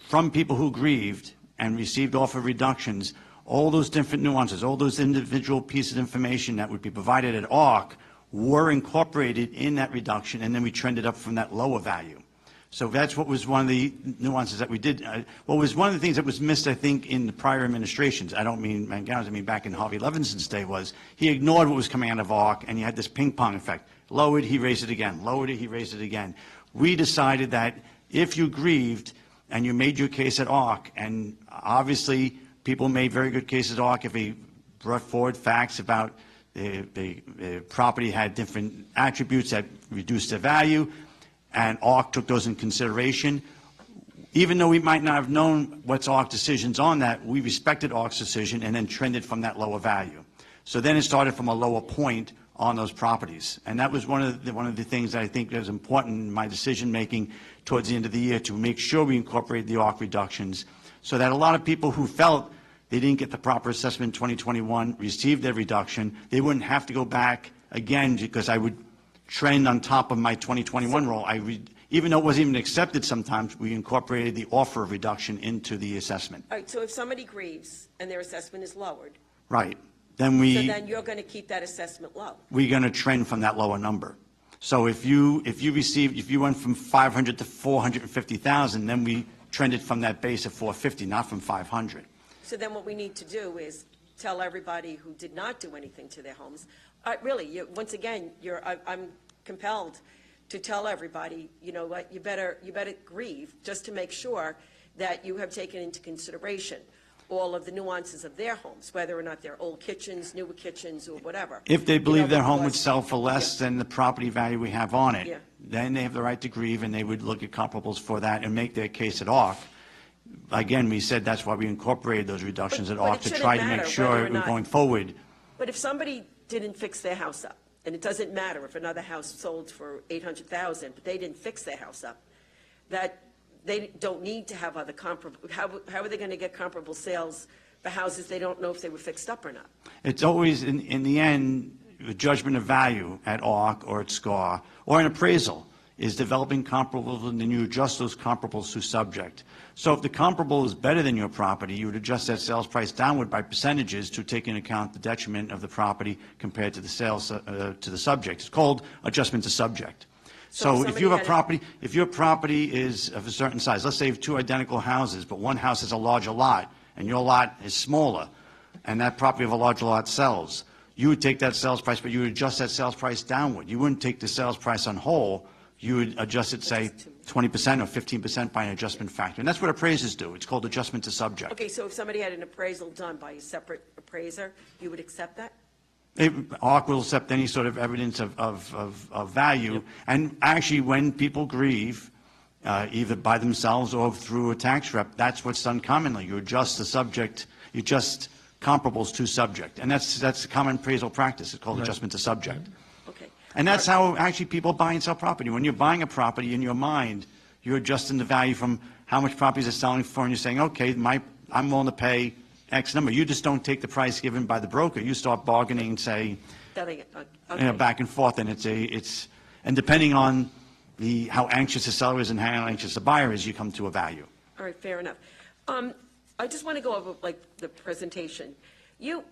from people who grieved and received offer reductions, all those different nuances, all those individual pieces of information that would be provided at ARC were incorporated in that reduction, and then we trended up from that lower value. So that's what was one of the nuances that we did. What was one of the things that was missed, I think, in the prior administrations, I don't mean Mangano's, I mean back in Harvey Levinson's day, was he ignored what was coming out of ARC, and you had this ping-pong effect. Lowered, he raised it again. Lowered it, he raised it again. We decided that if you grieved and you made your case at ARC, and obviously people made very good cases at ARC if they brought forward facts about the property had different attributes that reduced their value, and ARC took those in consideration. Even though we might not have known what's ARC decisions on that, we respected ARC's decision and then trended from that lower value. So then it started from a lower point on those properties. And that was one of the things that I think was important in my decision-making towards the end of the year, to make sure we incorporated the ARC reductions, so that a lot of people who felt they didn't get the proper assessment in 2021 received their reduction. They wouldn't have to go back again, because I would trend on top of my 2021 roll. Even though it wasn't even accepted sometimes, we incorporated the offer of reduction into the assessment. All right, so if somebody grieves and their assessment is lowered, Right. Then so then you're going to keep that assessment low. we're going to trend from that lower number. So if you went from 500 to 450,000, then we trended from that base of 450, not from 500. So then what we need to do is tell everybody who did not do anything to their homes, once again, I'm compelled to tell everybody, you know what, you better grieve, just to make sure that you have taken into consideration all of the nuances of their homes, whether or not they're old kitchens, newer kitchens, or whatever. If they believe their home would because- sell for less than the property value we have on it, Yeah. then they have the right to grieve, and they would look at comparables for that and make their case at ARC. Again, we said that's why we incorporated those reductions at But ARC, it to shouldn't try to make matter sure whether or we're not- going forward. But if somebody didn't fix their house up, and it doesn't matter if another house sold for 800,000, but they didn't fix their house up, that they don't need to have other comparable, how are they going to get comparable sales for houses they don't know if they were fixed up or not? It's always, in the end, the judgment of value at ARC or at SCAR, or an appraisal, is developing comparables, and then you adjust those comparables to subject. So if the comparable is better than your property, you would adjust that sales price downward by percentages to take into account the detriment of the property compared to the sales, to the subject. It's called adjustment to subject. So if you have a property, if your property is of a certain size, let's say you have two identical houses, but one house has a larger lot, and your lot is smaller, and that property of a larger lot sells, you would take that sales price, but you would adjust that sales price downward. You wouldn't take the sales price on whole. You would adjust it, say, 20% or 15% by an adjustment factor. And that's what appraisers do. It's called adjustment to subject. Okay, so if somebody had an appraisal done by a separate appraiser, you would accept that? ARC will accept any sort of evidence of value. And actually, when people grieve, either by themselves or through a tax rep, that's what's done commonly. You adjust the subject, you adjust comparables to subject. And that's a common appraisal practice. It's called adjustment to subject. Okay. And that's how actually people buy and sell property. When you're buying a property in your mind, you're adjusting the value from how much properties are selling for, and you're saying, okay, I'm willing to pay X number. You just don't take the price given by the broker. You start bargaining and say, back and forth, and and depending on how anxious the seller is and how anxious the buyer is, you come to a value. All right, fair enough. I just want to go over, like, the presentation. You,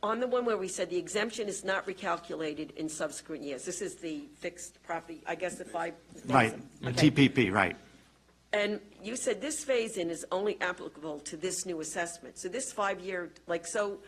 on the one where we said the exemption is not recalculated in subsequent years, this is the fixed property, I guess the 5. Right, Okay. TPP, right. And you said this phase-in is only applicable to this new assessment. So this 5-year, like, so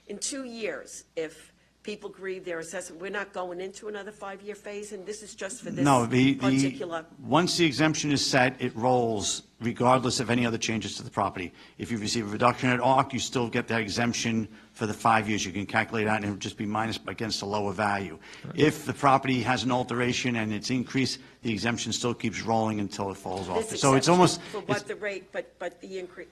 in 2 years, if people grieve their assessment, we're not going into another 5-year phase-in? This is just for this No, particular? once the exemption is set, it rolls regardless of any other changes to the property. If you receive a reduction at ARC, you still get that exemption for the 5 years. You can calculate out, and it would just be minus against a lower value. If the property has an alteration and it's increased, the exemption still keeps rolling until it falls off. This So it's exception almost, For what the rate, but the increase,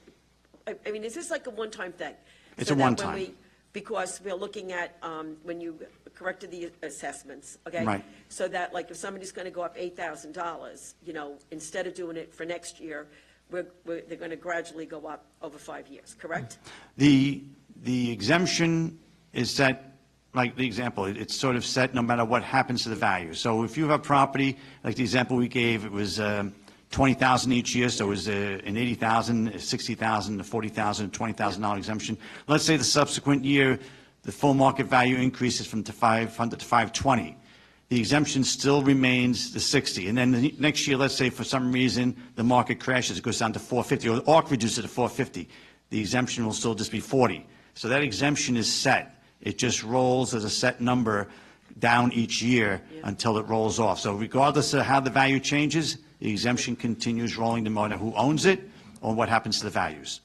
I mean, is this like a one-time thing? It's So a that when one-time. we- Because we're looking at, when you corrected the assessments, okay? Right. So that, like, if somebody's going to go up $8,000, you know, instead of doing it for next year, they're going to gradually go up over 5 years, correct? the exemption is set, like the example, it's sort of set no matter what happens to the value. So if you have a property, like the example we gave, it was $20,000 each year, so it was an $80,000, $60,000, $40,000, $20,000 exemption. Let's say the subsequent year, the full market value increases from to 500 to 520. The exemption still remains the 60. And then the next year, let's say for some reason, the market crashes, it goes down to 450, or ARC reduces it to 450. The exemption will still just be 40. So that exemption is set. It just rolls as a set number down each year until it rolls off. So regardless of how the value changes, the exemption continues rolling no matter who owns it or what happens to the values.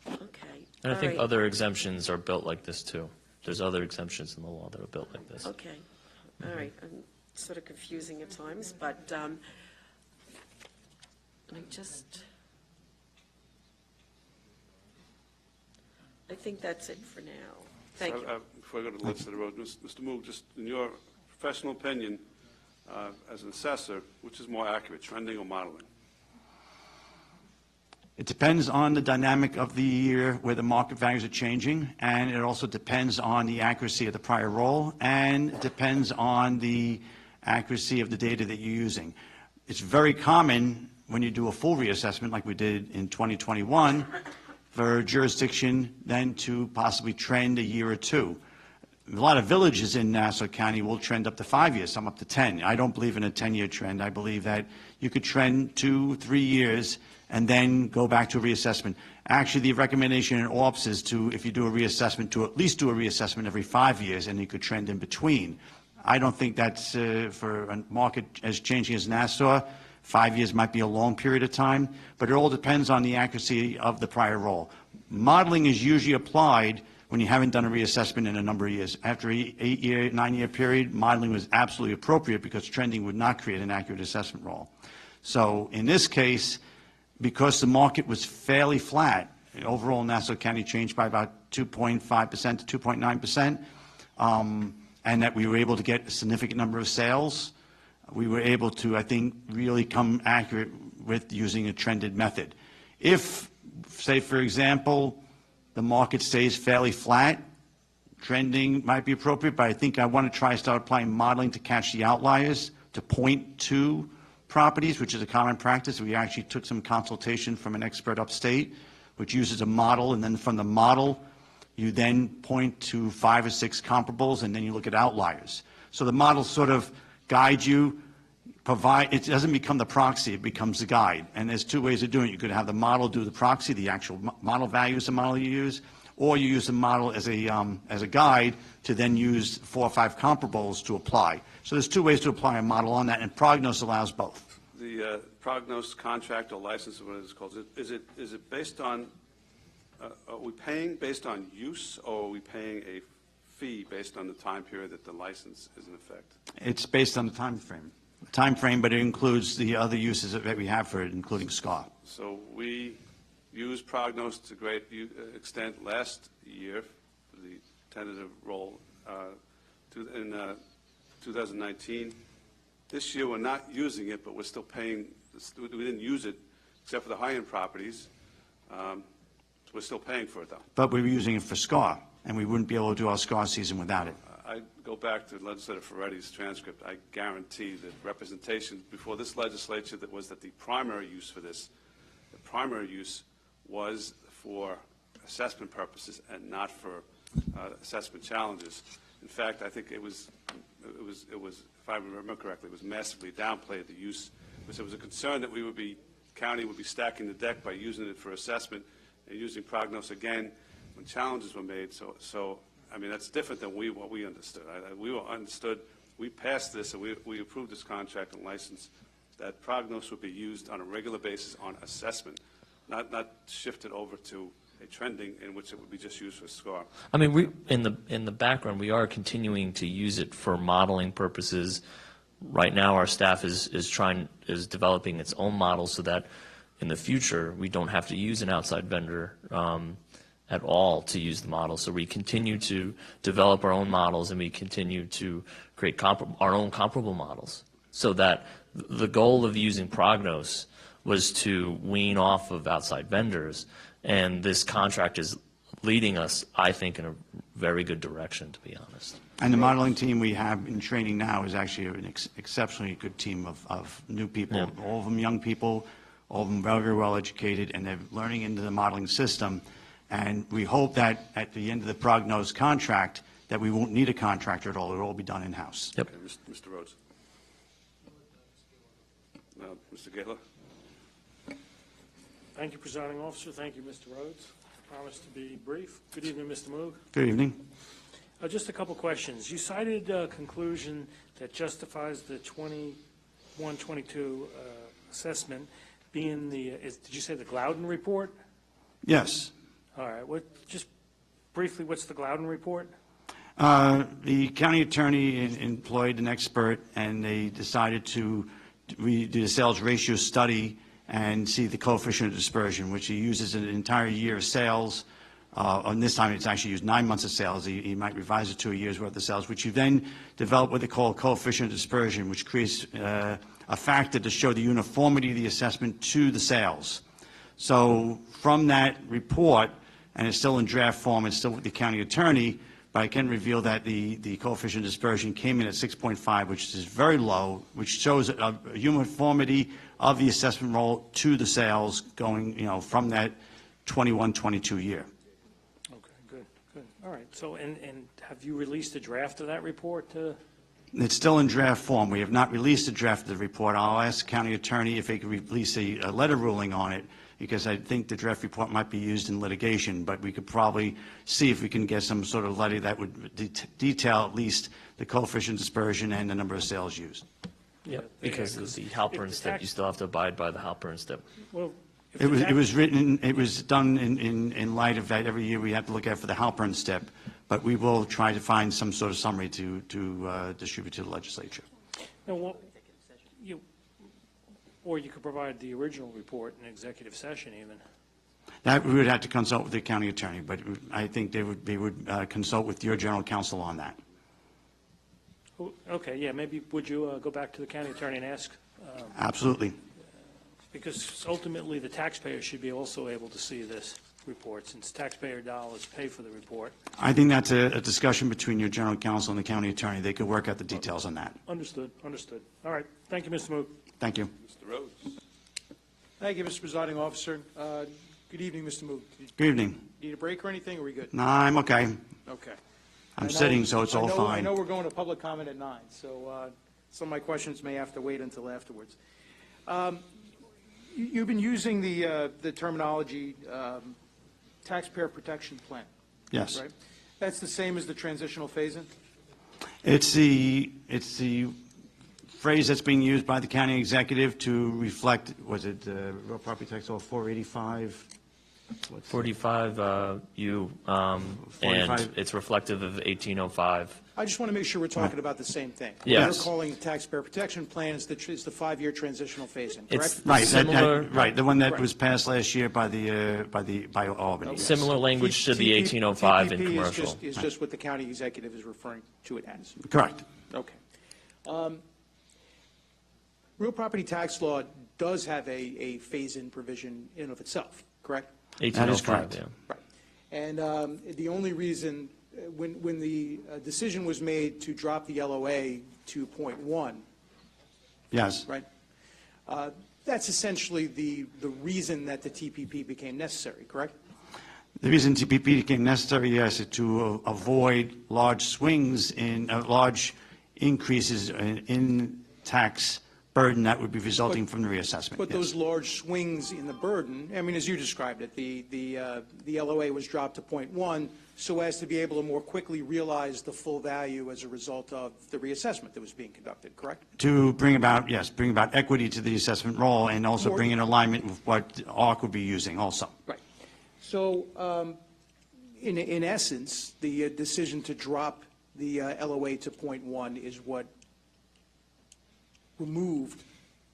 Okay. And I all think right. other exemptions are built like this too. There's other exemptions in the law that are built like this. Okay, all right, I'm sort of confusing at times, but I think that's it for now. Thank you. Before I go to the legislative road, Mr. Moog, just in your professional opinion, as an assessor, which is more accurate, trending or modeling? It depends on the dynamic of the year where the market values are changing, and it also depends on the accuracy of the prior roll, and it depends on the accuracy of the data that you're using. It's very common when you do a full reassessment like we did in 2021 for a jurisdiction then to possibly trend a year or two. A lot of villages in Nassau County will trend up to 5 years, some up to 10. I don't believe in a 10-year trend. I believe that you could trend 2-3 years and then go back to a reassessment. Actually, the recommendation in ORPS is to, if you do a reassessment, to at least do a reassessment every 5 years, and you could trend in between. I don't think that's, for a market as changing as Nassau, 5 years might be a long period of time, but it all depends on the accuracy of the prior roll. Modeling is usually applied when you haven't done a reassessment in a number of years. After an 8-year, 9-year period, modeling was absolutely appropriate because trending would not create an accurate assessment roll. So in this case, because the market was fairly flat, overall Nassau County changed by about 2.5% to 2.9%, and that we were able to get a significant number of sales, we were able to, I think, really come accurate with using a trended method. If, say, for example, the market stays fairly flat, trending might be appropriate, but I think I want to try to start applying modeling to catch the outliers, to point to properties, which is a common practice. We actually took some consultation from an expert upstate, which uses a model, and then from the model, you then point to 5 or 6 comparables, and then you look at outliers. So the model sort of guides you, it doesn't become the proxy, it becomes the guide. And there's 2 ways of doing it. You could have the model do the proxy, the actual model value is the model you use, or you use the model as a guide to then use 4 or 5 comparables to apply. So there's 2 ways to apply a model on that, and Prognos allows both. The Prognos contract or license, what it is called, is it based on, are we paying based on use, or are we paying a fee based on the time period that the license is in effect? It's based on the time frame, but it includes the other uses that we have for it, including SCAR. So we used Prognos to great extent last year for the tentative roll in 2019. This year we're not using it, but we're still paying. We didn't use it except for the high-end properties. So we're still paying for it, though. But we were using it for SCAR, and we wouldn't be able to do our SCAR season without it. I go back to Legislator Ferretti's transcript. I guarantee that representation before this legislature that the primary use for this, the primary use was for assessment purposes and not for assessment challenges. In fact, I think it was, if I remember correctly, it was massively downplayed, the use, because there was a concern that county would be stacking the deck by using it for assessment and using Prognos again when challenges were made. So I mean, that's different than what we understood. We passed this and we approved this contract and license that Prognos would be used on a regular basis on assessment, not shifted over to a trending in which it would be just used for SCAR. I mean, in the background, we are continuing to use it for modeling purposes. Right now, our staff is developing its own model so that in the future, we don't have to use an outside vendor at all to use the model. So we continue to develop our own models, and we continue to create our own comparable models, so that the goal of using Prognos was to wean off of outside vendors, and this contract is leading us, I think, in a very good direction, to be honest. And the modeling team we have in training now is actually an exceptionally good team of new people, Yeah. all of them young people, all of them very, very well educated, and they're learning into the modeling system. And we hope that at the end of the Prognos contract, that we won't need a contractor at all. It'll all be done in-house. Yep. Okay, Mr. Rhodes. Mr. Gaylor. Thank you, Presiding Officer. Thank you, Mr. Rhodes. Promise to be brief. Good evening, Mr. Moog. Good evening. Just a couple questions. You cited a conclusion that justifies the 21-22 assessment being did you say the Glowden report? Yes. All right. Just briefly, what's the Glowden report? The county attorney employed an expert, and they decided to do a sales ratio study and see the coefficient of dispersion, which he uses an entire year of sales. And this time it's actually used 9 months of sales. He might revise it to a year's worth of sales, which you then develop what they call coefficient of dispersion, which creates a factor to show the uniformity of the assessment to the sales. So from that report, and it's still in draft form, it's still with the county attorney, but I can reveal that the coefficient of dispersion came in at 6.5, which is very low, which shows a uniformity of the assessment roll to the sales going, from that 21-22 year. Okay, good. All right. So, and have you released a draft of that report to? It's still in draft form. We have not released a draft of the report. I'll ask the county attorney if they could release a letter ruling on it, because I think the draft report might be used in litigation, but we could probably see if we can get some sort of letter that would detail at least the coefficient dispersion and the number of sales used. Yep, because of the Halpern step, you still have to abide by the Halpern step. Well, It was done in light of that. Every year we have to look at for the Halpern step, but we will try to find some sort of summary to distribute to the legislature. Now, or you could provide the original report in executive session even. That we would have to consult with the county attorney, but I think they would consult with your general counsel on that. Okay, yeah, maybe would you go back to the county attorney and ask? Absolutely. Because ultimately, the taxpayer should be also able to see this report, since taxpayer dollars pay for the report. I think that's a discussion between your general counsel and the county attorney. They could work out the details on that. Understood. All right, thank you, Mr. Moog. Thank you. Mr. Rhodes. Thank you, Mr. Presiding Officer. Good evening, Mr. Moog. Good evening. Need a break or anything, or are we good? No, I'm okay. Okay. I'm sitting, so it's all I fine. know we're going to public comment at 9, so some of my questions may have to wait until afterwards. You've been using the terminology taxpayer protection plan, Yes. right? That's the same as the transitional phase-in? It's the phrase that's being used by the county executive to reflect, was it real property tax law 485? 45 and 45. it's reflective of 1805. I just want to make sure we're talking about the same thing. Yes. You're calling the taxpayer protection plan is the 5-year transitional phase-in, It's correct? Right, similar, right, the one that Right. was passed last year by Albany. yes. similar language to the 1805 in TPP commercial. is just what the county executive is referring to it as. Correct. Okay. Real property tax law does have a phase-in provision in of itself, correct? 1805, correct. yeah. Right. And the only reason, when the decision was made to drop the LOA to .1, Yes. right? That's essentially the reason that the TPP became necessary, correct? The reason TPP became necessary, yes, is to avoid large swings in, large increases in tax burden that would be resulting from the reassessment. But yes. those large swings in the burden, I mean, as you described it, the LOA was dropped to 0.1 so as to be able to more quickly realize the full value as a result of the reassessment that was being conducted, correct? To bring about, yes, bring about equity to the assessment roll and also More- bring in alignment with what ARC would be using also. Right. So, in essence, the decision to drop the LOA to 0.1 is what removed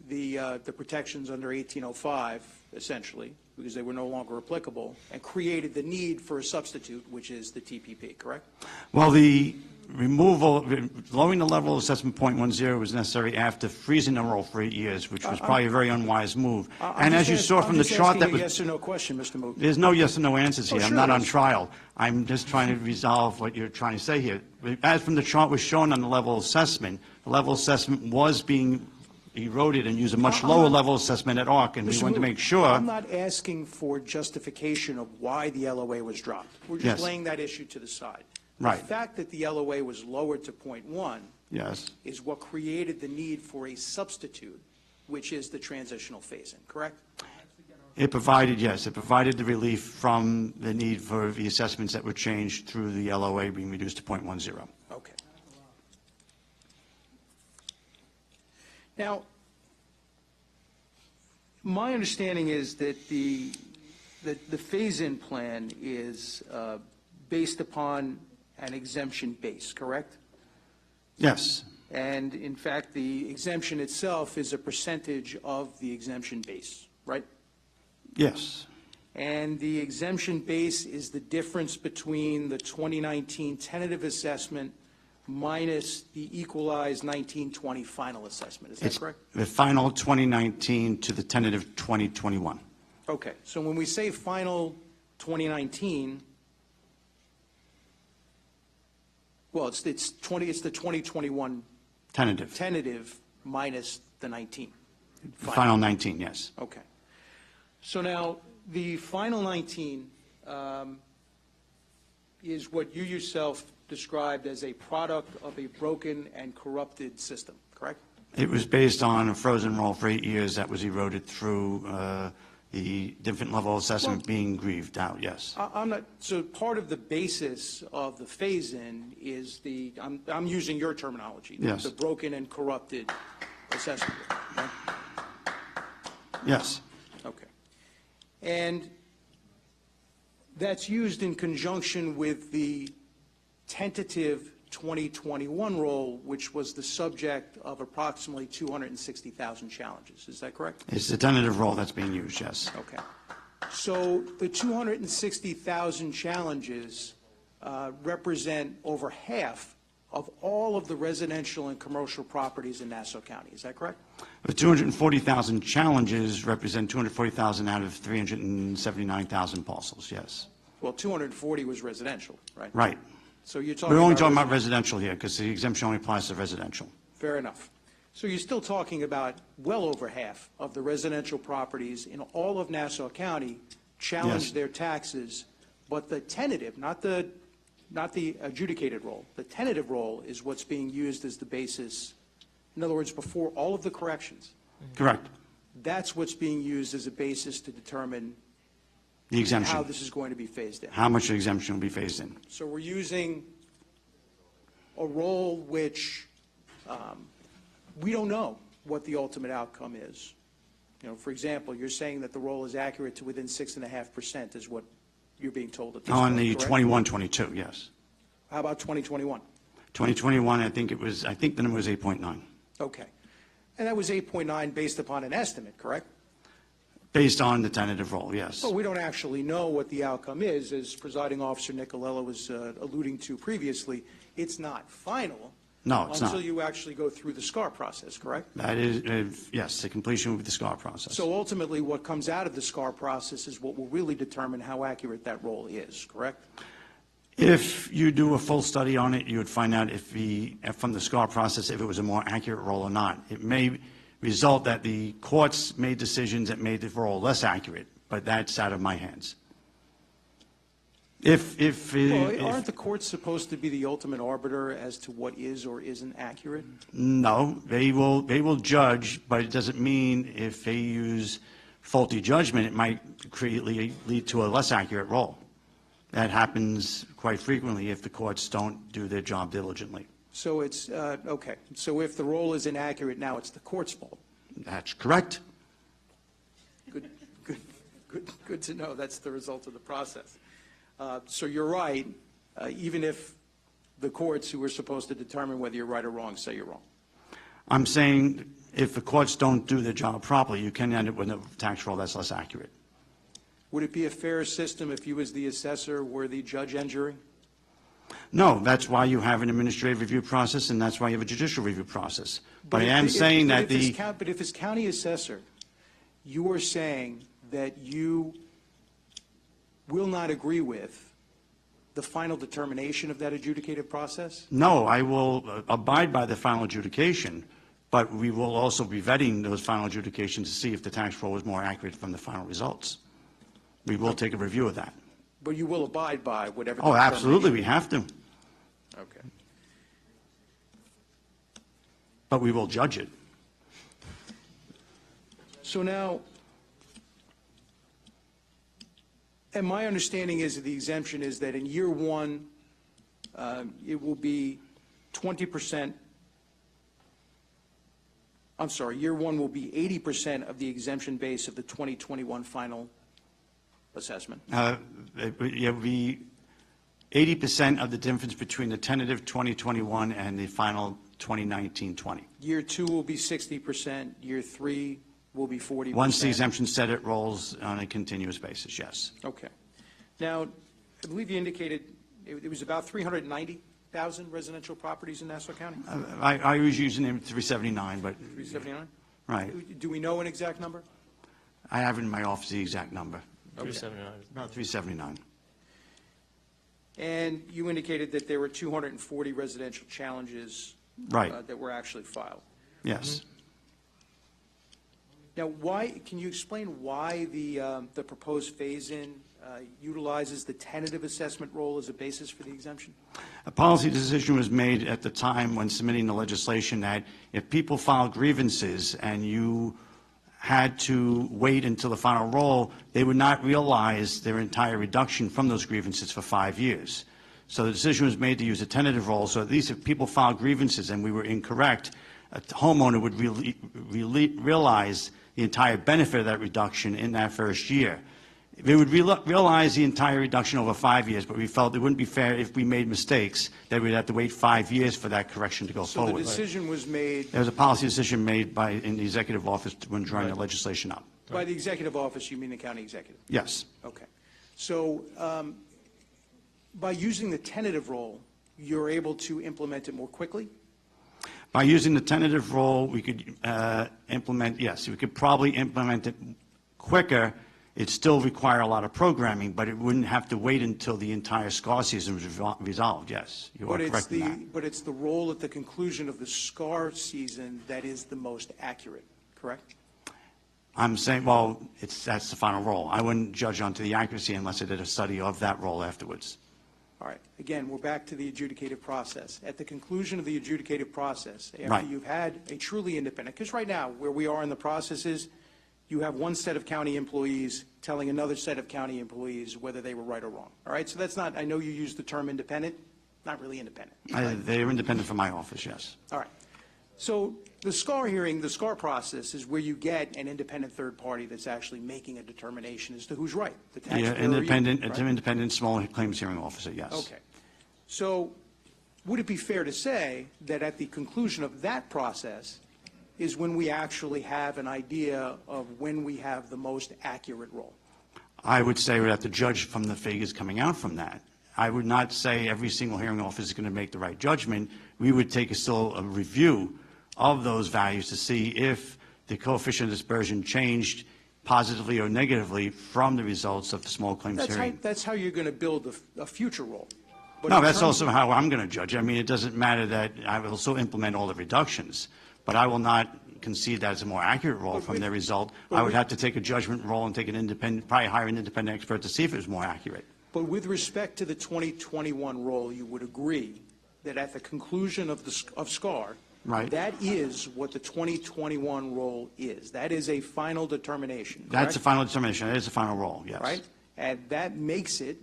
the protections under 1805, essentially, because they were no longer applicable, and created the need for a substitute, which is the TPP, correct? Well, the removal, lowering the level of assessment 0.10 was necessary after freezing the roll for 8 years, which was probably a very unwise move. And as you saw from the chart that I'm was... just asking a yes or no question, Mr. Mook. There's no yes or no answers here. Oh, I'm sure not there on is. trial. I'm just trying to resolve what you're trying to say here. As from the chart was shown on the level assessment, the level assessment was being eroded and used a much I'm lower not- level assessment at ARC, and we Mr. wanted to Mook, make sure... I'm not asking for justification of why the LOA was dropped. We're just Yes. laying that issue to the side. Right. The fact that the LOA was lowered to 0.1 Yes, is what created the need for a substitute, which is the transitional phase-in, correct? it provided, yes, it provided the relief from the need for the assessments that were changed through the LOA being reduced to 0.10. Okay. Now, my understanding is that the phase-in plan is based upon an exemption base, correct? Yes, And in fact, the exemption itself is a percentage of the exemption base, right? yes, And the exemption base is the difference between the 2019 tentative assessment minus the equalized 1920 final assessment. Is that it's correct? the final 2019 to the tentative 2021. Okay, so when we say final 2019, well, it's the 2021 Tentative, tentative minus the 19. final 19, yes. Okay. So now, the final 19 is what you yourself described as a product of a broken and corrupted system, correct? It was based on a frozen roll for 8 years that was eroded through the different level assessment being grieved out, yes. I'm not, so part of the basis of the phase-in is I'm using your terminology. Yes. The broken and corrupted assessment, right? Yes, Okay. And that's used in conjunction with the tentative 2021 roll, which was the subject of approximately 260,000 challenges. Is that correct? it's the tentative roll that's being used, yes. Okay. So the 260,000 challenges represent over half of all of the residential and commercial properties in Nassau County. Is that correct? The 240,000 challenges represent 240,000 out of 379,000 parcels, yes. Well, 240 was residential, right? Right. So you're talking We're only about talking about residential here, because the exemption only applies to residential. Fair enough. So you're still talking about well over half of the residential properties in all of Nassau County challenge Yes. their taxes, but the tentative, not the adjudicated roll, the tentative roll is what's being used as the basis. In other words, before all of the corrections, Correct. that's what's being used as a basis to determine The how exemption, this is going to be phased in. how much the exemption will be phased in. So we're using a roll which we don't know what the ultimate outcome is. You know, for example, you're saying that the roll is accurate to within 6.5% is what you're being told at this point, On the correct? 21-22, yes. How about 2021? 2021, I think the number was 8.9, Okay. And that was 8.9 based upon an estimate, correct? based on the tentative roll, yes. But we don't actually know what the outcome is, as Presiding Officer Nicolella was alluding to previously. It's not final. No, it's not. Until you actually go through the SCAR process, correct? That is, yes, the completion of the SCAR process. So ultimately, what comes out of the SCAR process is what will really determine how accurate that roll is, correct? If you do a full study on it, you would find out from the SCAR process, if it was a more accurate roll or not. It may result that the courts made decisions that made the roll less accurate, but that's out of my hands. Well, aren't the courts supposed to be the ultimate arbiter as to what is or isn't accurate? No, they will judge, but it doesn't mean if they use faulty judgment, it might lead to a less accurate roll. That happens quite frequently if the courts don't do their job diligently. So it's, okay, so if the roll is inaccurate now, it's the court's fault. That's correct. Good to know. That's the result of the process. So you're right, even if the courts who are supposed to determine whether you're right or wrong say you're wrong. I'm saying if the courts don't do their job properly, you can end up with a tax roll that's less accurate. Would it be a fair system if you as the assessor were the judge and jury? No, that's why you have an administrative review process, and that's why you have a judicial review process. But I am if- saying but that if But if as county assessor, you are saying that you will not agree with the final determination of that adjudicative process? No, I will abide by the final adjudication, but we will also be vetting those final adjudications to see if the tax roll is more accurate from the final results. We will take a review of that. But you will abide by whatever. Oh, absolutely, we determination- have to, Okay. but we will judge it. So now, and my understanding is that the exemption is that in year one, it will be 20%, I'm sorry, year one will be 80% of the exemption base of the 2021 final assessment. It would be 80% of the difference between the tentative 2021 and the final 2019-20. Year two will be 60%, year three will be 40%. Once the exemption set, it rolls on a continuous basis, yes. Okay. Now, I believe you indicated it was about 390,000 residential properties in Nassau County? I was using it 379, but, 379? right. Do we know an exact number? I have it in my office, the exact number. 379. About 379. And you indicated that there were 240 residential challenges Right. that were actually filed. Yes. Now, can you explain why the proposed phase-in utilizes the tentative assessment role as a basis for the exemption? A policy decision was made at the time when submitting the legislation that if people filed grievances and you had to wait until the final roll, they would not realize their entire reduction from those grievances for 5 years. So the decision was made to use a tentative roll, so at least if people filed grievances and we were incorrect, a homeowner would realize the entire benefit of that reduction in that first year. They would realize the entire reduction over 5 years, but we felt it wouldn't be fair if we made mistakes, that we'd have to wait 5 years for that correction to go So forward. the decision was made There was a policy decision made in the executive office when drawing the legislation up. by the executive office, you mean the county executive? Yes. Okay. So by using the tentative role, you're able to implement it more quickly? By using the tentative role, we could implement, yes, we could probably implement it quicker. It'd still require a lot of programming, but it wouldn't have to wait until the entire SCAR season was resolved, yes. You are correct in that. But it's the role at the conclusion of the SCAR season that is the most accurate, correct? I'm saying, well, that's the final role. I wouldn't judge onto the accuracy unless I did a study of that role afterwards. All right. Again, we're back to the adjudicative process. At the conclusion of the adjudicative process, after Right. you've had a truly independent, because right now, where we are in the process is, you have one set of county employees telling another set of county employees whether they were right or wrong. All right? So that's not, I know you used the term independent, not really independent. They're independent from my office, yes. All right. So the SCAR hearing, the SCAR process is where you get an independent third party that's actually making a determination as to who's right, the taxpayer Yeah, or you, independent, right? it's an independent small claims hearing officer, yes. Okay. So would it be fair to say that at the conclusion of that process is when we actually have an idea of when we have the most accurate roll? I would say we'd have to judge from the figures coming out from that. I would not say every single hearing officer is going to make the right judgment. We would take still a review of those values to see if the coefficient of dispersion changed positively or negatively from the results of the small claims hearing. That's how you're going to build a future roll. But No, in that's terms also how I'm going to judge. I mean, it doesn't matter that I will still implement all the reductions, but I will not concede that it's a more accurate roll from their result. I would have to take a judgment roll and take an independent, probably hire an independent expert to see if it was more accurate. But with respect to the 2021 roll, you would agree that at the conclusion of SCAR, Right. that is what the 2021 roll is. That is a final determination, correct? That's a final determination. That is a final roll, yes. Right? And that makes it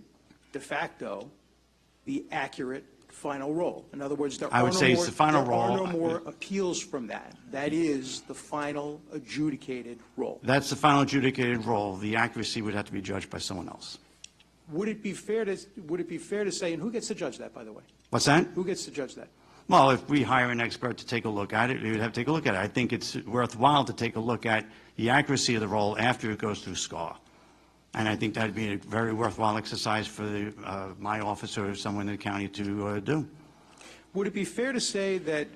de facto the accurate final roll. In other words, I would say it's the final there are roll. no more appeals from that. That is the final adjudicated roll. That's the final adjudicated roll. The accuracy would have to be judged by someone else. Would it be fair to say, and who gets to judge that, by the way? What's that? Who gets to judge that? Well, if we hire an expert to take a look at it, we would have to take a look at it. I think it's worthwhile to take a look at the accuracy of the roll after it goes through SCAR. And I think that'd be a very worthwhile exercise for my office or someone in the county to do. Would it be fair to say that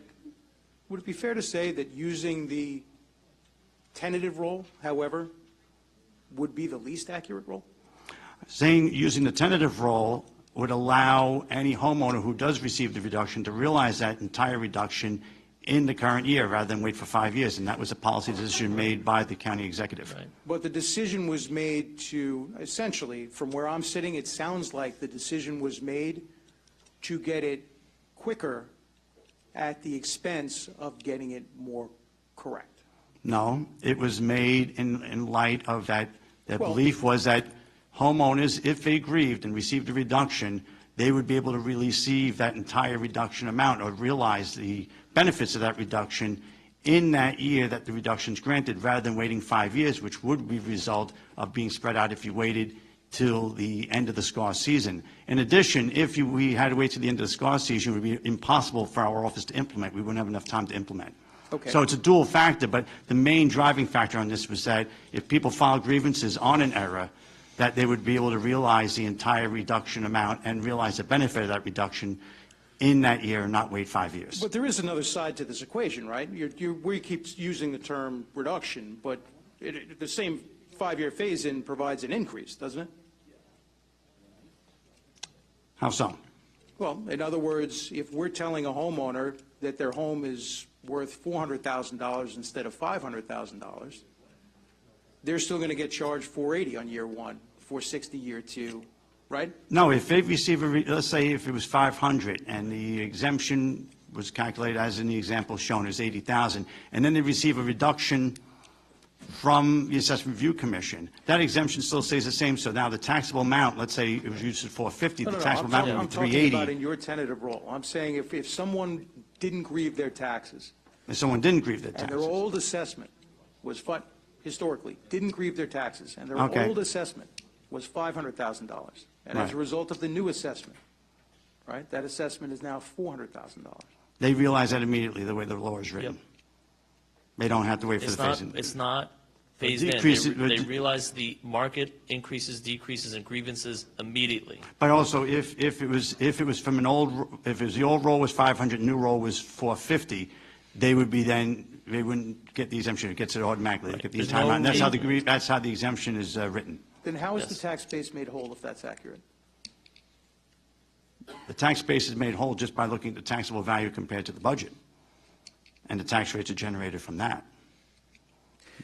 using the tentative roll, however, would be the least accurate roll? Saying using the tentative roll would allow any homeowner who does receive the reduction to realize that entire reduction in the current year rather than wait for 5 years. And that was a policy decision made by the county executive. Right. But the decision was made to, essentially, from where I'm sitting, it sounds like the decision was made to get it quicker at the expense of getting it more correct. No, it was made in light of that. The Well- belief was that homeowners, if they grieved and received a reduction, they would be able to receive that entire reduction amount or realize the benefits of that reduction in that year that the reduction is granted, rather than waiting 5 years, which would be the result of being spread out if you waited till the end of the SCAR season. In addition, if we had to wait till the end of the SCAR season, it would be impossible for our office to implement. We wouldn't have enough time to implement. Okay. So it's a dual factor, but the main driving factor on this was that if people filed grievances on an error, that they would be able to realize the entire reduction amount and realize the benefit of that reduction in that year and not wait 5 years. But there is another side to this equation, right? We keep using the term reduction, but the same 5-year phase-in provides an increase, doesn't it? How so? Well, in other words, if we're telling a homeowner that their home is worth $400,000 instead of $500,000, they're still going to get charged $480 on year one, $460 year two, right? No, if they receive let's say if it was 500 and the exemption was calculated as in the example shown as 80,000, and then they receive a reduction from the Assessment Review Commission, that exemption still stays the same. So now the taxable amount, let's say it was used at 450, the taxable amount would be I'm talking 380. about in your tentative role. I'm saying if someone didn't grieve their taxes, If someone didn't grieve their and their taxes. old assessment was, historically, didn't grieve their taxes, and their Okay. old assessment was $500,000. And as a Right. result of the new assessment, right, that assessment is now $400,000. They realize that immediately, the way the law is written. Yep. They don't have to wait for It's the not, phase-in. it's not phased in. decrease They it- they realize the market increases, decreases, and grievances immediately. But also, if it was from an old, if it was the old roll was 500, new roll was 450, they would be then, they wouldn't get the exemption. It gets it automatically. They get the There's time no out. And that's how need- that's how the exemption is written. Then how is the Yes. tax base made whole if that's accurate? The tax base is made whole just by looking at the taxable value compared to the budget. And the tax rates are generated from that.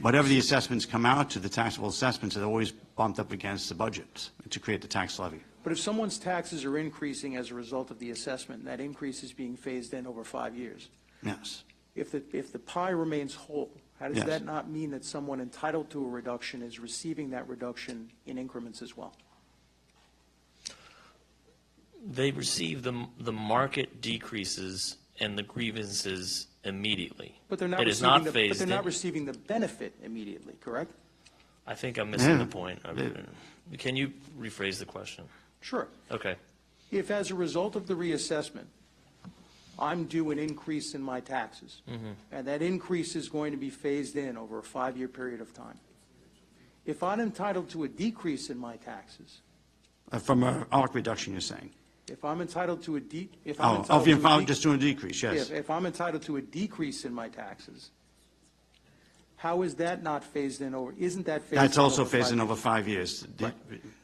Whatever the assessments come out to, the taxable assessments are always bumped up against the budget to create the tax levy. But if someone's taxes are increasing as a result of the assessment, and that increase is being phased in over 5 years, Yes. if the pie remains whole, how does Yes. that not mean that someone entitled to a reduction is receiving that reduction in increments as well? They receive the market decreases and the grievances immediately. But they're not It is receiving not but phased they're not in. receiving the benefit immediately, correct? I think I'm missing Yeah. the point. Can you rephrase the question? Sure. Okay. If as a result of the reassessment, I'm due an increase in my taxes, Mm-hmm. and that increase is going to be phased in over a 5-year period of time, if I'm entitled to a decrease in my taxes, From a ARC reduction, you're saying? if I'm entitled to a if Oh, I'm entitled if you're to a just doing a decrease, yes. if I'm entitled to a decrease in my taxes, how is that not phased in over, isn't that phased in That's also over 5 phased in years? over 5 years. Right.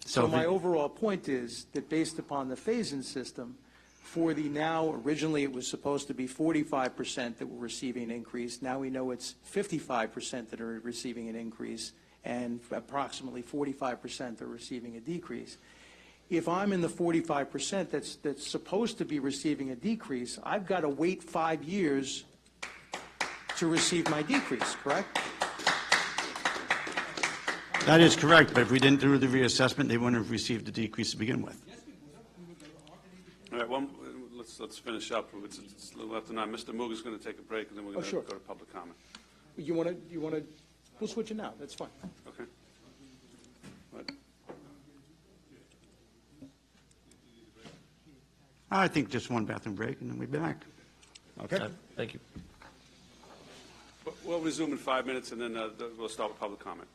So So my overall point is that based upon the phase-in system, for the now, originally it was supposed to be 45% that were receiving an increase. Now we know it's 55% that are receiving an increase, and approximately 45% are receiving a decrease. If I'm in the 45% that's supposed to be receiving a decrease, I've got to wait 5 years to receive my decrease, correct? That is correct, but if we didn't do the reassessment, they wouldn't have received the decrease to begin with. All right, let's finish up. It's a little after 9. Mr. Moog is going to take a break, and then we're going to sure. go to public comment. You want to, we'll switch it now, that's fine. Okay. What? I think just one bathroom break, and then we'll be back. Okay? Thank you. We'll resume in 5 minutes, and then we'll start with public comment.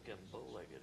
Getting bow-legged.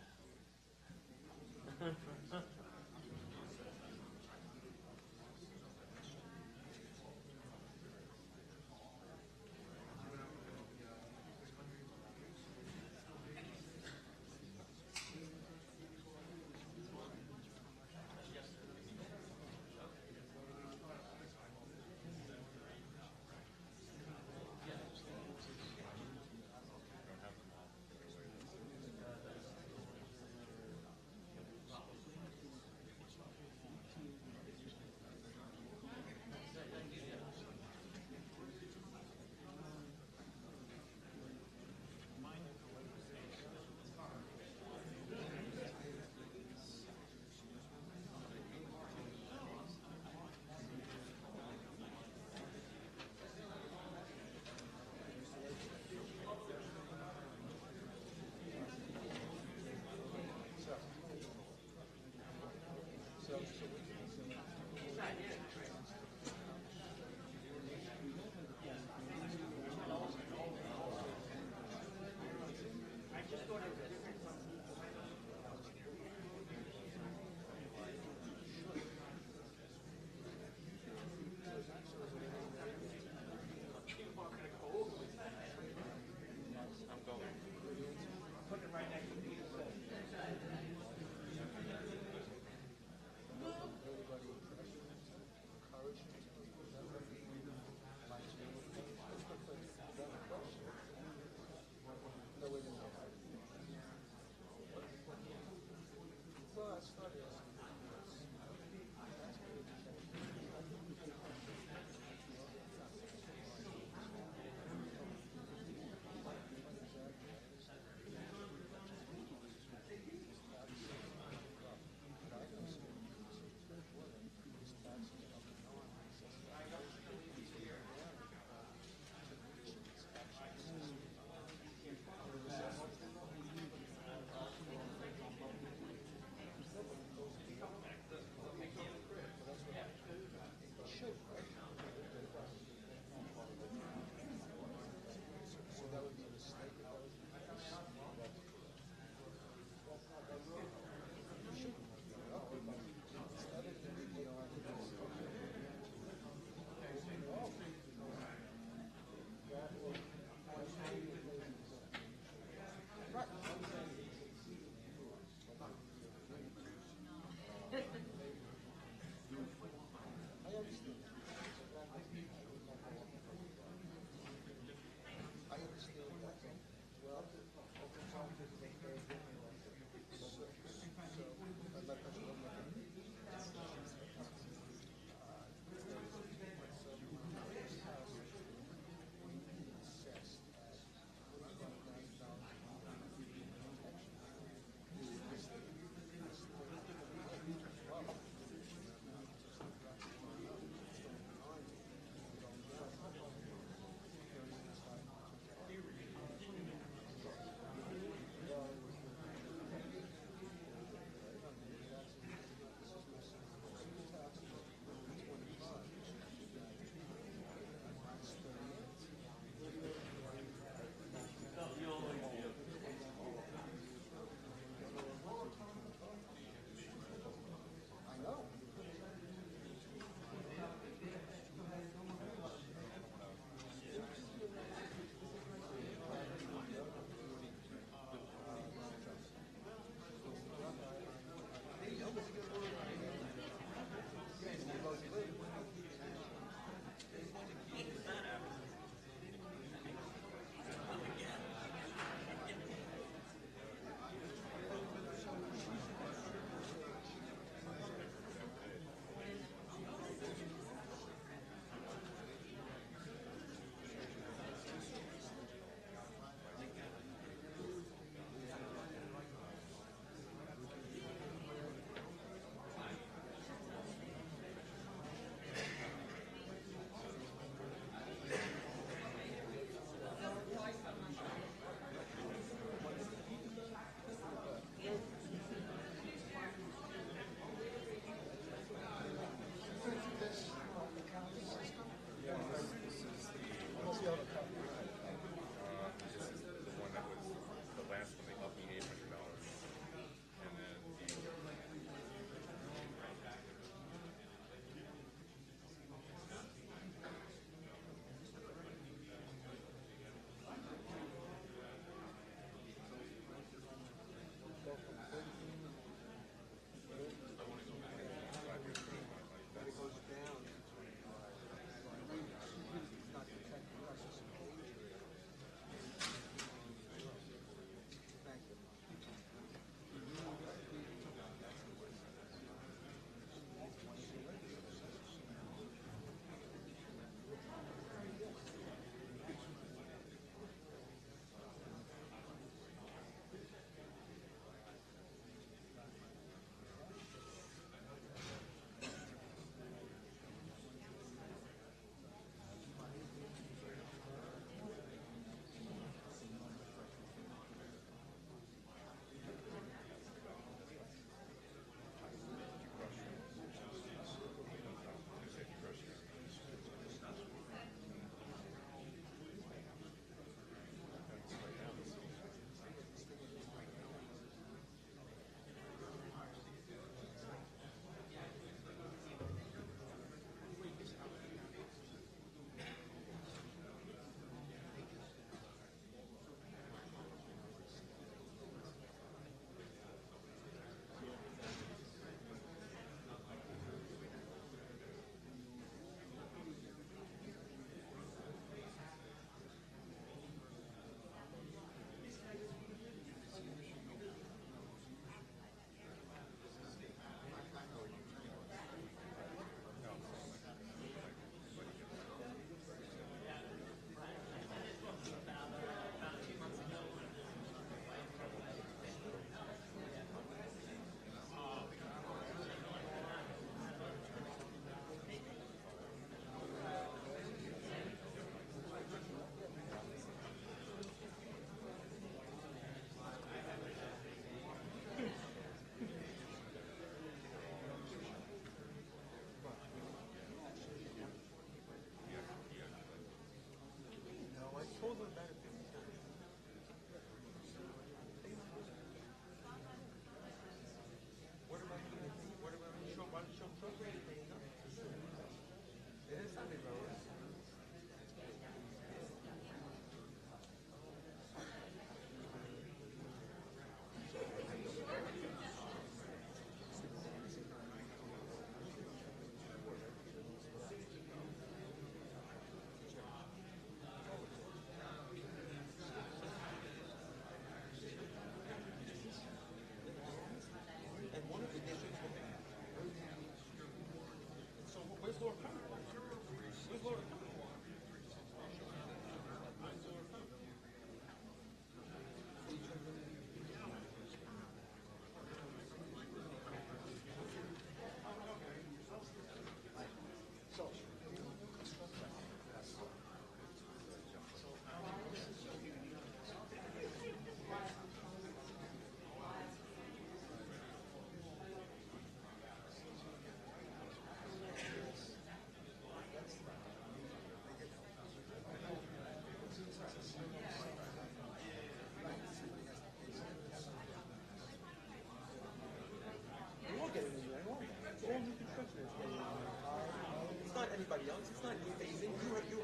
It's not phasing. You run your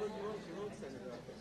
own senator up there.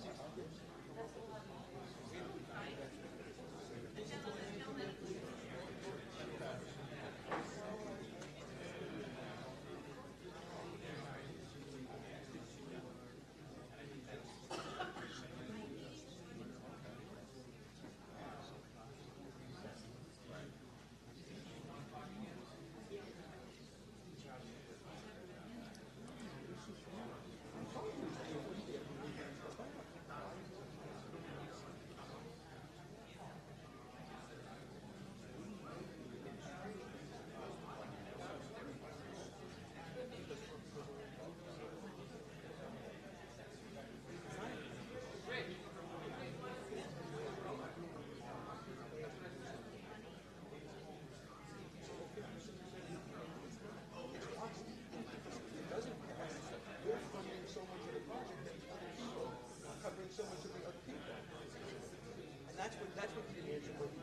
That's what the answer would be.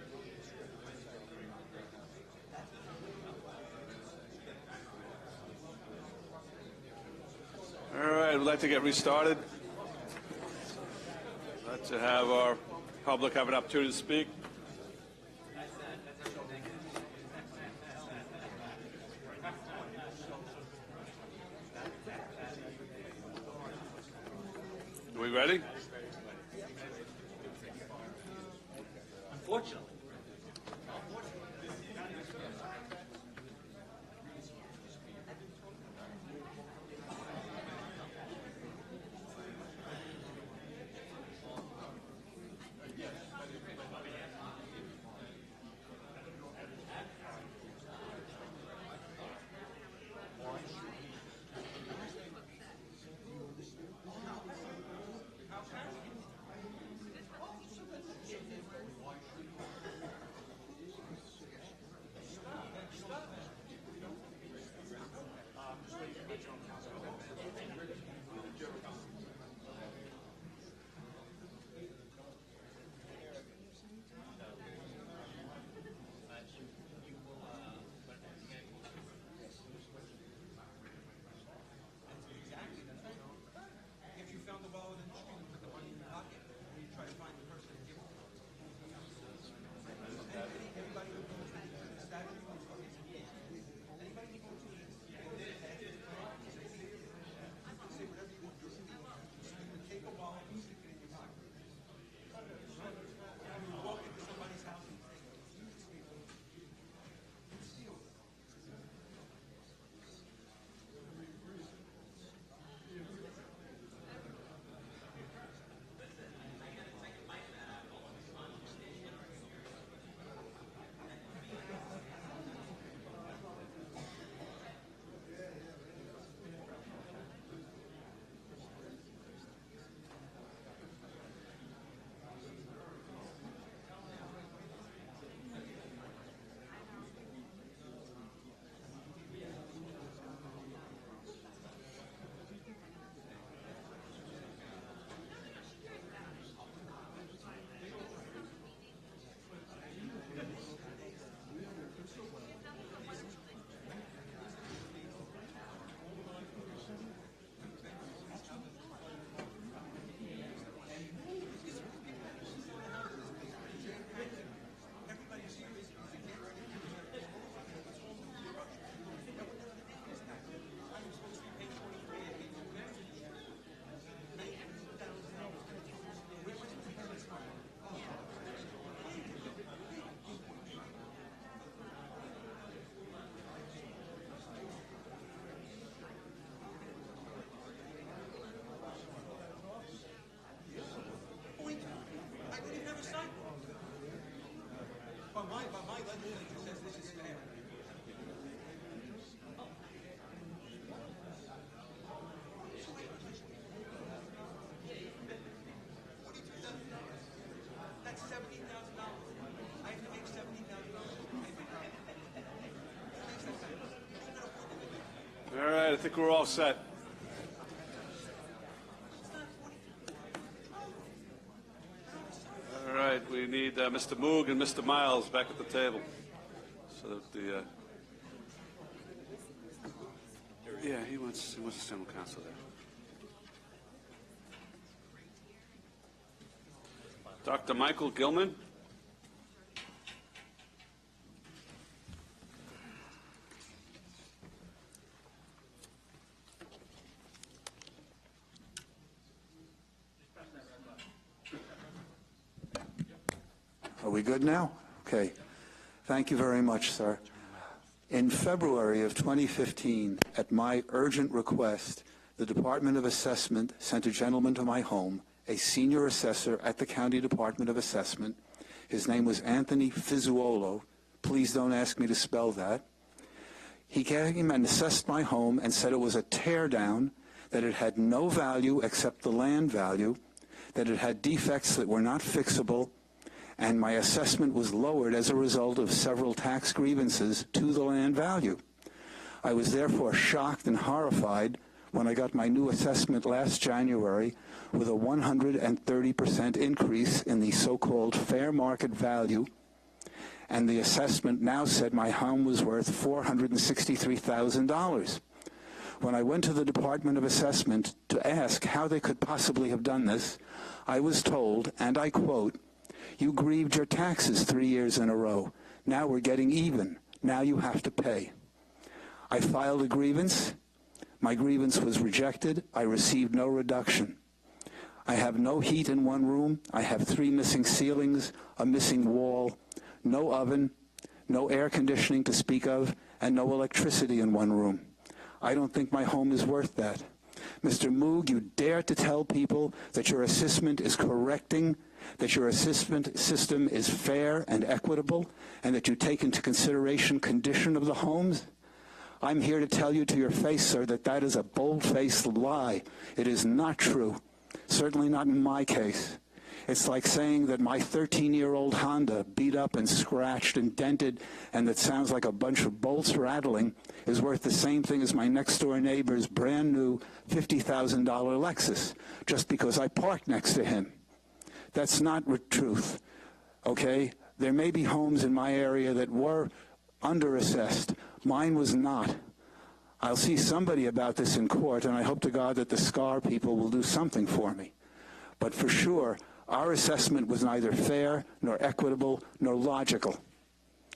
All right, we'd like to get restarted. I'd like to have our public have an opportunity to speak. Are we ready? Unfortunately. If you found the wallet in the street and put the money in your pocket, and you try to find the person to give it to. Everybody who goes to the statue, anybody who goes to the say whatever you want to do. You would take a wallet and stick it in your pocket. You would walk into somebody's house and take it. But my legislature says this is fair. That's $17,000. I have to make $17,000. All right, I think we're all set. All right, we need Mr. Moog and Mr. Miles back at the table. So that the yeah, he wants to stand with counsel there. Dr. Michael Gilman. Are we good now? Okay. Thank you very much, sir. In February of 2015, at my urgent request, the Department of Assessment sent a gentleman to my home, a senior assessor at the County Department of Assessment. His name was Anthony Fizzuolo. Please don't ask me to spell that. He came and assessed my home and said it was a tear down, that it had no value except the land value, that it had defects that were not fixable, and my assessment was lowered as a result of several tax grievances to the land value. I was therefore shocked and horrified when I got my new assessment last January with a 130% increase in the so-called fair market value, and the assessment now said my home was worth $463,000. When I went to the Department of Assessment to ask how they could possibly have done this, I was told, and I quote, "You grieved your taxes 3 years in a row. Now we're getting even. Now you have to pay." I filed a grievance. My grievance was rejected. I received no reduction. I have no heat in one room. I have 3 missing ceilings, a missing wall, no oven, no air conditioning to speak of, and no electricity in one room. I don't think my home is worth that. Mr. Moog, you dare to tell people that your assessment is correcting, that your assessment system is fair and equitable, and that you take into consideration condition of the homes? I'm here to tell you to your face, sir, that that is a bold-faced lie. It is not true, certainly not in my case. It's like saying that my 13-year-old Honda, beat up and scratched and dented, and that sounds like a bunch of bolts rattling, is worth the same thing as my next-door neighbor's brand-new $50,000 Lexus, just because I parked next to him. That's not truth, okay? There may be homes in my area that were underassessed. Mine was not. I'll see somebody about this in court, and I hope to God that the SCAR people will do something for me. But for sure, our assessment was neither fair, nor equitable, nor logical.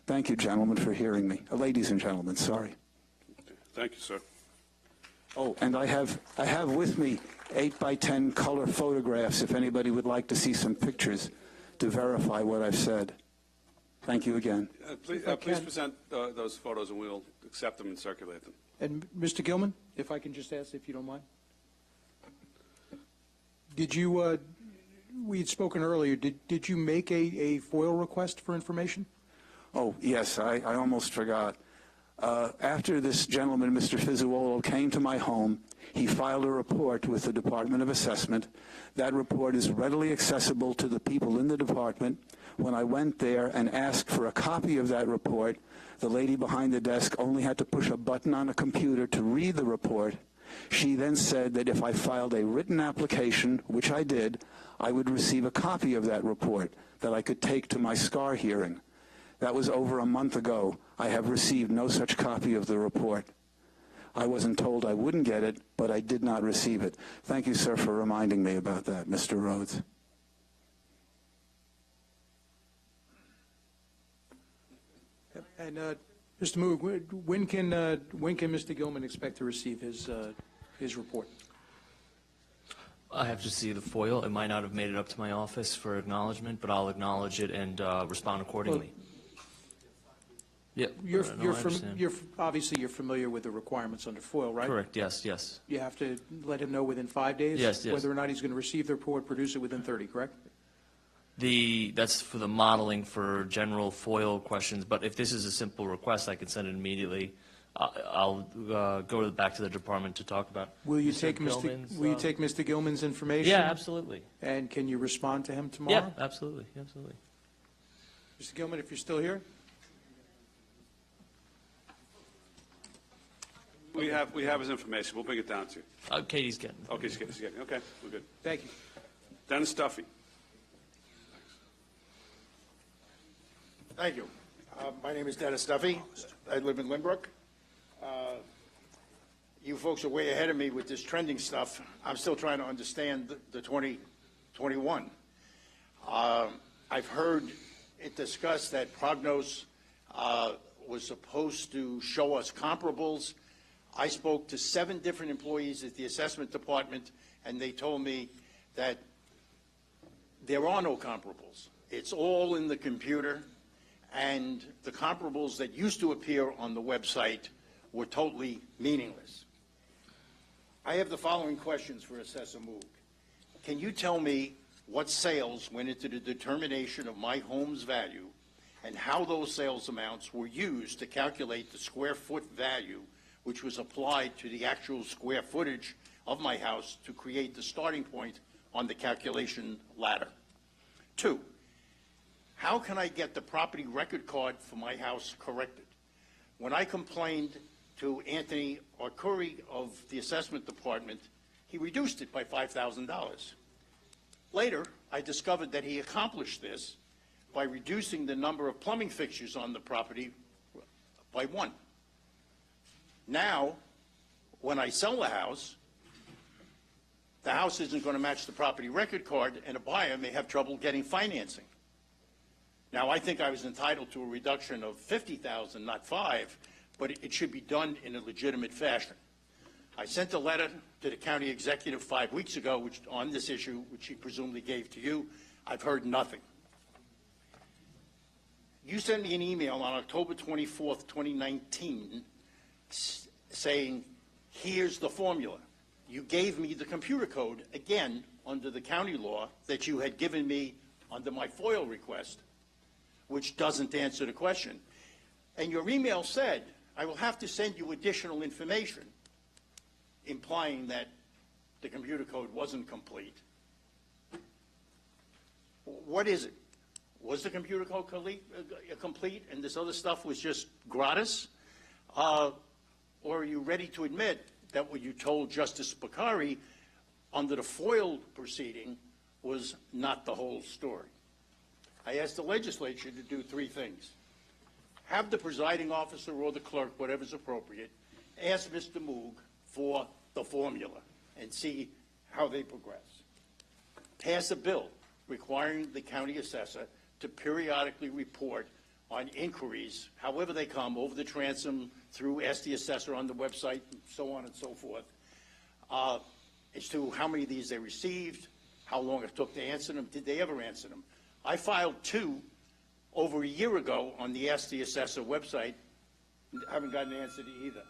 Thank you, gentlemen, for hearing me. Ladies and gentlemen, sorry. Thank you, sir. Oh, and I have with me 8x10 color photographs if anybody would like to see some pictures to verify what I've said. Thank you again. Please present those photos, and we'll accept them and circulate them. And Mr. Gilman, if I can just ask, if you don't mind. Did you, we had spoken earlier, did you make a FOIL request for information? Oh, yes, I almost forgot. After this gentleman, Mr. Fizzuolo, came to my home, he filed a report with the Department of Assessment. That report is readily accessible to the people in the department. When I went there and asked for a copy of that report, the lady behind the desk only had to push a button on a computer to read the report. She then said that if I filed a written application, which I did, I would receive a copy of that report that I could take to my SCAR hearing. That was over a month ago. I have received no such copy of the report. I wasn't told I wouldn't get it, but I did not receive it. Thank you, sir, for reminding me about that, Mr. Rhodes. And Mr. Moog, when can Mr. Gilman expect to receive his report? I have to see the FOIL. It might not have made it up to my office for acknowledgement, but I'll acknowledge it and respond accordingly. Yeah, Obviously you're familiar with the requirements under FOIL, right? correct, yes, yes. You have to let him know within 5 days? Yes, yes. Whether or not he's going to receive the report, produce it within 30, correct? That's for the modeling for general FOIL questions, but if this is a simple request, I can send it immediately. I'll go back to the department to talk about. Will you take Mr. Gilman's information? Yeah, absolutely. And can you respond to him tomorrow? Yeah, absolutely, absolutely. Mr. Gilman, if you're still here? We have his information. We'll bring it down to you. Katie's getting it. Okay, she's getting it. Okay, we're good. Thank you. Dennis Duffy. Thank you. My name is Dennis Duffy. I live in Lynbrook. You folks are way ahead of me with this trending stuff. I'm still trying to understand the 2021. I've heard it discussed that Prognos was supposed to show us comparables. I spoke to 7 different employees at the assessment department, and they told me that there are no comparables. It's all in the computer, and the comparables that used to appear on the website were totally meaningless. I have the following questions for Assessor Moog. Can you tell me what sales went into the determination of my home's value and how those sales amounts were used to calculate the square foot value which was applied to the actual square footage of my house to create the starting point on the calculation ladder? 2, how can I get the property record card for my house corrected? When I complained to Anthony Arcuri of the assessment department, he reduced it by $5,000. Later, I discovered that he accomplished this by reducing the number of plumbing fixtures on the property by 1. Now, when I sell the house isn't going to match the property record card, and a buyer may have trouble getting financing. Now, I think I was entitled to a reduction of $50,000, not 5, but it should be done in a legitimate fashion. I sent a letter to the county executive 5 weeks ago on this issue, which he presumably gave to you. I've heard nothing. You sent me an email on October 24th, 2019, saying, here's the formula. You gave me the computer code, again, under the county law that you had given me under my FOIL request, which doesn't answer the question. And your email said, I will have to send you additional information, implying that the computer code wasn't complete. What is it? Was the computer code complete and this other stuff was just gratis? Or are you ready to admit that what you told Justice Bakari under the FOIL proceeding was not the whole story? I asked the legislature to do 3 things. Have the presiding officer or the clerk, whatever's appropriate, ask Mr. Moog for the formula and see how they progress. Pass a bill requiring the county assessor to periodically report on inquiries, however they come, over the transom, through Ask the Assessor on the website, and so on and so forth, as to how many of these they received, how long it took to answer them, did they ever answer them. I filed 2 over a year ago on the Ask the Assessor website. Haven't gotten an answer to either.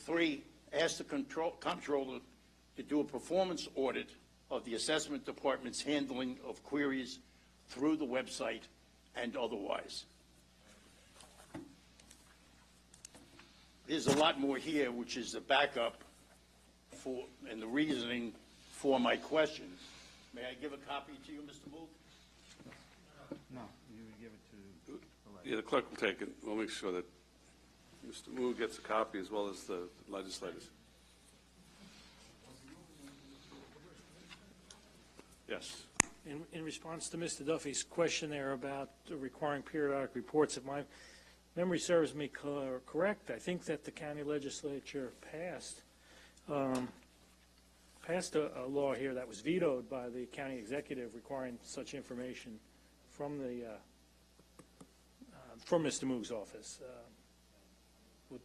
3, ask the comptroller to do a performance audit of the assessment department's handling of queries through the website and otherwise. There's a lot more here, which is the backup for and the reasoning for my questions. May I give a copy to you, Mr. Moog? No, you would give it to Yeah, the clerk will take it. We'll make sure that Mr. Moog gets a copy as well as the legislators. Yes. In response to Mr. Duffy's question there about requiring periodic reports, if my memory serves me correct, I think that the county legislature passed a law here that was vetoed by the county executive requiring such information from the from Mr. Moog's office.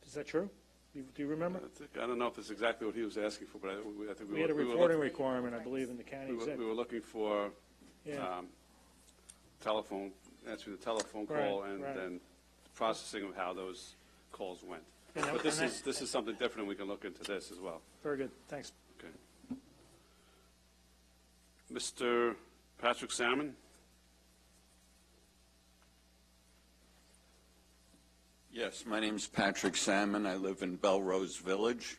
Is that true? Do you remember? I don't know if it's exactly what he was asking for, but I think We had a reporting requirement, I believe, in the county executive. we were looking for Yeah. telephone, answering the telephone Right, call and right. then processing of how those calls went. And But that- this is something different, and we can look into this as well. Very good, thanks. Okay. Mr. Patrick Salmon? Yes, my name's Patrick Salmon. I live in Belrose Village.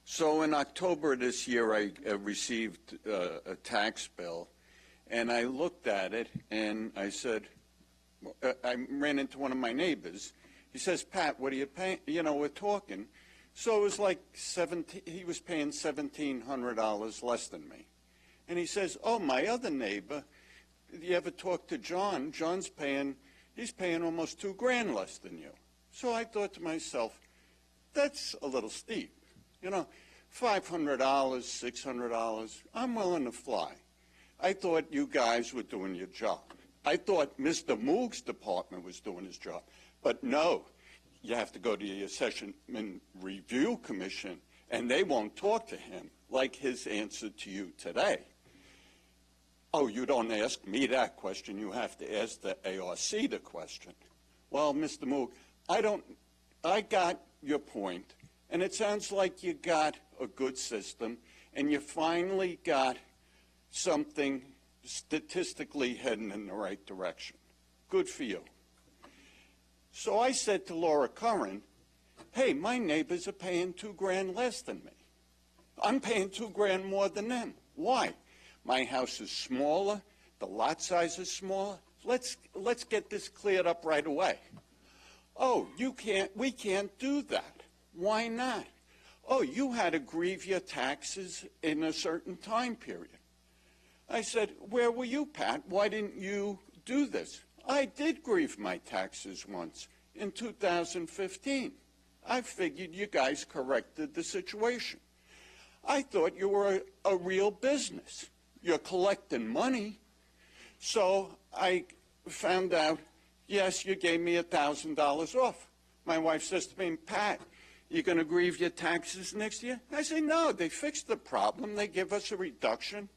So in October this year, I received a tax bill, and I looked at it, and I said, I ran into one of my neighbors. He says, Pat, what are you paying? You know, we're talking. So it was like he was paying $1,700 less than me. And he says, oh, my other neighbor, you ever talk to John? He's paying almost $2,000 less than you. So I thought to myself, that's a little steep. You know, $500, $600, I'm willing to fly. I thought you guys were doing your job. I thought Mr. Moog's department was doing his job. But no, you have to go to the Assessment Review Commission, and they won't talk to him, like his answer to you today. Oh, you don't ask me that question. You have to ask the ARC the question. Well, Mr. Moog, I got your point, and it sounds like you got a good system, and you finally got something statistically heading in the right direction. Good for you. So I said to Laura Curran, hey, my neighbors are paying $2,000 less than me. I'm paying $2,000 more than them. Why? My house is smaller, the lot size is smaller. Let's get this cleared up right away. Oh, we can't do that. Why not? Oh, you had to grieve your taxes in a certain time period. I said, where were you, Pat? Why didn't you do this? I did grieve my taxes once in 2015. I figured you guys corrected the situation. I thought you were a real business. You're collecting money. So I found out, yes, you gave me $1,000 off. My wife says to me, Pat, you going to grieve your taxes next year? I say, no, they fixed the problem. They give us a reduction.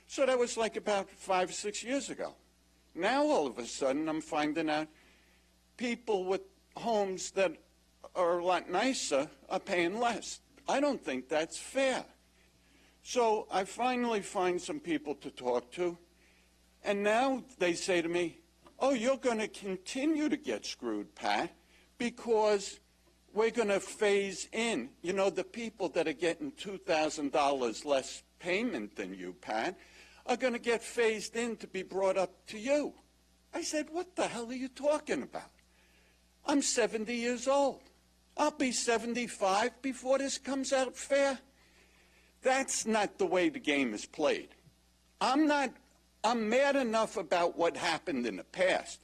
So that was like about 5 or 6 years ago. Now all of a sudden I'm finding out people with homes that are a lot nicer are paying less. I don't think that's fair. So I finally find some people to talk to, and now they say to me, oh, you're going to continue to get screwed, Pat, because we're going to phase in. You know, the people that are getting $2,000 less payment than you, Pat, are going to get phased in to be brought up to you. I said, what the hell are you talking about? I'm 70 years old. I'll be 75 before this comes out fair. That's not the way the game is played. I'm mad enough about what happened in the past.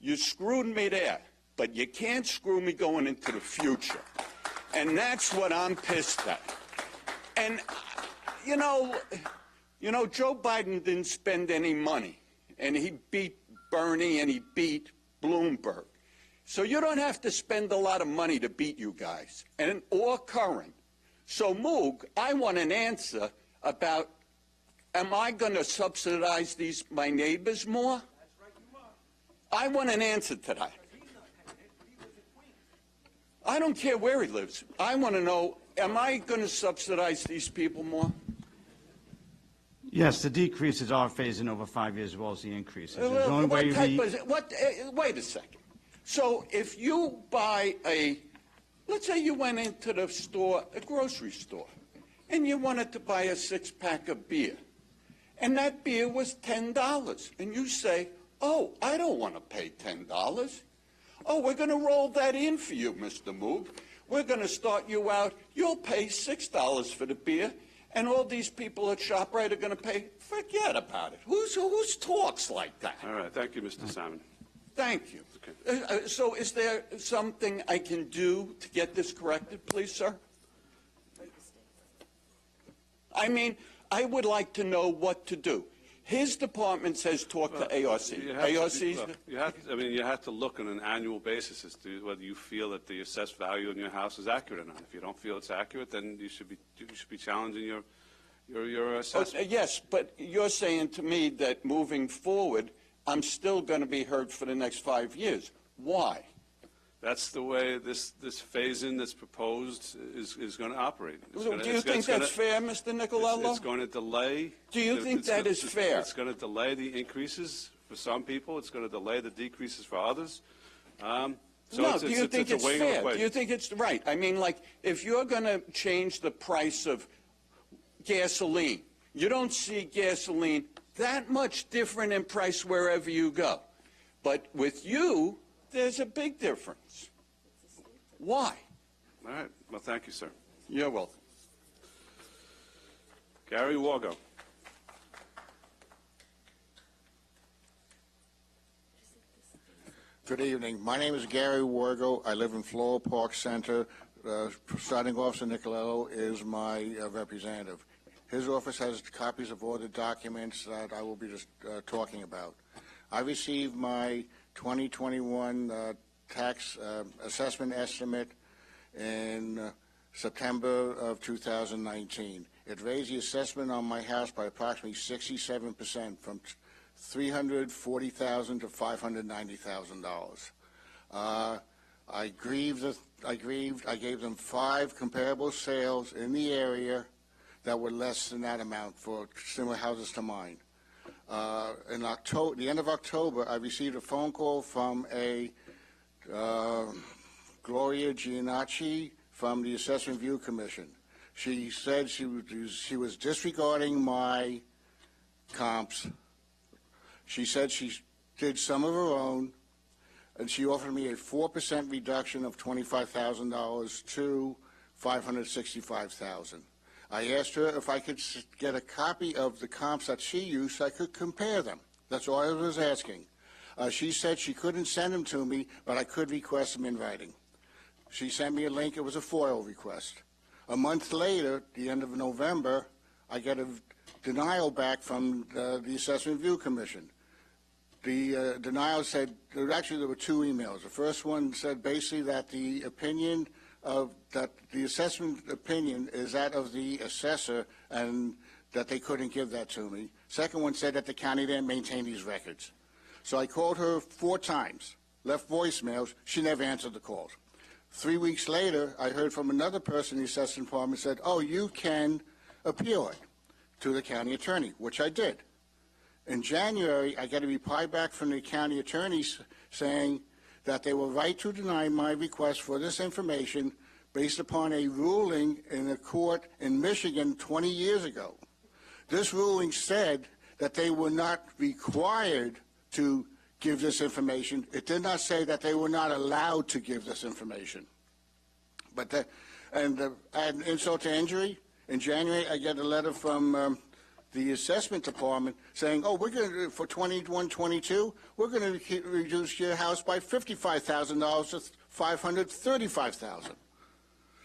You screwed me there, but you can't screw me going into the future. And that's what I'm pissed at. And, you know, Joe Biden didn't spend any money, and he beat Bernie and he beat Bloomberg. So you don't have to spend a lot of money to beat you guys, or Curran. So, Moog, I want an answer about, am I going to subsidize my neighbors more? I want an answer to that. I don't care where he lives. I want to know, am I going to subsidize these people more? Yes, the decreases are phasing over 5 years as well as the increases. There's Well, only way wait a second. So if you buy let's say you went into the store, a grocery store, and you wanted to buy a 6-pack of beer, and that beer was $10, and you say, oh, I don't want to pay $10. Oh, we're going to roll that in for you, Mr. Moog. We're going to start you out. You'll pay $6 for the beer, and all these people at ShopRite are going to pay. Forget about it. Who's talks like that? All right. Thank you, Mr. Salmon. Thank you. Okay. So is there something I can do to get this corrected, please, sir? I mean, I would like to know what to do. His department says talk to ARC. You have to look on an annual basis as to whether you feel that the assessed value in your house is accurate or not. If you don't feel it's accurate, then you should be challenging your assessment. Yes, but you're saying to me that moving forward, I'm still going to be hurt for the next 5 years. Why? That's the way this phase-in that's proposed is going to operate. Do you think that's fair, Mr. Nicolello? It's going to delay. Do you think that is fair? It's going to delay the increases for some people. It's going to delay the decreases for others. Do you think it's fair? Do you think it's right? I mean, like, if you're going to change the price of gasoline, you don't see gasoline that much different in price wherever you go. But with you, there's a big difference. Why? All right. Well, thank you, sir. You're welcome. Gary Wargo. Good evening. My name is Gary Wargo. I live in Floral Park Center. Starting Officer Nicolello is my representative. His office has copies of all the documents that I will be just talking about. I received my 2021 tax assessment estimate in September of 2019. It raised the assessment on my house by approximately 67%, from $340,000 to $590,000. I gave them 5 comparable sales in the area that were less than that amount for similar houses to mine. In October, the end of October, I received a phone call from a Gloria Giannacci from the Assessment Review Commission. She said she was disregarding my comps. She said she did some of her own, and she offered me a 4% reduction of $25,000 to $565,000. I asked her if I could get a copy of the comps that she used so I could compare them. That's all I was asking. She said she couldn't send them to me, but I could request them in writing. She sent me a link. It was a FOIL request. A month later, the end of November, I get a denial back from the Assessment Review Commission. The denial said, there were 2 emails. The first one said basically that the opinion that the assessment opinion is that of the assessor and that they couldn't give that to me. Second one said that the county didn't maintain these records. So I called her 4 times, left voicemails. She never answered the calls. 3 weeks later, I heard from another person in the assessment department said, oh, you can appeal it to the county attorney, which I did. In January, I got a reply back from the county attorneys saying that they were right to deny my request for this information based upon a ruling in a court in Michigan 20 years ago. This ruling said that they were not required to give this information. It did not say that they were not allowed to give this information. But add insult to injury, in January I get a letter from the assessment department saying, oh, we're going to, for 21-22, we're going to reduce your house by $55,000 to $535,000.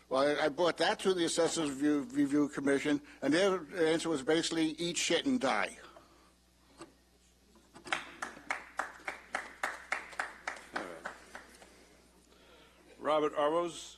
Well, I brought that to the Assessors Review Commission, and their answer was basically eat shit and die. All right. Robert Arrows.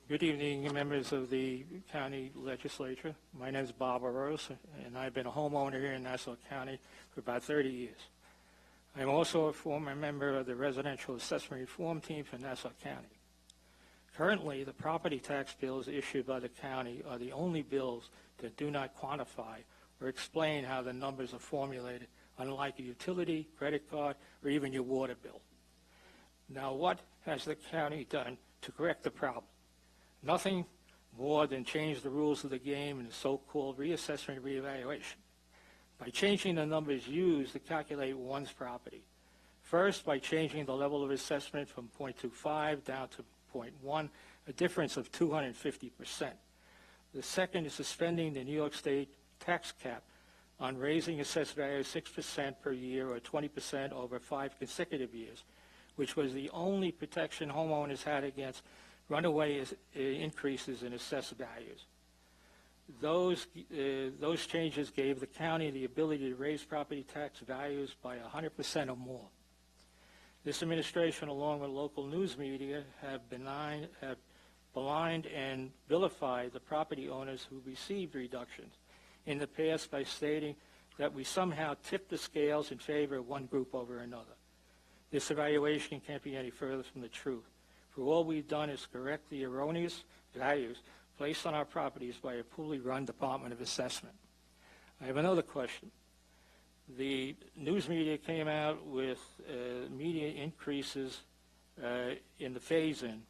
Good evening, members of the county legislature. My name is Bob Arose, and I've been a homeowner here in Nassau County for about 30 years. I'm also a former member of the residential assessment reform team for Nassau County. Currently, the property tax bills issued by the county are the only bills that do not quantify or explain how the numbers are formulated, unlike a utility, credit card, or even your water bill. Now, what has the county done to correct the problem? Nothing more than change the rules of the game in the so-called reassessment and reevaluation by changing the numbers used to calculate one's property. First, by changing the level of assessment from 0.25 down to 0.1, a difference of 250%. The second is suspending the New York State tax cap on raising assessed value 6% per year or 20% over 5 consecutive years, which was the only protection homeowners had against runaway increases in assessed values. Those changes gave the county the ability to raise property tax values by 100% or more. This administration, along with local news media, have maligned and vilified the property owners who received reductions in the past by stating that we somehow tipped the scales in favor of one group over another. This evaluation can't be any further from the truth. For all we've done is correct the erroneous values placed on our properties by a poorly run Department of Assessment. I have another question. The news media came out with media increases in the phase-in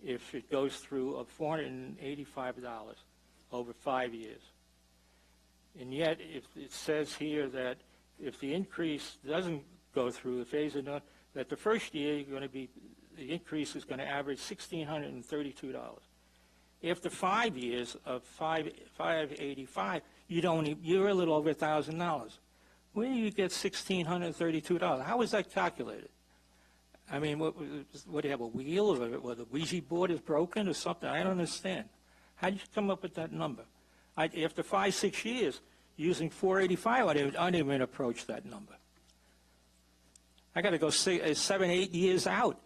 if it goes through of $485 over 5 years. And yet, if it says here that if the increase doesn't go through the phase-in, that the first year the increase is going to average $1,632. After 5 years of $585, you're a little over $1,000. Where do you get $1,632? How is that calculated? I mean, what do you have, a wheel, or the Ouija board is broken or something? I don't understand. How did you come up with that number? After 5, 6 years, using 485, I didn't even approach that number. I got to go 7, 8 years out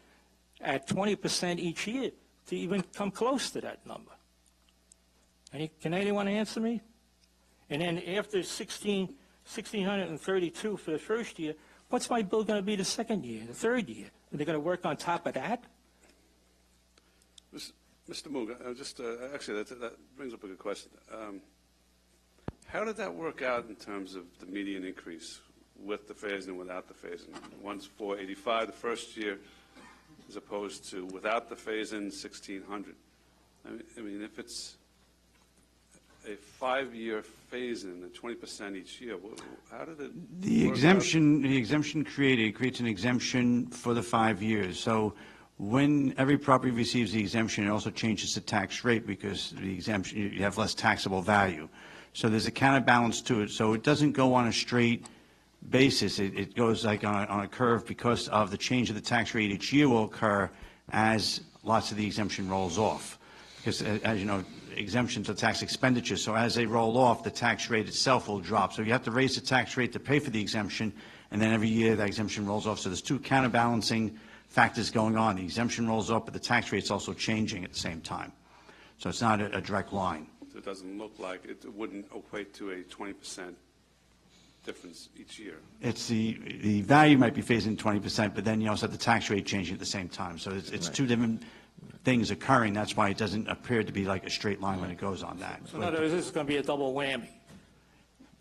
at 20% each year to even come close to that number. Can anyone answer me? And then after 1,632 for the first year, what's my bill going to be the second year, the third year? Are they going to work on top of that? Mr. Moog, actually, that brings up a good question. How did that work out in terms of the median increase with the phase-in and without the phase-in? One's 485 the first year, as opposed to without the phase-in 1,600. I mean, if it's a 5-year phase-in at 20% each year, how did it? The exemption creates an exemption for the 5 years. So when every property receives the exemption, it also changes the tax rate because the exemption, you have less taxable value. So there's a counterbalance to it. So it doesn't go on a straight basis. It goes like on a curve because of the change of the tax rate each year will occur as lots of the exemption rolls off. Because as you know, exemptions are tax expenditures. So as they roll off, the tax rate itself will drop. So you have to raise the tax rate to pay for the exemption, and then every year that exemption rolls off. So there's two counterbalancing factors going on. The exemption rolls up, but the tax rate's also changing at the same time. So it's not a direct line. So it doesn't look like it wouldn't equate to a 20% difference each year. It's the value might be phased in 20%, but then you also have the tax rate changing at the same time. So it's two different things occurring. That's why it doesn't appear to be like a straight line when it goes on that. So in other words, this is going to be a double whammy.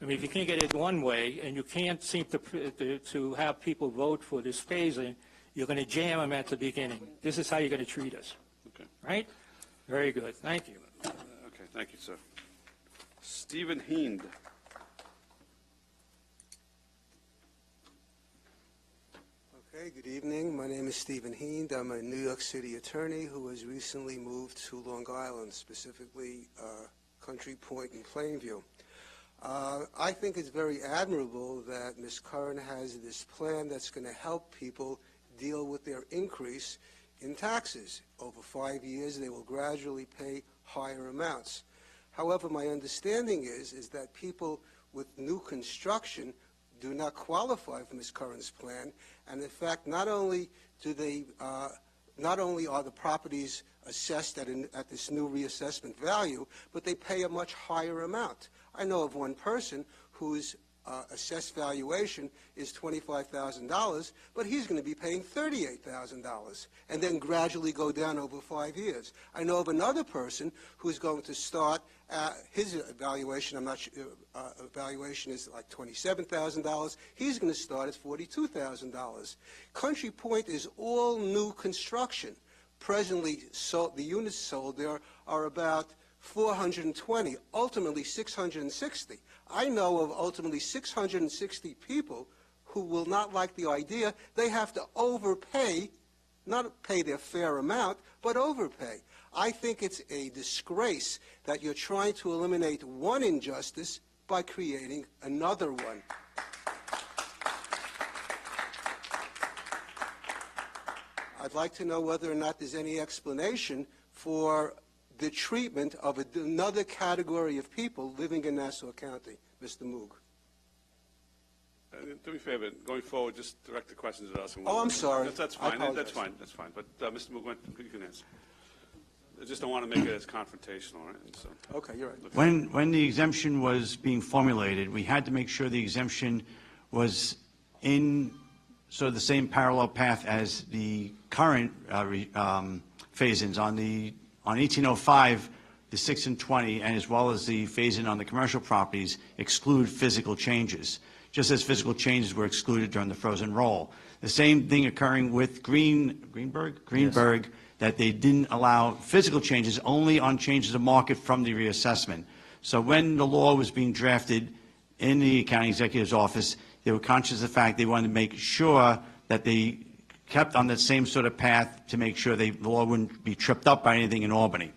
I mean, if you can't get it one way and you can't seem to have people vote for this phasing, you're going to jam them at the beginning. This is how you're going to treat us. Okay. Right? Very good. Thank you. Okay, thank you, sir. Stephen Heend. Okay, good evening. My name is Stephen Heend. I'm a New York City attorney who has recently moved to Long Island, specifically Country Point and Plainview. I think it's very admirable that Ms. Curran has this plan that's going to help people deal with their increase in taxes. Over 5 years, they will gradually pay higher amounts. However, my understanding is that people with new construction do not qualify for Ms. Curran's plan, and in fact, not only are the properties assessed at this new reassessment value, but they pay a much higher amount. I know of one person whose assessed valuation is $25,000, but he's going to be paying $38,000 and then gradually go down over 5 years. I know of another person who's going to start his valuation, I'm not sure, valuation is like $27,000. He's going to start at $42,000. Country Point is all new construction. Presently, the units sold there are about 420, ultimately 660. I know of ultimately 660 people who will not like the idea. They have to overpay, not pay their fair amount, but overpay. I think it's a disgrace that you're trying to eliminate one injustice by creating another one. I'd like to know whether or not there's any explanation for the treatment of another category of people living in Nassau County. Mr. Moog. Do me a favor, going forward, just direct the questions at us. Oh, I'm sorry. That's fine. That's fine. That's fine. But Mr. Moog, you can answer. I just don't want to make it as confrontational, right? And so, okay, you're right. When the exemption was being formulated, we had to make sure the exemption was in sort of the same parallel path as the current phase-ins on 1805, the 6 and 20, and as well as the phase-in on the commercial properties exclude physical changes, just as physical changes were excluded during the frozen roll. The same thing occurring with Greenberg, yes, that they didn't allow physical changes, only on changes of market from the reassessment. So when the law was being drafted in the county executive's office, they were conscious of the fact they wanted to make sure that they kept on that same sort of path to make sure the law wouldn't be tripped up by anything in Albany.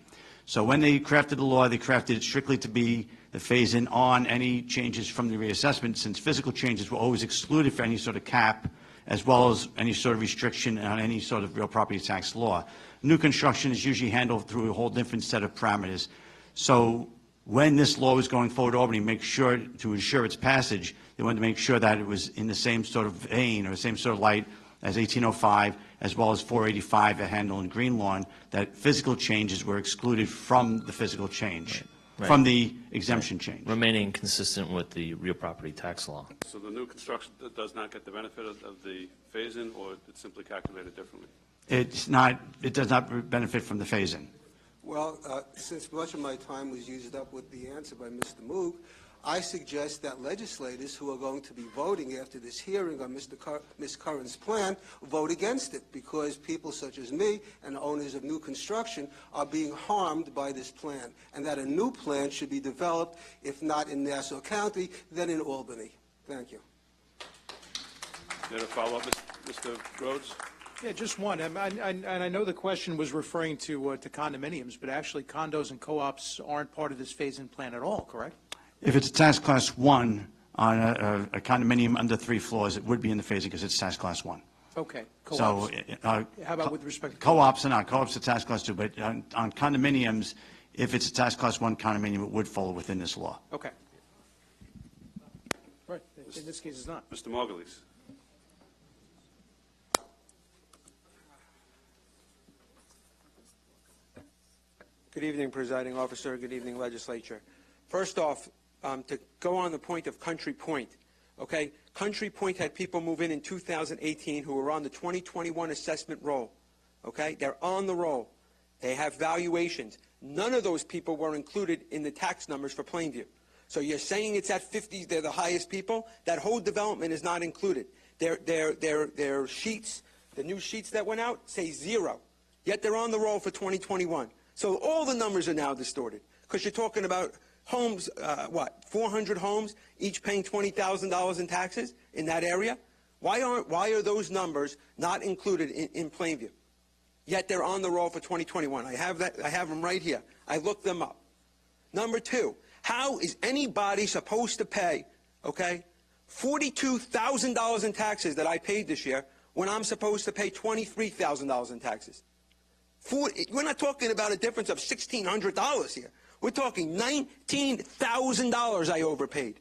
So when they crafted the law, they crafted it strictly to be the phase-in on any changes from the reassessment, since physical changes were always excluded for any sort of cap, as well as any sort of restriction on any sort of real property tax law. New construction is usually handled through a whole different set of parameters. So when this law was going forward to Albany, to ensure its passage, they wanted to make sure that it was in the same sort of vein or the same sort of light as 1805, as well as 485 at Handel and Green Lawn, that physical changes were excluded from the physical change. Right. From the exemption change. Remaining consistent with the real property tax law. So the new construction does not get the benefit of the phase-in, or it's simply calculated differently? It does not benefit from the phase-in. Well, since much of my time was used up with the answer by Mr. Moog, I suggest that legislators who are going to be voting after this hearing on Ms. Curran's plan vote against it, because people such as me and owners of new construction are being harmed by this plan, and that a new plan should be developed, if not in Nassau County, then in Albany. Thank you. You have a follow-up, Mr. Rhodes? Yeah, just one. And I know the question was referring to condominiums, but actually condos and co-ops aren't part of this phase-in plan at all, correct? If it's a tax class 1 on a condominium under 3 floors, it would be in the phase-in because it's tax class 1. Okay. Co-ops. So, How about with respect to co-ops are not. Co-ops are tax class 2, but on condominiums, if it's a tax class 1 condominium, it would fall within this law. Okay. Right. In this case, it's not. Mr. Margulies? Good evening, Presiding Officer. Good evening, Legislature. First off, to go on the point of Country Point, okay? Country Point had people move in 2018 who were on the 2021 assessment roll, okay? They're on the roll. They have valuations. None of those people were included in the tax numbers for Plainview. So you're saying it's at 50, they're the highest people? That whole development is not included. Their sheets, the new sheets that went out, say 0. Yet they're on the roll for 2021. So all the numbers are now distorted, because you're talking about homes, 400 homes, each paying $20,000 in taxes in that area? Why are those numbers not included in Plainview? Yet they're on the roll for 2021. I have them right here. I looked them up. Number 2, how is anybody supposed to pay, okay, $42,000 in taxes that I paid this year when I'm supposed to pay $23,000 in taxes? We're not talking about a difference of $1,600 here. We're talking $19,000 I overpaid.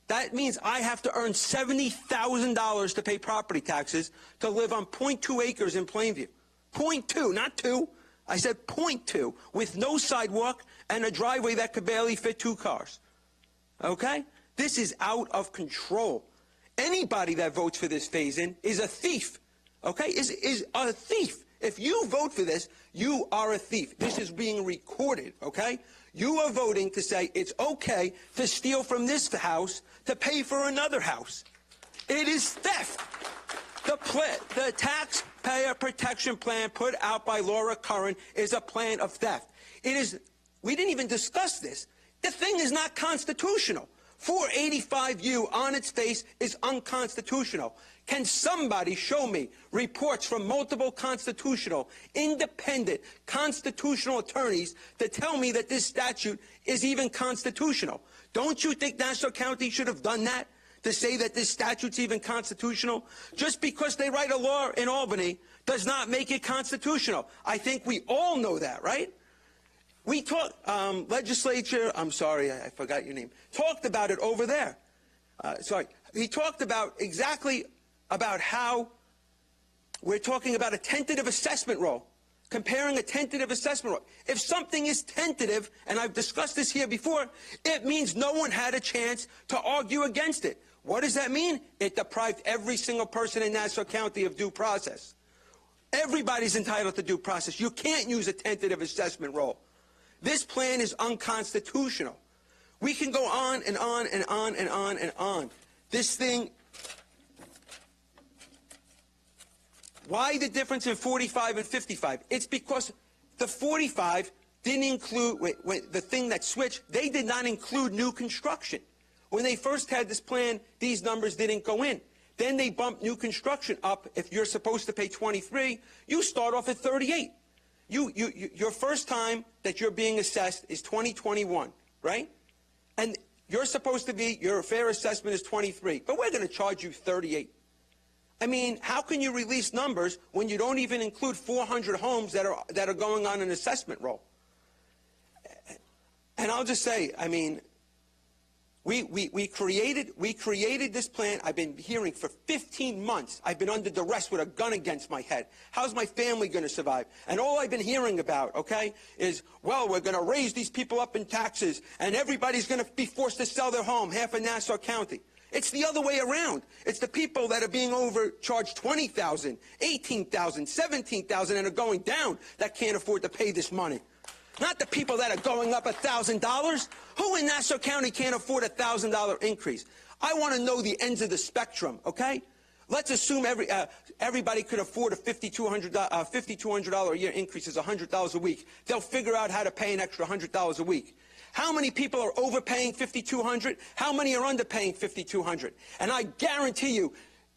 That means I have to earn $70,000 to pay property taxes to live on 0.2 acres in Plainview. 0.2, not 2. I said 0.2, with no sidewalk and a driveway that could barely fit 2 cars. Okay? This is out of control. Anybody that votes for this phase-in is a thief. Okay? Is a thief. If you vote for this, you are a thief. This is being recorded, okay? You are voting to say it's okay to steal from this house to pay for another house. It is theft. The taxpayer protection plan put out by Laura Curran is a plan of theft. We didn't even discuss this. The thing is not constitutional. 485U on its face is unconstitutional. Can somebody show me reports from multiple constitutional, independent constitutional attorneys to tell me that this statute is even constitutional? Don't you think Nassau County should have done that, to say that this statute's even constitutional? Just because they write a law in Albany does not make it constitutional. I think we all know that, right? We talked, legislature, I'm sorry, I forgot your name, talked about it over there. He talked about exactly about how we're talking about a tentative assessment roll, comparing a tentative assessment roll. If something is tentative, and I've discussed this here before, it means no one had a chance to argue against it. What does that mean? It deprived every single person in Nassau County of due process. Everybody's entitled to due process. You can't use a tentative assessment roll. This plan is unconstitutional. We can go on and on and on and on and on. This thing, why the difference in 45 and 55? It's because the 45 didn't include, the thing that switched, they did not include new construction. When they first had this plan, these numbers didn't go in. Then they bumped new construction up. If you're supposed to pay 23, you start off at 38. Your first time that you're being assessed is 2021, right? You're supposed to be, your fair assessment is 23, but we're going to charge you 38. I mean, how can you release numbers when you don't even include 400 homes that are going on an assessment roll? And I'll just say, I mean, we created this plan. I've been hearing for 15 months. I've been under duress with a gun against my head. How's my family going to survive? And all I've been hearing about, okay, is, well, we're going to raise these people up in taxes, and everybody's going to be forced to sell their home, half of Nassau County. It's the other way around. It's the people that are being overcharged $20,000, $18,000, $17,000 and are going down that can't afford to pay this money. Not the people that are going up $1,000. Who in Nassau County can't afford a $1,000 increase? I want to know the ends of the spectrum, okay? Let's assume everybody could afford a $5,200 a year increase is $100 a week. They'll figure out how to pay an extra $100 a week. How many people are overpaying $5,200? How many are underpaying $5,200? And I guarantee you,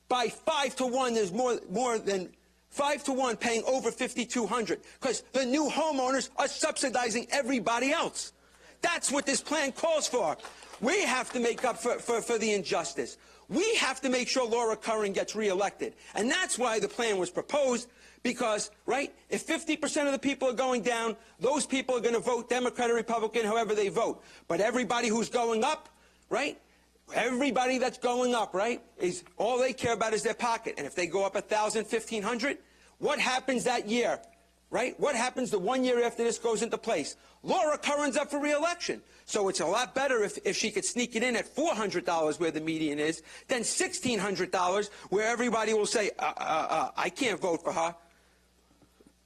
by 5 to 1, there's more than 5 to 1 paying over $5,200 because the new homeowners are subsidizing everybody else. That's what this plan calls for. We have to make up for the injustice. We have to make sure Laura Curran gets reelected. And that's why the plan was proposed. Because, right, if 50% of the people are going down, those people are going to vote Democrat or Republican, however they vote. But everybody who's going up, right, everybody that's going up, right, is all they care about is their pocket. And if they go up 1,000, 1,500, what happens that year, right? What happens the 1 year after this goes into place? Laura Curran's up for re-election. So it's a lot better if she could sneak it in at $400 where the median is than $1,600 where everybody will say, I can't vote for her.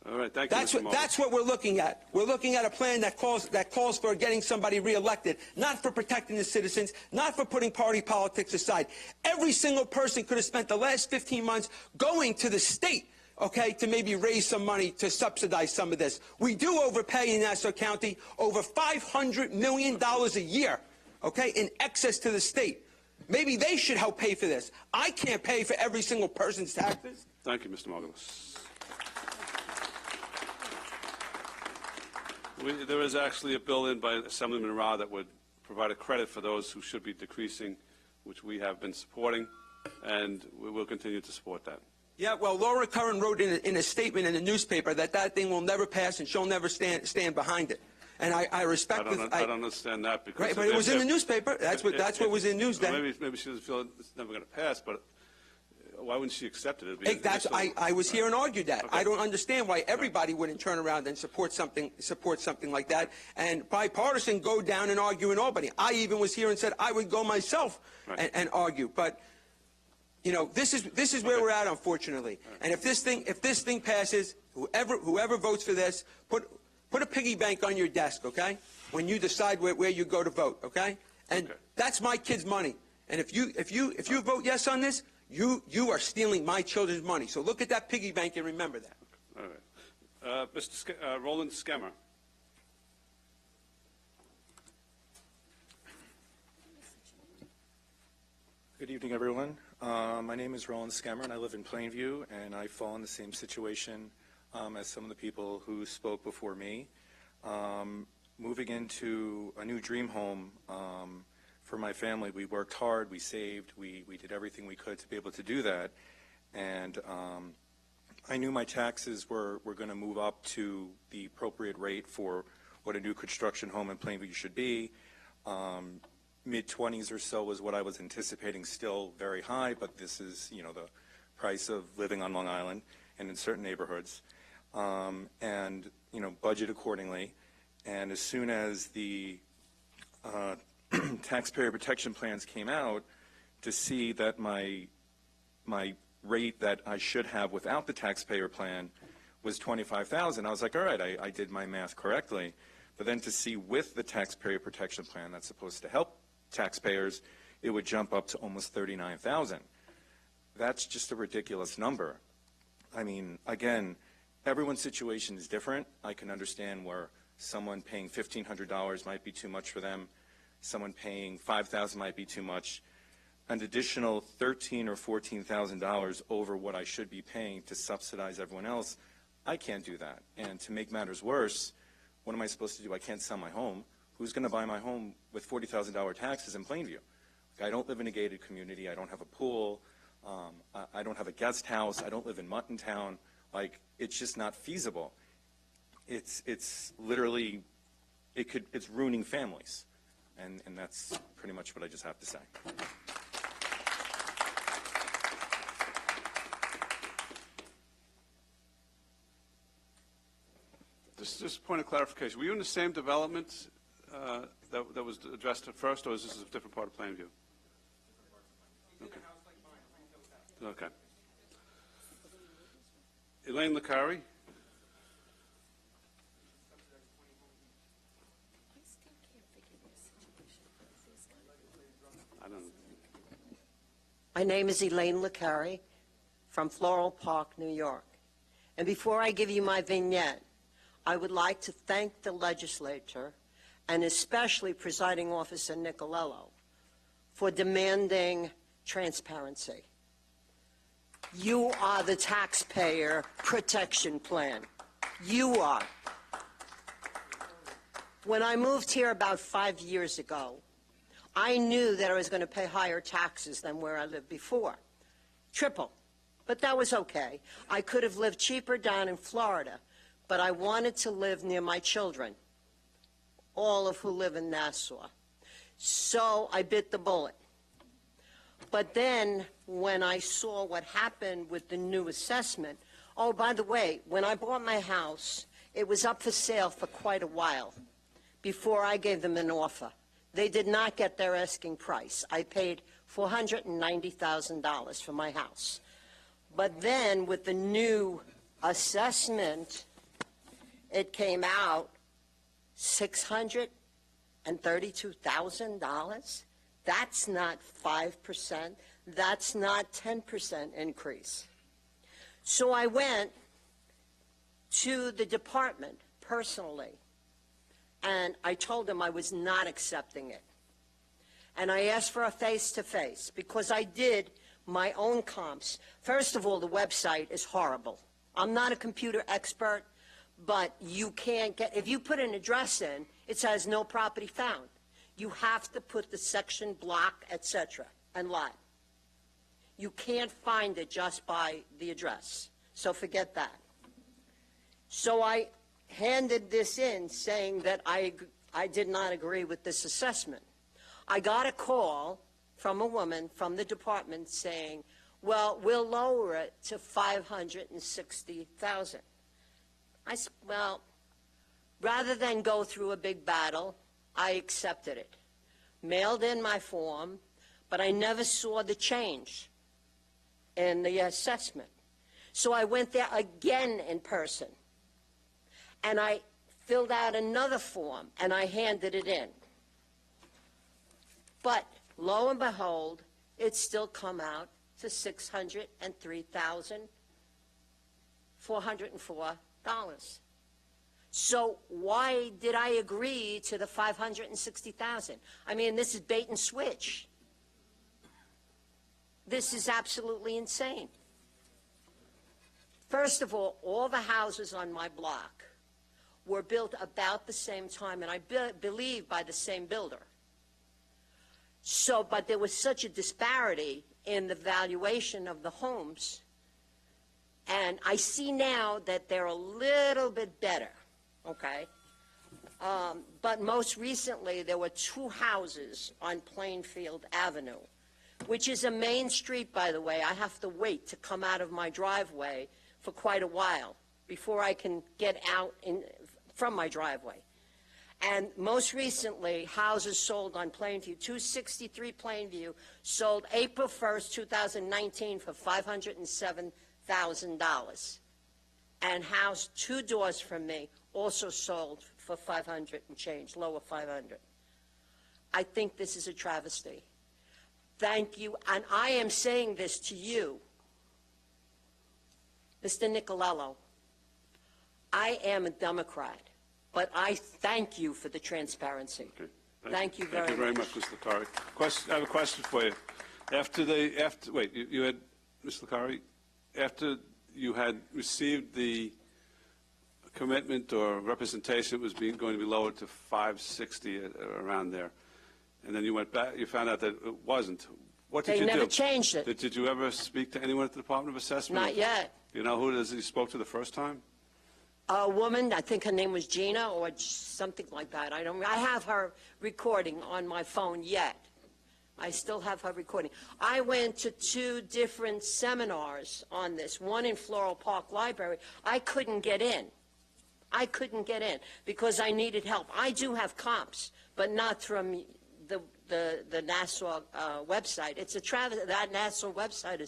All right, thank you, That's what we're looking at. We're looking at a plan that calls for getting somebody reelected, not for protecting the citizens, not for putting party politics aside. Every single person could have spent the last 15 months going to the state, okay, to maybe raise some money to subsidize some of this. We do overpay in Nassau County over $500 million a year, okay, in excess to the state. Maybe they should help pay for this. I can't pay for every single person's taxes. Thank you, Mr. Margolis. There is actually a bill in by Assemblyman Rao that would provide a credit for those who should be decreasing, which we have been supporting, and we will continue to support that. Yeah, well, Laura Curran wrote in a statement in the newspaper that thing will never pass and she'll never stand behind it. And I respect I don't understand that because right, but it was in the newspaper. That's what was in news then. Maybe she doesn't feel it's never going to pass, but why wouldn't she accept it? I was here and argued that. Okay. I don't understand why everybody wouldn't turn around and support something like that, and bipartisan go down and argue in Albany. I even was here and said I would go myself and argue, but you know this is where we're at, unfortunately. And if this thing passes, whoever votes for this, put a piggy bank on your desk, okay? When you decide where you go to vote, okay? And that's my kids' money. And if you vote yes on this, you are stealing my children's money. So look at that piggy bank and remember that. All right. Mr. Roland Skemmer. Good evening, everyone. My name is Roland Skemmer, and I live in Plainview, and I fall in the same situation as some of the people who spoke before me. Moving into a new dream home for my family, we worked hard, we saved, we did everything we could to be able to do that. And I knew my taxes were going to move up to the appropriate rate for what a new construction home in Plainview should be. Mid-20s or so was what I was anticipating, still very high, but this is, you know, the price of living on Long Island and in certain neighborhoods. And, you know, budget accordingly. And as soon as the taxpayer protection plans came out, to see that my rate that I should have without the taxpayer plan was $25,000, I was like, all right, I did my math correctly. But then to see with the taxpayer protection plan that's supposed to help taxpayers, it would jump up to almost $39,000. That's just a ridiculous number. I mean, again, everyone's situation is different. I can understand where someone paying $1,500 might be too much for them. Someone paying $5,000 might be too much. An additional $13,000 or $14,000 over what I should be paying to subsidize everyone else, I can't do that. And to make matters worse, what am I supposed to do? I can't sell my home. who's going to buy my home with $40,000 taxes in Plainview? I don't live in a gated community. I don't have a pool. I don't have a guest house. I don't live in Muttontown. Like, it's just not feasible. It's literally, it's ruining families. And that's pretty much what I just have to say. Just a point of clarification. Were you in the same development that was addressed at first, or is this a different part of Plainview? Okay. Okay. Elaine Licari. I don't know. My name is Elaine Licari from Floral Park, New York. And before I give you my vignette, I would like to thank the legislature, and especially Presiding Officer Nicolello, for demanding transparency. You are the taxpayer protection plan. You are. When I moved here about 5 years ago, I knew that I was going to pay higher taxes than where I lived before. Triple. But that was okay. I could have lived cheaper down in Florida, but I wanted to live near my children, all of who live in Nassau. So I bit the bullet. But then when I saw what happened with the new assessment, oh, by the way, when I bought my house, it was up for sale for quite a while before I gave them an offer. They did not get their asking price. I paid $490,000 for my house. But then with the new assessment, it came out $632,000. That's not 5%. That's not 10% increase. So I went to the department personally, and I told them I was not accepting it. And I asked for a face-to-face because I did my own comps. First of all, the website is horrible. I'm not a computer expert, but you can't get, if you put an address in, it says no property found. You have to put the section, block, etc., and lot. You can't find it just by the address. So forget that. So I handed this in saying that I did not agree with this assessment. I got a call from a woman from the department saying, well, we'll lower it to $560,000. I said, well, rather than go through a big battle, I accepted it. Mailed in my form, but I never saw the change in the assessment. So I went there again in person, and I filled out another form, and I handed it in. But lo and behold, it still come out to $603,404. So why did I agree to the $560,000? I mean, this is bait and switch. This is absolutely insane. First of all the houses on my block were built about the same time, and I believe by the same builder. So, but there was such a disparity in the valuation of the homes, and I see now that they're a little bit better, okay? But most recently, there were 2 houses on Plainfield Avenue, which is a main street, by the way. I have to wait to come out of my driveway for quite a while before I can get out from my driveway. And most recently, houses sold on Plainview, 263 Plainview, sold April 1st, 2019 for $507,000. And house 2 doors from me also sold for 500 and change, lower 500. I think this is a travesty. Thank you, and I am saying this to you, Mr. Nicolello. I am a Democrat, but I thank you for the transparency. Okay. Thank you very much. Thank you very much, Ms. Licari. I have a question for you. You had, Ms. Licari, after you had received the commitment or representation was going to be lowered to 560, around there. And then you went back, you found out that it wasn't. What did They you do? never changed it. Did you ever speak to anyone at the Department of Assessment? Not yet. You know who it is you spoke to the first time? A woman, I think her name was Gina or something like that. I have her recording on my phone yet. I still have her recording. I went to 2 different seminars on this, one in Floral Park Library. I couldn't get in. I couldn't get in because I needed help. I do have comps, but not from the Nassau website. It's that Nassau website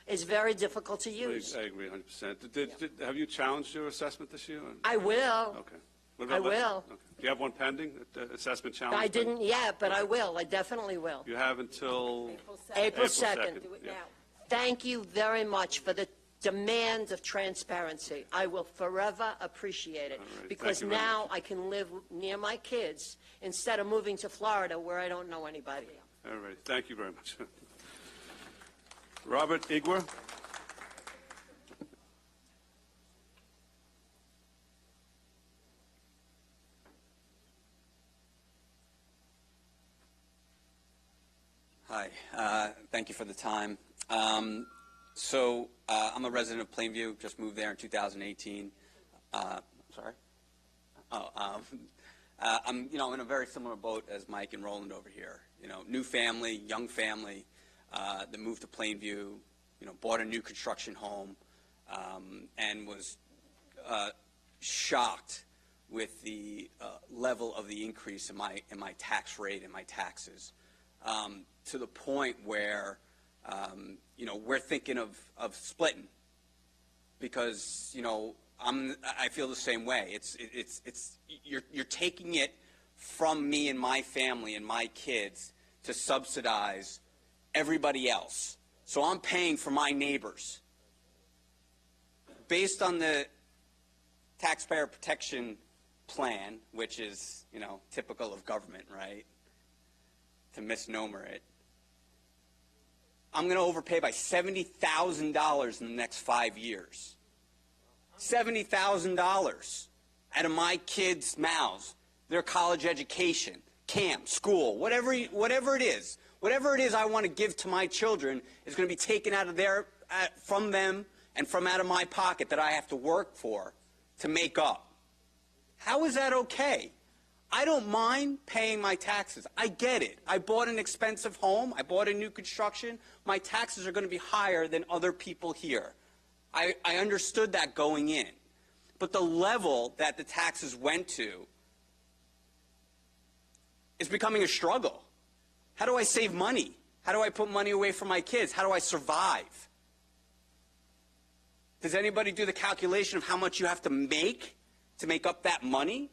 is very difficult to use. I agree 100%. Have you challenged your assessment this year? I will. Okay. What about I will. Okay. Do you have one pending, assessment challenge? I didn't yet, but I will. I definitely will. You have until April 2nd. Do it now. Thank you very much for the demand of transparency. I will forever appreciate it right. because Thank you very now I can live near my kids instead of moving to Florida where I don't know anybody. All right. Thank you very much. Robert Igwer. Hi, thank you for the time. I'm a resident of Plainview, just moved there in 2018. Sorry? I'm, in a very similar boat as Mike and Roland over here. New family, young family, that moved to Plainview, bought a new construction home, and was shocked with the level of the increase in my tax rate and my taxes. To the point where, we're thinking of splitting because, I feel the same way. You're taking it from me and my family and my kids to subsidize everybody else. So I'm paying for my neighbors. Based on the taxpayer protection plan, which is, typical of government, right? To misnomer it. I'm going to overpay by $70,000 in the next 5 years. $70,000 out of my kids' mouths, their college education, camp, school, whatever it is. Whatever it is I want to give to my children is going to be taken out of from them and from out of my pocket that I have to work for to make up. How is that okay? I don't mind paying my taxes. I get it. I bought an expensive home. I bought a new construction. My taxes are going to be higher than other people here. I understood that going in. But the level that the taxes went to is becoming a struggle. How do I save money? How do I put money away for my kids? How do I survive? Does anybody do the calculation of how much you have to make up that money?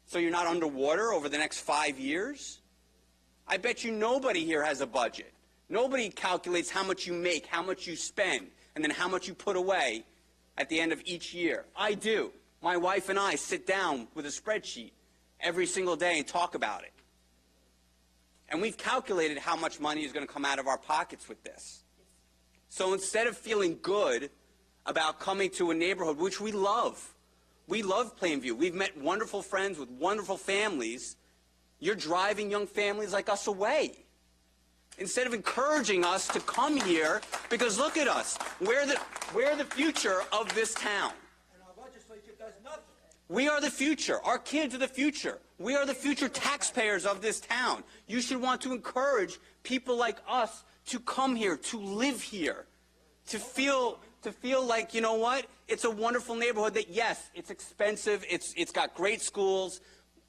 So you're not underwater over the next 5 years? I bet you nobody here has a budget. Nobody calculates how much you make, how much you spend, and then how much you put away at the end of each year. I do. My wife and I sit down with a spreadsheet every single day and talk about it. And we've calculated how much money is going to come out of our pockets with this. So instead of feeling good about coming to a neighborhood, which we love Plainview. We've met wonderful friends with wonderful families. You're driving young families like us away. Instead of encouraging us to come here, because look at us. We're the future of this town. And our legislature does nothing. We are the future. Our kids are the future. We are the future taxpayers of this town. You should want to encourage people like us to come here, to live here, to feel like, you know what, it's a wonderful neighborhood that, yes, it's expensive, it's got great schools,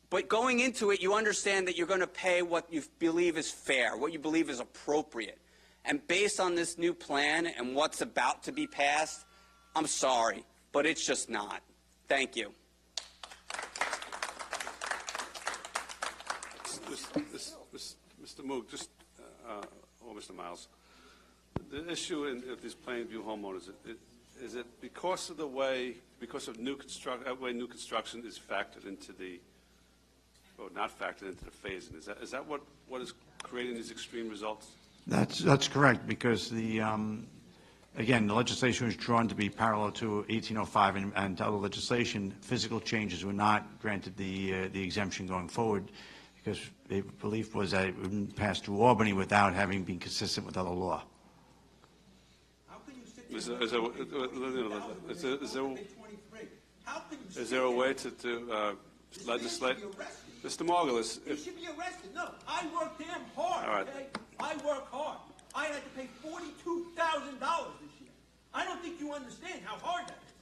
but going into it, you understand that you're going to pay what you believe is fair, what you believe is appropriate. And based on this new plan and what's about to be passed, I'm sorry, but it's just not. Thank you. Mr. Moog, or Mr. Miles, the issue of these Plainview homeowners, is it because of the way new construction is factored into or not factored into the phasing? Is that what is creating these extreme results? That's correct, because Again, the legislation was drawn to be parallel to 1805 and to other legislation. Physical changes were not granted the exemption going forward because the belief was that it wouldn't pass through Albany without having been consistent with other law. Is there a way to legislate? Mr. Margulis, He should be arrested. No, I work damn hard. All right. Okay? I work hard. I had to pay $42,000 this year. I don't think you understand how hard that is.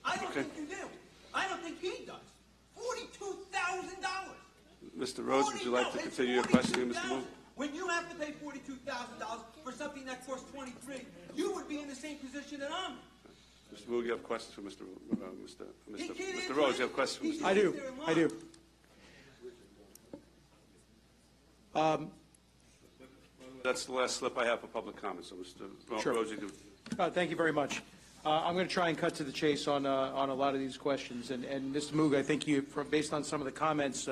I don't think you do. I don't think he does. $42,000. Mr. Rhodes, would you like to continue your questioning, Mr. Moon? When you have to pay $42,000 for something that costs $23,000, you would be in the same position that I'm in. Mr. Moon, you have questions for Mr. Rhodes, you have questions for Mr. I do. That's the last slip I have for public comment, so Mr. Sure. Rhodes, you can. Thank you very much. I'm going to try and cut to the chase on a lot of these questions. And Mr. Moog, I think based on some of the comments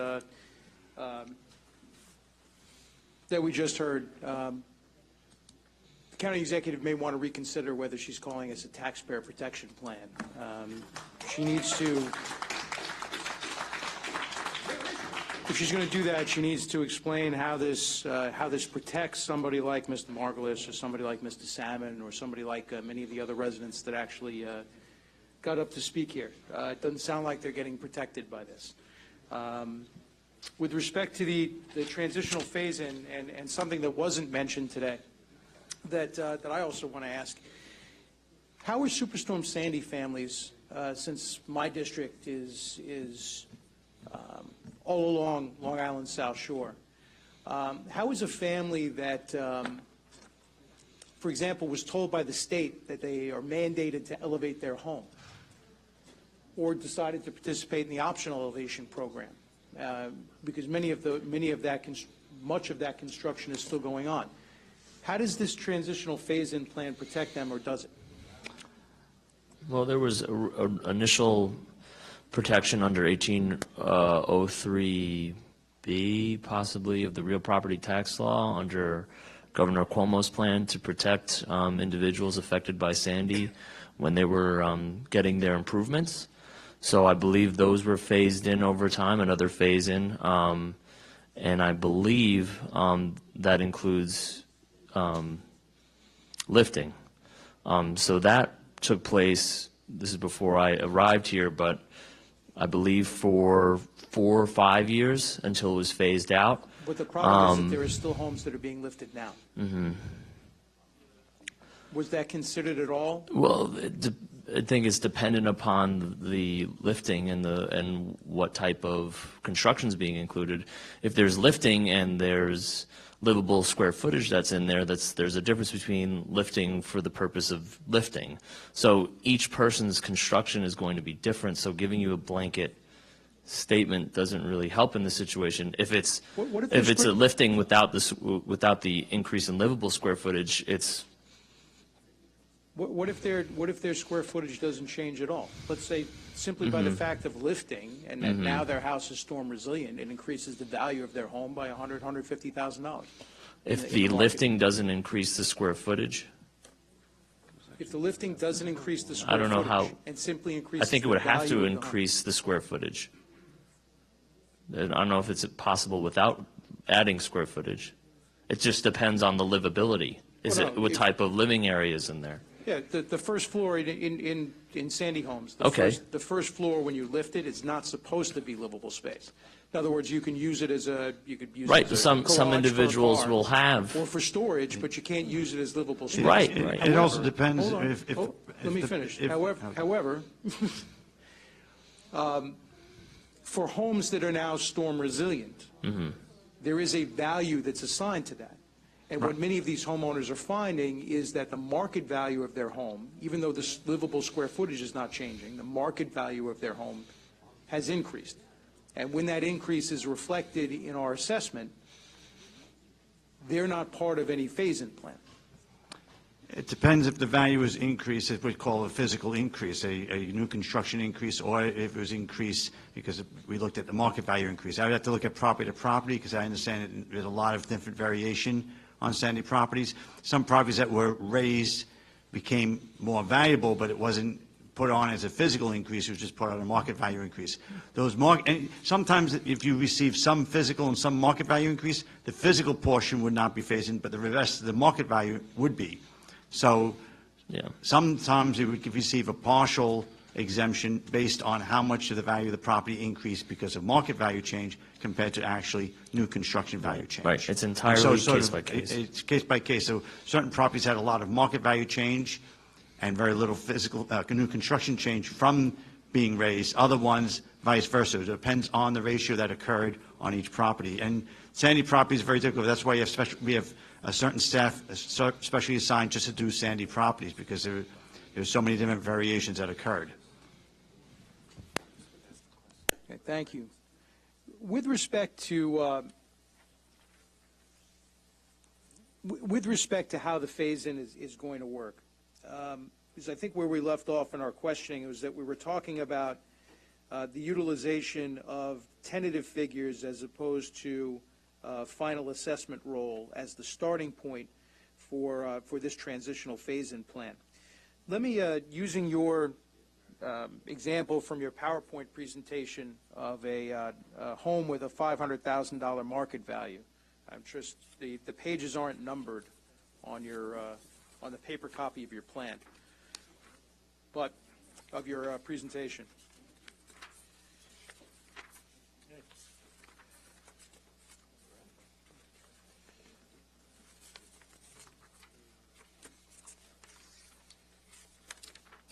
that we just heard, the county executive may want to reconsider whether she's calling this a taxpayer protection plan. She needs to, if she's going to do that, she needs to explain how this protects somebody like Mr. Margulis or somebody like Mr. Salmon or somebody like many of the other residents that actually got up to speak here. It doesn't sound like they're getting protected by this. With respect to the transitional phase-in and something that wasn't mentioned today that I also want to ask, how are Superstorm Sandy families, since my district is all along Long Island South Shore, how is a family that, for example, was told by the state that they are mandated to elevate their home or decided to participate in the optional elevation program? Because much of that construction is still going on. How does this transitional phase-in plan protect them, or does it? Well, there was an initial protection under 1803B, possibly, of the real property tax law under Governor Cuomo's plan to protect individuals affected by Sandy when they were getting their improvements. So I believe those were phased in over time, another phase in, and I believe that includes lifting. So that took place, this is before I arrived here, but I believe for 4 or 5 years until it was phased out. But the problem is that there are still homes that are being lifted now. Mm-hmm. Was that considered at all? Well, I think it's dependent upon the lifting and what type of construction is being included. If there's lifting and there's livable square footage that's in there, there's a difference between lifting for the purpose of lifting. So each person's construction is going to be different, so giving you a blanket statement doesn't really help in this situation. If it's a lifting without the increase in livable square footage, it's What if their square footage doesn't change at all? Let's say simply by the fact of lifting, and that now their house is storm resilient, it increases the value of their home by $100,000, $150,000. If the lifting doesn't increase the square footage, If the lifting doesn't increase the I square don't know footage how. and simply increases I think it the would have value to of the increase the square footage. I don't know if it's possible without adding square footage. It just depends on the livability. What type of living area is in there? Yeah, the first floor in Sandy homes, Okay. the first floor when you lift it, it's not supposed to be livable space. In other words, you can use it as a Right, it as a some garage for a individuals car will have. or for storage, but you can't use it as livable space. Right. It also depends Hold on. if Let me finish. However, for homes that are now storm resilient, there is a value that's assigned to that. And what many of these homeowners are finding is that the market value of their home, even though the livable square footage is not changing, the market value of their home has increased. And when that increase is reflected in our assessment, they're not part of any phase-in plan. It depends if the value is increased, if we call it a physical increase, a new construction increase, or if it was increased because we looked at the market value increase. I would have to look at property to property because I understand that there's a lot of different variation on Sandy properties. Some properties that were raised became more valuable, but it wasn't put on as a physical increase, it was just put on a market value increase. And sometimes if you receive some physical and some market value increase, the physical portion would not be phased in, but the rest of the market value would be. So sometimes you would receive a partial exemption based on how much of the value of the property increased because of market value change compared to actually new construction value change. Right, it's entirely case by case. It's case by case. So certain properties had a lot of market value change and very little physical new construction change from being raised. Other ones, vice versa. It depends on the ratio that occurred on each property. And sandy property is very difficult. That's why we have a certain staff specially assigned just to do sandy properties because there's so many different variations that occurred. Okay, thank you. With respect to how the phase-in is going to work, because I think where we left off in our questioning was that we were talking about the utilization of tentative figures as opposed to final assessment roll as the starting point for this transitional phase-in plan. Let me, using your example from your PowerPoint presentation of a home with a $500,000 market value. I'm just the pages aren't numbered on your on the paper copy of your plan, but of your presentation.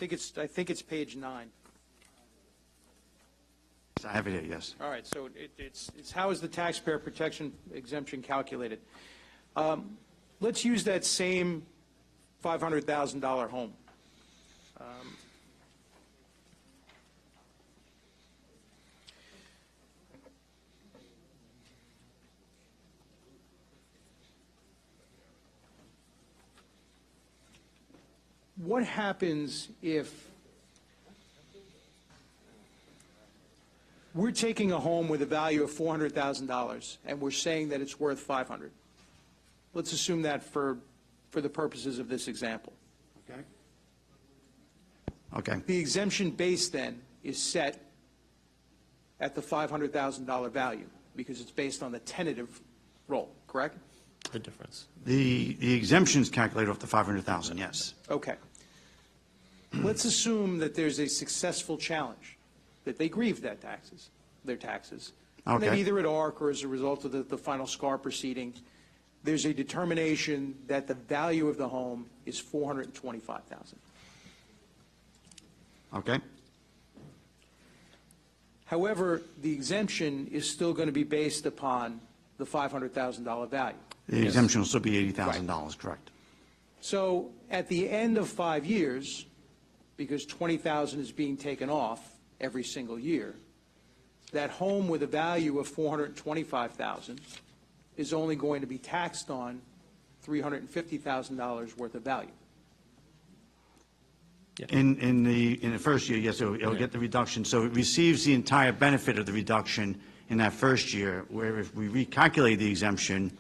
I think it's page 9. I have it here, yes. All right, so it's how is the taxpayer protection exemption calculated? Let's use that same $500,000 home. What happens if we're taking a home with a value of $400,000 and we're saying that it's worth $500,000? Let's assume that for the purposes of this example. Okay. Okay. The exemption base then is set at the $500,000 value because it's based on the tentative roll, correct? The difference. The exemption is calculated off the $500,000, yes. Okay. Let's assume that there's a successful challenge, that they grieve their taxes. Okay. Maybe either at ARC or as a result of the final SCAR proceeding, there's a determination that the value of the home is $425,000. Okay. However, the exemption is still going to be based upon the $500,000 value. The exemption will still be $80,000, correct. So at the end of 5 years, because $20,000 is being taken off every single year, that home with a value of $425,000 is only going to be taxed on $350,000 worth of value. In the first year, yes, it'll get the reduction. So it receives the entire benefit of the reduction in that first year, where if we recalculate the exemption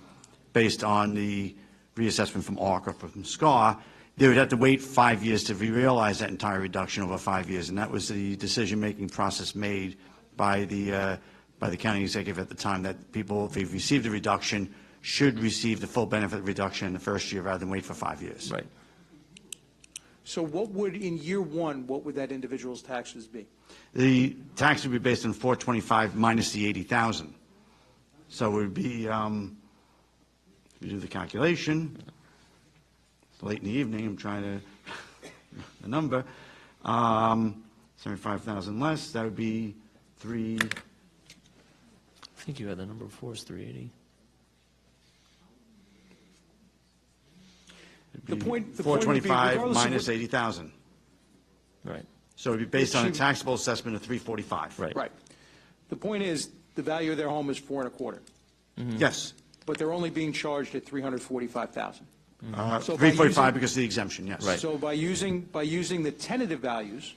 based on the reassessment from ARC or from SCAR, they would have to wait 5 years to realize that entire reduction over 5 years. And that was the decision-making process made by the county executive at the time, that people, if they've received a reduction, should receive the full benefit of reduction in the first year rather than wait for 5 years. Right. So what would, in year one, what would that individual's taxes be? The tax would be based on 425 minus the 80,000. So it would be, if you do the calculation, it's late in the evening, I'm trying to, the number, 75,000 less, that would be I think you had the number before, is 380. The point would be 425 minus 80,000. Right. So it would be based on a taxable assessment of 345. Right. Right. The point is, the value of their home is $425,000. Yes. But they're only being charged at $345,000. So 345 because of the exemption, yes. Right. So by using the tentative values,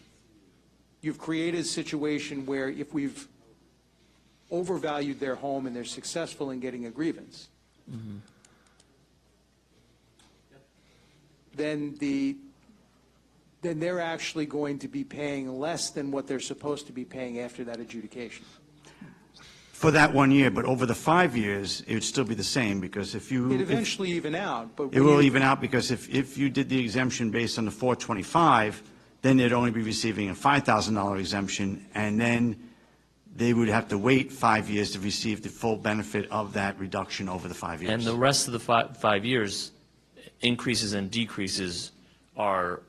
you've created a situation where if we've overvalued their home and they're successful in getting a grievance, then the then they're actually going to be paying less than what they're supposed to be paying after that adjudication. For that 1 year, but over the 5 years, it would still be the same, because if you... It eventually even out, but... It will even out, because if you did the exemption based on the 425, then they'd only be receiving a $5,000 exemption, and then they would have to wait 5 years to receive the full benefit of that reduction over the 5 years. And the rest of the 5 years, increases and decreases are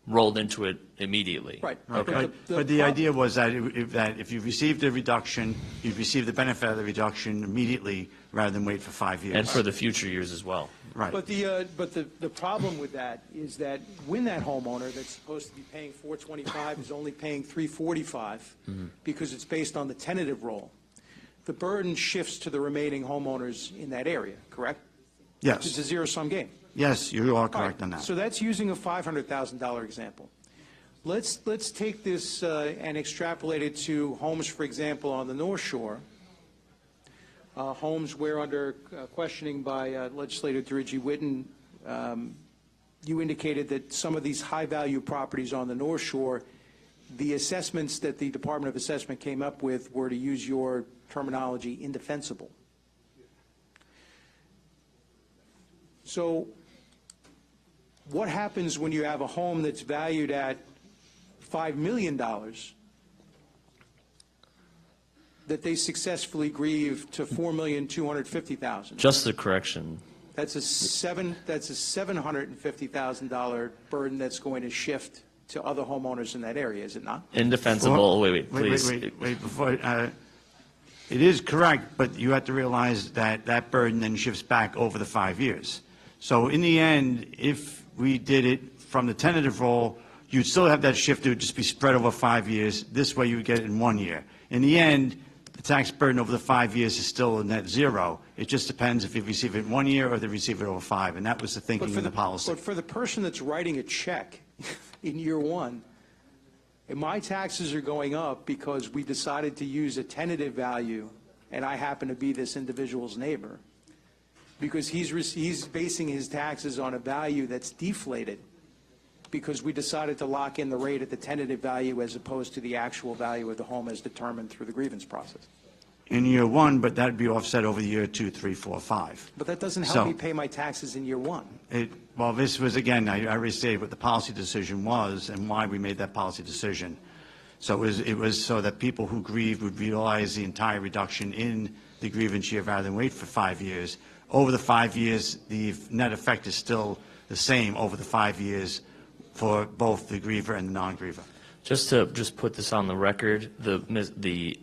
rolled into it immediately. Right. Okay. But the idea was that if you received a reduction, you'd receive the benefit of the reduction immediately rather than wait for 5 years. And for the future years as well. Right. But the problem with that is that when that homeowner that's supposed to be paying $425 is only paying $345 because it's based on the tentative roll, the burden shifts to the remaining homeowners in that area, correct? Yes. It's a zero-sum game. Yes, you are correct on that. So that's using a $500,000 example. Let's take this and extrapolate it to homes, for example, on the North Shore, homes where under questioning by Legislator Dirigi-Whitten, you indicated that some of these high-value properties on the North Shore, the assessments that the Department of Assessment came up with were, to use your terminology, indefensible. So what happens when you have a home that's valued at $5 million that they successfully grieve to $4,250,000? Just a correction. That's a $750,000 burden that's going to shift to other homeowners in that area, is it not? Indefensible, wait, please. Wait, before, it is correct, but you have to realize that that burden then shifts back over the 5 years. So in the end, if we did it from the tentative roll, you'd still have that shift. It would just be spread over 5 years. This way you would get it in 1 year. In the end, the tax burden over the 5 years is still a net zero. It just depends if you receive it in 1 year or they receive it over 5, and that was the thinking in the policy. But for the person that's writing a check in year one, and my taxes are going up because we decided to use a tentative value, and I happen to be this individual's neighbor, because he's basing his taxes on a value that's deflated because we decided to lock in the rate at the tentative value as opposed to the actual value of the home as determined through the grievance process. In year one, but that'd be offset over the year 2, 3, 4, 5. But that doesn't help me pay my taxes in year one. Well, this was, again, I restated what the policy decision was and why we made that policy decision. So it was so that people who grieved would realize the entire reduction in the grievance year rather than wait for 5 years. Over the 5 years, the net effect is still the same over the 5 years for both the griever and the non-griever. Just to put this on the record, the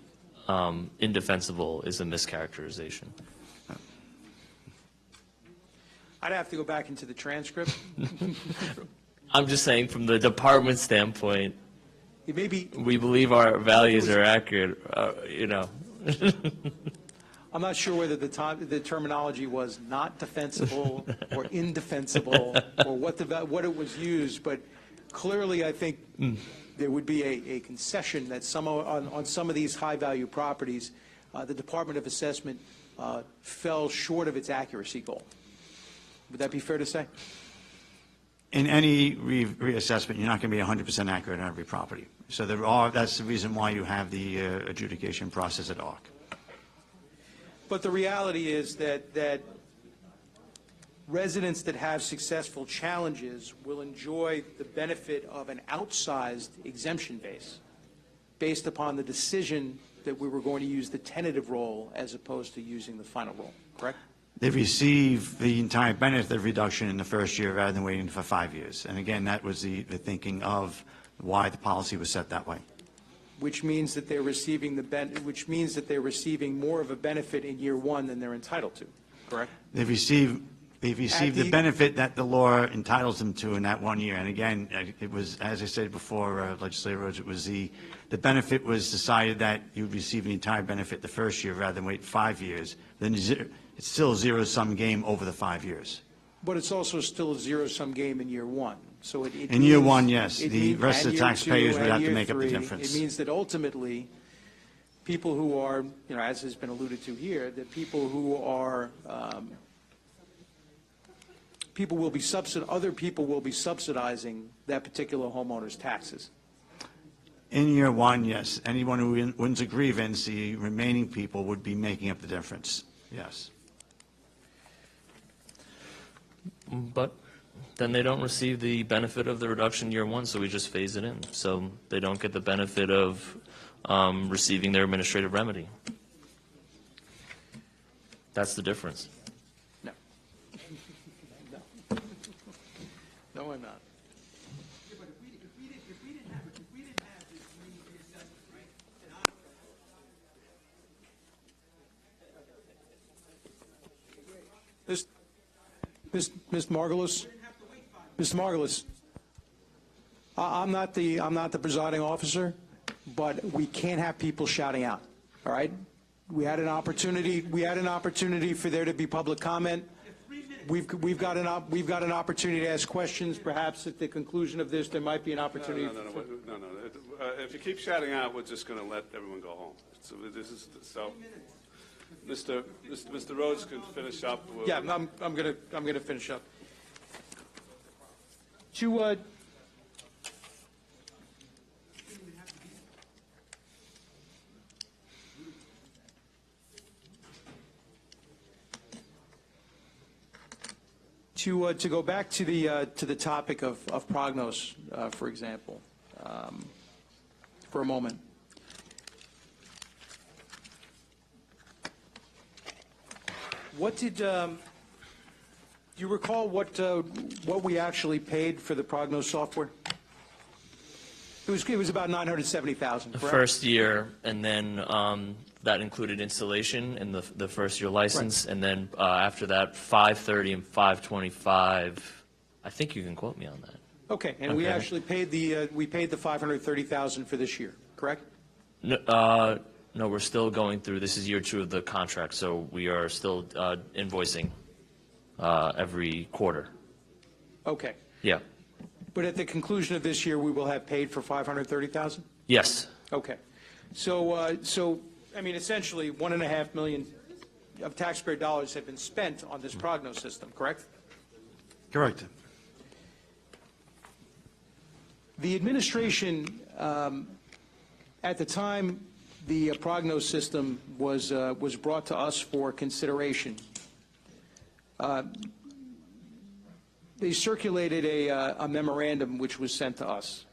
indefensible is a mischaracterization. I'd have to go back into the transcript. I'm just saying, from the department standpoint, Maybe we believe our values are accurate, I'm not sure whether the terminology was not defensible or indefensible or what it was used, but clearly I think there would be a concession that on some of these high-value properties, the Department of Assessment fell short of its accuracy goal. Would that be fair to say? In any reassessment, you're not going to be 100% accurate on every property. So that's the reason why you have the adjudication process at ARC. But the reality is that residents that have successful challenges will enjoy the benefit of an outsized exemption base based upon the decision that we were going to use the tentative roll as opposed to using the final roll, correct? They receive the entire benefit of reduction in the first year rather than waiting for 5 years. And again, that was the thinking of why the policy was set that way. Which means that they're receiving more of a benefit in year one than they're entitled to, correct? They receive the benefit that the law entitles them to in that 1 year. And again, it was, as I said before, Legislator Rhodes, it was the benefit was decided that you would receive the entire benefit the first year rather than wait 5 years. Then it's still a zero-sum game over the 5 years. But it's also still a zero-sum game in year one. So in year one, yes. The rest of the taxpayers would have to make up the difference. It means that ultimately, people who are, as has been alluded to here, that people who are other people will be subsidizing that particular homeowner's taxes. In year one, yes. Anyone who wins a grievance, the remaining people would be making up the difference. Yes. But then they don't receive the benefit of the reduction year one, so we just phase it in. So they don't get the benefit of receiving their administrative remedy. That's the difference. No. No, I'm not. Mr. Margulis? Mr. Margulis, I'm not the presiding officer, but we can't have people shouting out, all right? We had an opportunity for there to be public comment. We've got an opportunity to ask questions. Perhaps at the conclusion of this, there might be an opportunity. No. If you keep shouting out, we're just going to let everyone go home. So this is so. Mr. Rhodes can finish up. Yeah, I'm going to finish up. To go back to the topic of Prognos, for example, for a moment. What did do you recall what we actually paid for the Prognos software? It was about $970,000. The first year, and then that included installation in the first year license, Right. and then after that, $530 and $525. I think you can quote me on that. Okay, and we actually paid the $530,000 for this year, correct? No, we're still going through. This is year 2 of the contract, so we are still invoicing every quarter. Okay, Yeah. but at the conclusion of this year, we will have paid for $530,000. Yes. Okay, so I mean, essentially, $1.5 million of taxpayer dollars have been spent on this Prognos system, correct? Correct. The administration, at the time the Prognos system was brought to us for consideration, they circulated a memorandum which was sent to us,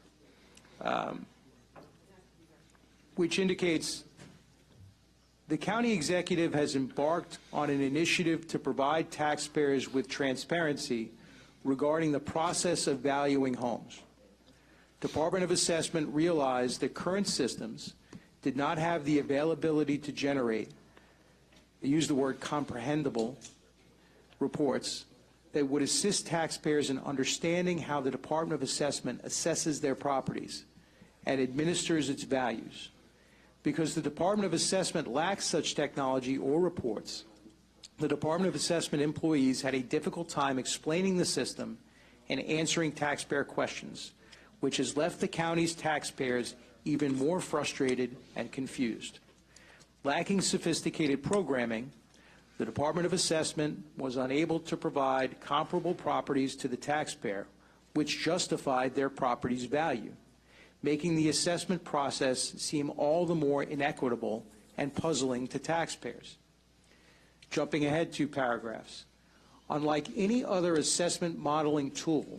which indicates the county executive has embarked on an initiative to provide taxpayers with transparency regarding the process of valuing homes. Department of Assessment realized that current systems did not have the availability to generate, they use the word comprehensible, reports that would assist taxpayers in understanding how the Department of Assessment assesses their properties and administers its values. Because the Department of Assessment lacks such technology or reports, the Department of Assessment employees had a difficult time explaining the system and answering taxpayer questions, which has left the county's taxpayers even more frustrated and confused. Lacking sophisticated programming, the Department of Assessment was unable to provide comparable properties to the taxpayer, which justified their property's value, making the assessment process seem all the more inequitable and puzzling to taxpayers. Jumping ahead 2 paragraphs. Unlike any other assessment modeling tool,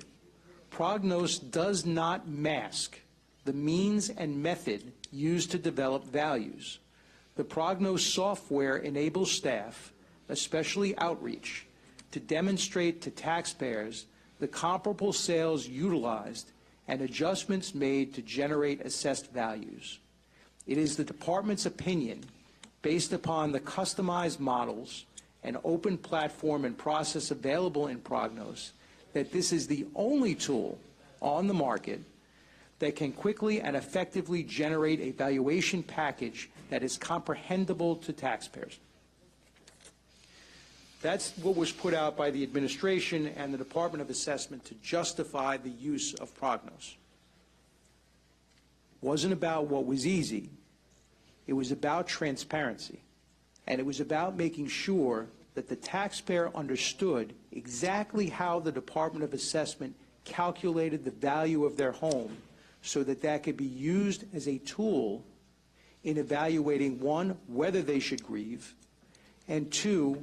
Prognos does not mask the means and method used to develop values. The Prognos software enables staff, especially outreach, to demonstrate to taxpayers the comparable sales utilized and adjustments made to generate assessed values. It is the department's opinion, based upon the customized models and open platform and process available in Prognos, that this is the only tool on the market that can quickly and effectively generate a valuation package that is comprehensible to taxpayers. That's what was put out by the administration and the Department of Assessment to justify the use of Prognos. It wasn't about what was easy. It was about transparency. And it was about making sure that the taxpayer understood exactly how the Department of Assessment calculated the value of their home so that that could be used as a tool in evaluating, one, whether they should grieve, and two,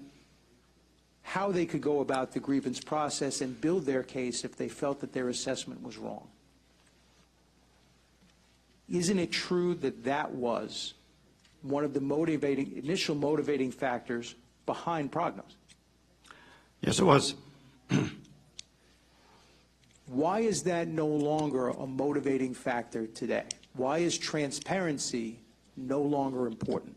how they could go about the grievance process and build their case if they felt that their assessment was wrong. Isn't it true that that was one of the initial motivating factors behind Prognos? Yes, it was. Why is that no longer a motivating factor today? Why is transparency no longer important?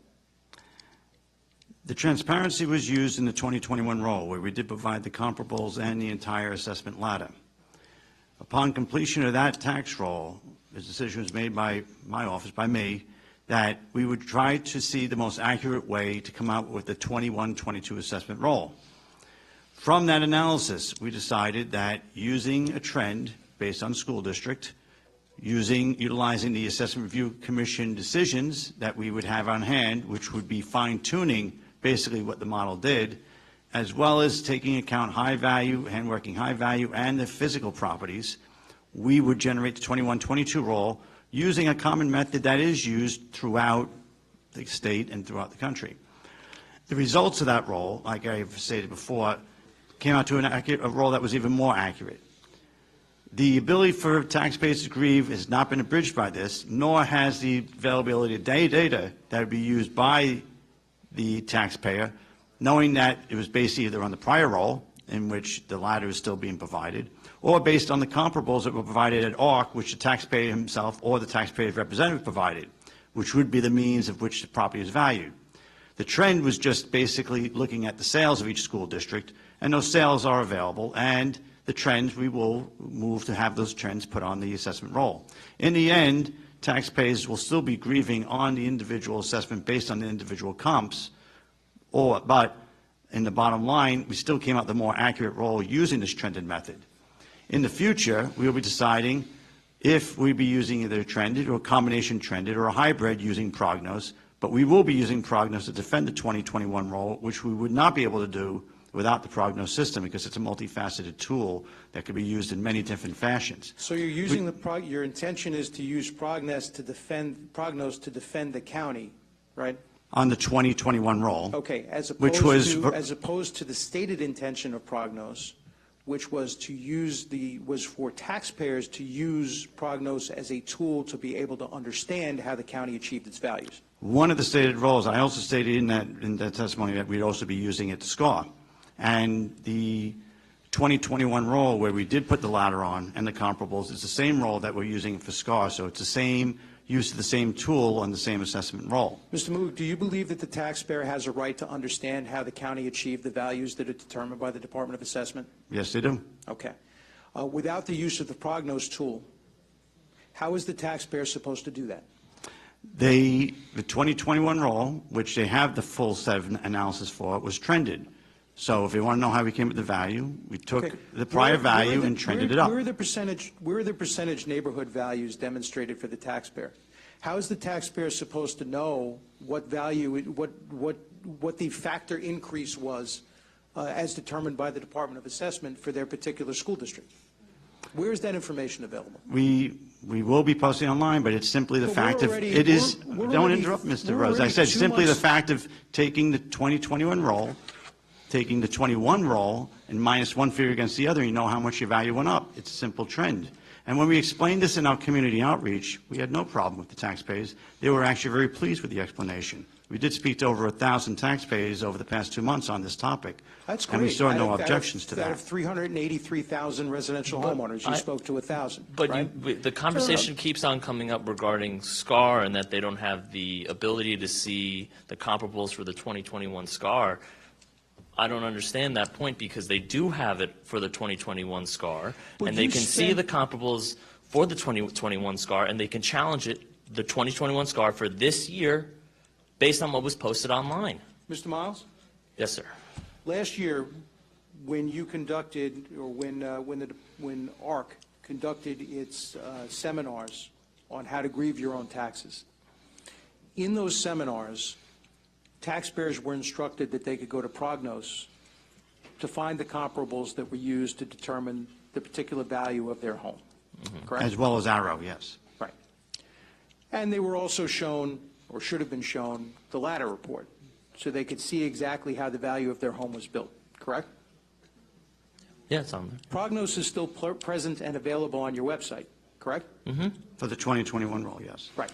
The transparency was used in the 2021 roll, where we did provide the comparables and the entire assessment ladder. Upon completion of that tax roll, the decision was made by my office, by me, that we would try to see the most accurate way to come out with the 21-22 assessment roll. From that analysis, we decided that using a trend based on school district, utilizing the Assessment Review Commission decisions that we would have on hand, which would be fine-tuning basically what the model did, as well as taking account high value, hand-working high value, and the physical properties, we would generate the 21-22 roll using a common method that is used throughout the state and throughout the country. The results of that roll, like I've stated before, came out to a roll that was even more accurate. The ability for taxpayers to grieve has not been abridged by this, nor has the availability of data that would be used by the taxpayer, knowing that it was based either on the prior roll, in which the latter is still being provided, or based on the comparables that were provided at ARC, which the taxpayer himself or the taxpayer's representative provided, which would be the means of which the property is valued. The trend was just basically looking at the sales of each school district, and those sales are available, and the trends, we will move to have those trends put on the assessment roll. In the end, taxpayers will still be grieving on the individual assessment based on the individual comps, but in the bottom line, we still came out the more accurate roll using this trended method. In the future, we will be deciding if we be using either a trended or a combination trended or a hybrid using Prognos, but we will be using Prognos to defend the 2021 roll, which we would not be able to do without the Prognos system because it's a multifaceted tool that could be used in many different fashions. So you're using your intention is to use Prognos to defend the county, right? On the 2021 roll. Okay, as opposed to the stated intention of Prognos, which was for taxpayers to use Prognos as a tool to be able to understand how the county achieved its values. One of the stated roles, I also stated in that testimony that we'd also be using it to score. And the 2021 roll where we did put the ladder on and the comparables is the same roll that we're using for SCAR, so it's the same use of the same tool on the same assessment roll. Mr. Moog, do you believe that the taxpayer has a right to understand how the county achieved the values that are determined by the Department of Assessment? Yes, they do. Okay. Without the use of the Prognos tool, how is the taxpayer supposed to do that? The 2021 roll, which they have the full set of analysis for, was trended. So if you want to know how we came up with the value, we took the prior value and trended it up. Where are the percentage neighborhood values demonstrated for the taxpayer? How is the taxpayer supposed to know what value, what the factor increase was as determined by the Department of Assessment for their particular school district? Where is that information available? We will be posting online, but it's simply the fact of it is. Don't interrupt, Mr. Rose. I said simply the fact of taking the 2021 roll, taking the 21 roll, and minus one figure against the other, you know how much your value went up. It's a simple trend. And when we explained this in our community outreach, we had no problem with the taxpayers. They were actually very pleased with the explanation. We did speak to over 1,000 taxpayers over the past 2 months on this topic. That's great. And we saw no objections to that. Out of 383,000 residential homeowners, you spoke to 1,000. But right? The conversation keeps on coming up regarding SCAR and that they don't have the ability to see the comparables for the 2021 SCAR. I don't understand that point because they do have it for the 2021 SCAR, and they can see the comparables for the 2021 SCAR, and they can challenge it, the 2021 SCAR for this year, based on what was posted online. Mr. Miles? Yes, sir. Last year, when you conducted, or when ARC conducted its seminars on how to grieve your own taxes, in those seminars, taxpayers were instructed that they could go to Prognos to find the comparables that were used to determine the particular value of their home, correct? As well as Arrow, yes. Right. And they were also shown, or should have been shown, the ladder report, so they could see exactly how the value of their home was built, correct? Yeah, it's on there. Prognos is still present and available on your website, correct? For the 2021 roll, yes. Right.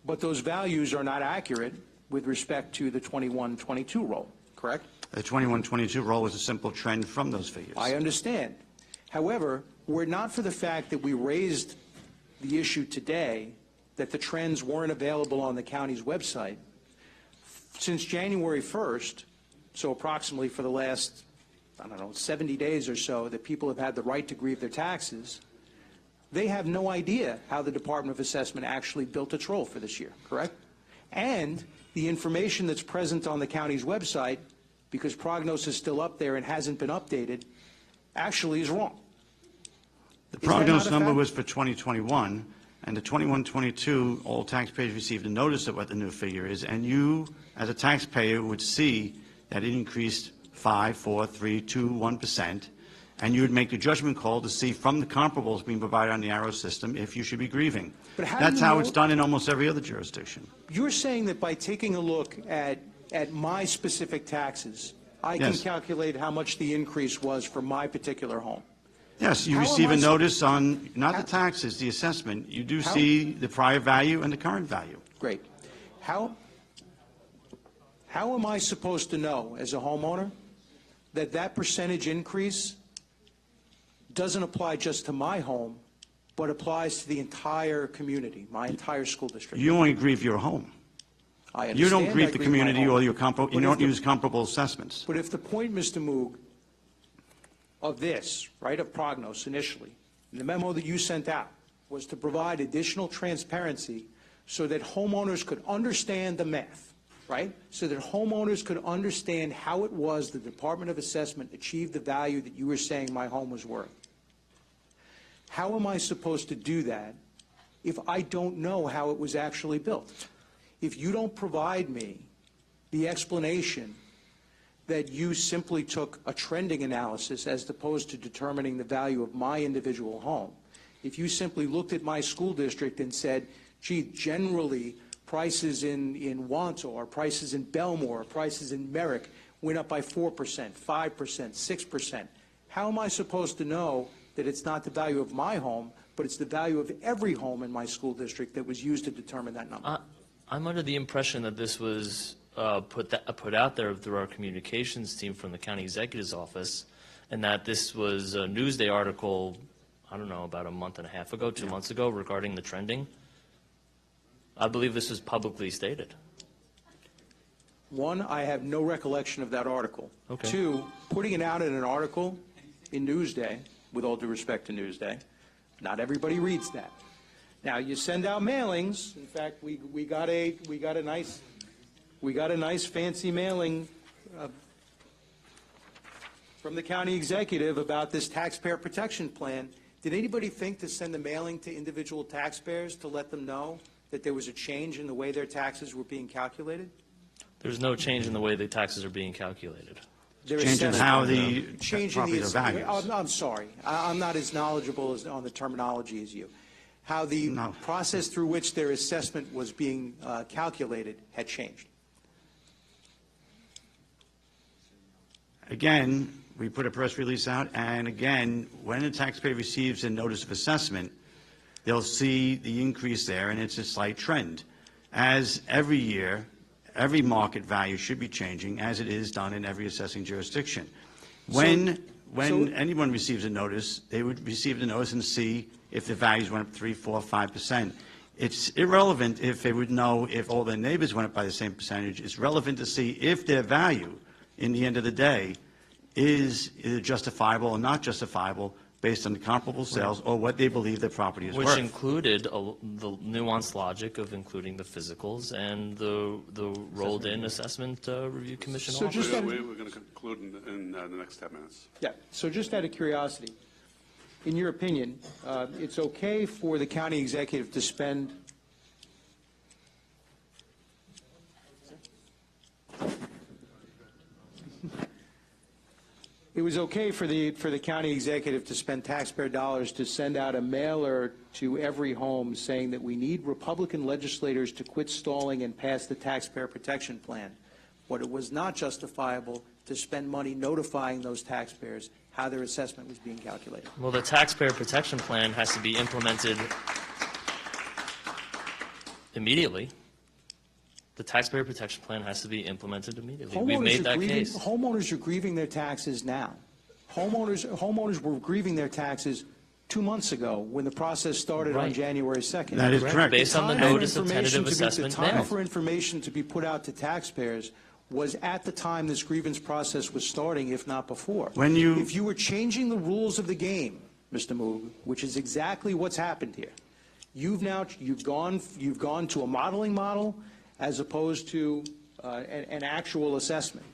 But those values are not accurate with respect to the 21-22 roll, correct? The 21-22 roll was a simple trend from those figures. I understand. However, were it not for the fact that we raised the issue today, that the trends weren't available on the county's website, since January 1st, so approximately for the last, 70 days or so, that people have had the right to grieve their taxes, they have no idea how the Department of Assessment actually built its roll for this year, correct? And the information that's present on the county's website, because Prognos is still up there and hasn't been updated, actually is wrong. The Prognos number was for 2021, and the 21-22, all taxpayers received a notice of what the new figure is, and you, as a taxpayer, would see that it increased 5, 4, 3, 2, 1%, and you would make a judgment call to see from the comparables being provided on the Arrow system if you should be grieving. But how That's do you how know- it's done in almost every other jurisdiction. You're saying that by taking a look at my specific taxes, I can Yes. calculate how much the increase was for my particular home? Yes, you How am receive I a so- notice on, not the taxes, the assessment. You do How- see the prior value and the current value. Great. How am I supposed to know, as a homeowner, that that percentage increase doesn't apply just to my home, but applies to the entire community, my entire school district? You only grieve your home. I You don't understand I grieve the grieve my community home. or you But don't if the- use comparable assessments. But if the point, Mr. Moog, of this, right, of Prognos initially, the memo that you sent out, was to provide additional transparency so that homeowners could understand the math, right? So that homeowners could understand how it was the Department of Assessment achieved the value that you were saying my home was worth. How am I supposed to do that if I don't know how it was actually built? If you don't provide me the explanation that you simply took a trending analysis as opposed to determining the value of my individual home, if you simply looked at my school district and said, gee, generally prices in Wanto or prices in Belmore or prices in Merrick went up by 4%, 5%, 6%, how am I supposed to know that it's not the value of my home, but it's the value of every home in my school district that was used to determine that number? I'm under the impression that this was put out there through our communications team from the county executive's office, and that this was a Newsday article, I don't know, about a month and a half ago, 2 months ago, regarding the trending. I believe this was publicly stated. One, I have no recollection of that article. Okay. Two, putting it out in an article in Newsday, with all due respect to Newsday, not everybody reads that. Now, you send out mailings. In fact, we got a nice fancy mailing from the county executive about this taxpayer protection plan. Did anybody think to send a mailing to individual taxpayers to let them know that there was a change in the way their taxes were being calculated? There's no change in the way the taxes are being calculated. Change in how the Changing the properties are valued. I'm sorry. I'm not as knowledgeable on the terminology as you. How the process through which their assessment was being calculated had changed. Again, we put a press release out, and again, when a taxpayer receives a notice of assessment, they'll see the increase there, and it's a slight trend. As every year, every market value should be changing, as it is done in every assessing jurisdiction. When anyone receives a notice, they would receive the notice and see if the values went up 3, 4, 5%. It's irrelevant if they would know if all their neighbors went up by the same percentage. It's relevant to see if their value, in the end of the day, is either justifiable or not justifiable based on the comparable sales or what they believe their property is Which worth. included the nuanced logic of including the physicals and the rolled-in assessment review commission So office. just We're going to conclude in the next 10 minutes. Yeah. So just out of curiosity, in your opinion, it's okay for the county executive to spend was okay for the county executive to spend taxpayer dollars to send out a mailer to every home saying that we need Republican legislators to quit stalling and pass the taxpayer protection plan. But it was not justifiable to spend money notifying those taxpayers how their assessment was being calculated. Well, the taxpayer protection plan has to be implemented immediately. The taxpayer protection plan has to be implemented immediately. We've made that case. Homeowners are grieving their taxes now. Homeowners were grieving their taxes 2 months ago when the process started on Right. January 2nd. That is correct. Based on the notice of tentative assessment The time mailed. for information to be put out to taxpayers was at the time this grievance process was starting, if not before. If you were changing the rules of the game, Mr. Moog, which is exactly what's happened here, you've gone to a modeling model as opposed to an actual assessment.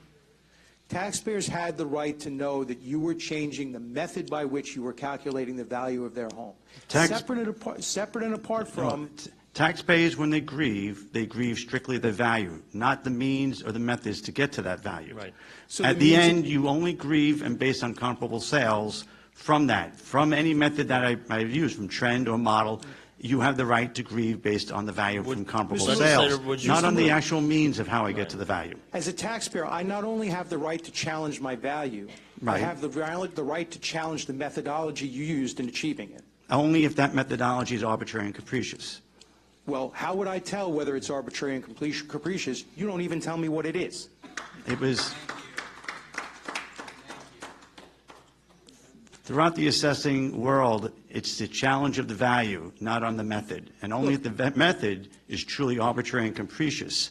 Taxpayers had the right to know that you were changing the method by which you were calculating the value of their home. Separate and apart from... Taxpayers, when they grieve strictly the value, not the means or the methods to get to that value. Right. So At the end, you only grieve and based on comparable sales from that, from any method that I use, from trend or model, you have the right to grieve based on the value from comparable Mr. sales, Legislator, would you not on the support- actual means of how I get to the value. As a taxpayer, I not only have the right to challenge my value, I Right. have the right to challenge the methodology you used in achieving it. Only if that methodology is arbitrary and capricious. Well, how would I tell whether it's arbitrary and capricious? You don't even tell me what it is. It was throughout the assessing world, it's the challenge of the value, not on the method. And only if the method is truly arbitrary and capricious.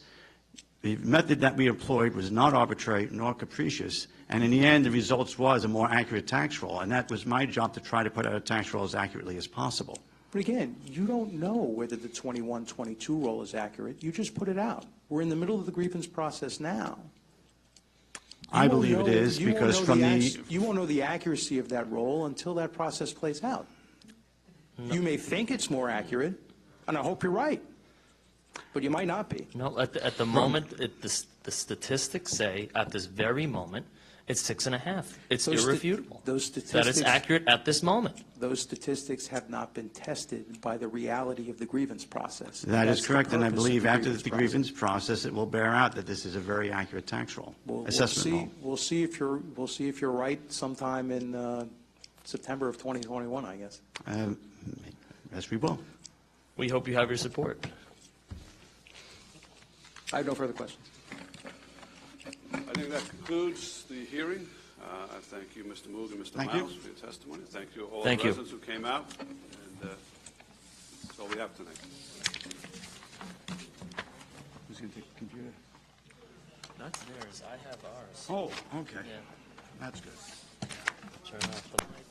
The method that we employed was not arbitrary nor capricious. And in the end, the results was a more accurate tax roll. And that was my job to try to put out a tax roll as accurately as possible. But again, you don't know whether the 21-22 roll is accurate. You just put it out. We're in the middle of the grievance process now. I believe it is because from the... You won't know the accuracy of that roll until that process plays out. You may think it's more accurate, and I hope you're right, but you might not be. No, at the moment, the statistics say, at this very moment, it's 6.5. It's irrefutable. Those statistics, that it's accurate at this moment. Those statistics have not been tested by the reality of the grievance process. That is That's correct, the and I purpose of believe the after the process. grievance process, it will bear out that this is a very accurate tax roll, assessment roll. We'll see if you're right sometime in September of 2021, I guess. Yes, we will. We hope you have your support. I have no further questions. I think that concludes the hearing. I thank you, Mr. Moog and Mr. Thank you. Miles, for your testimony. Thank you all Thank the you. residents who came out. And that's all we have tonight. Who's going to take the computer? That's theirs. I have ours. Oh, okay. Yeah. That's good. Turn off the light.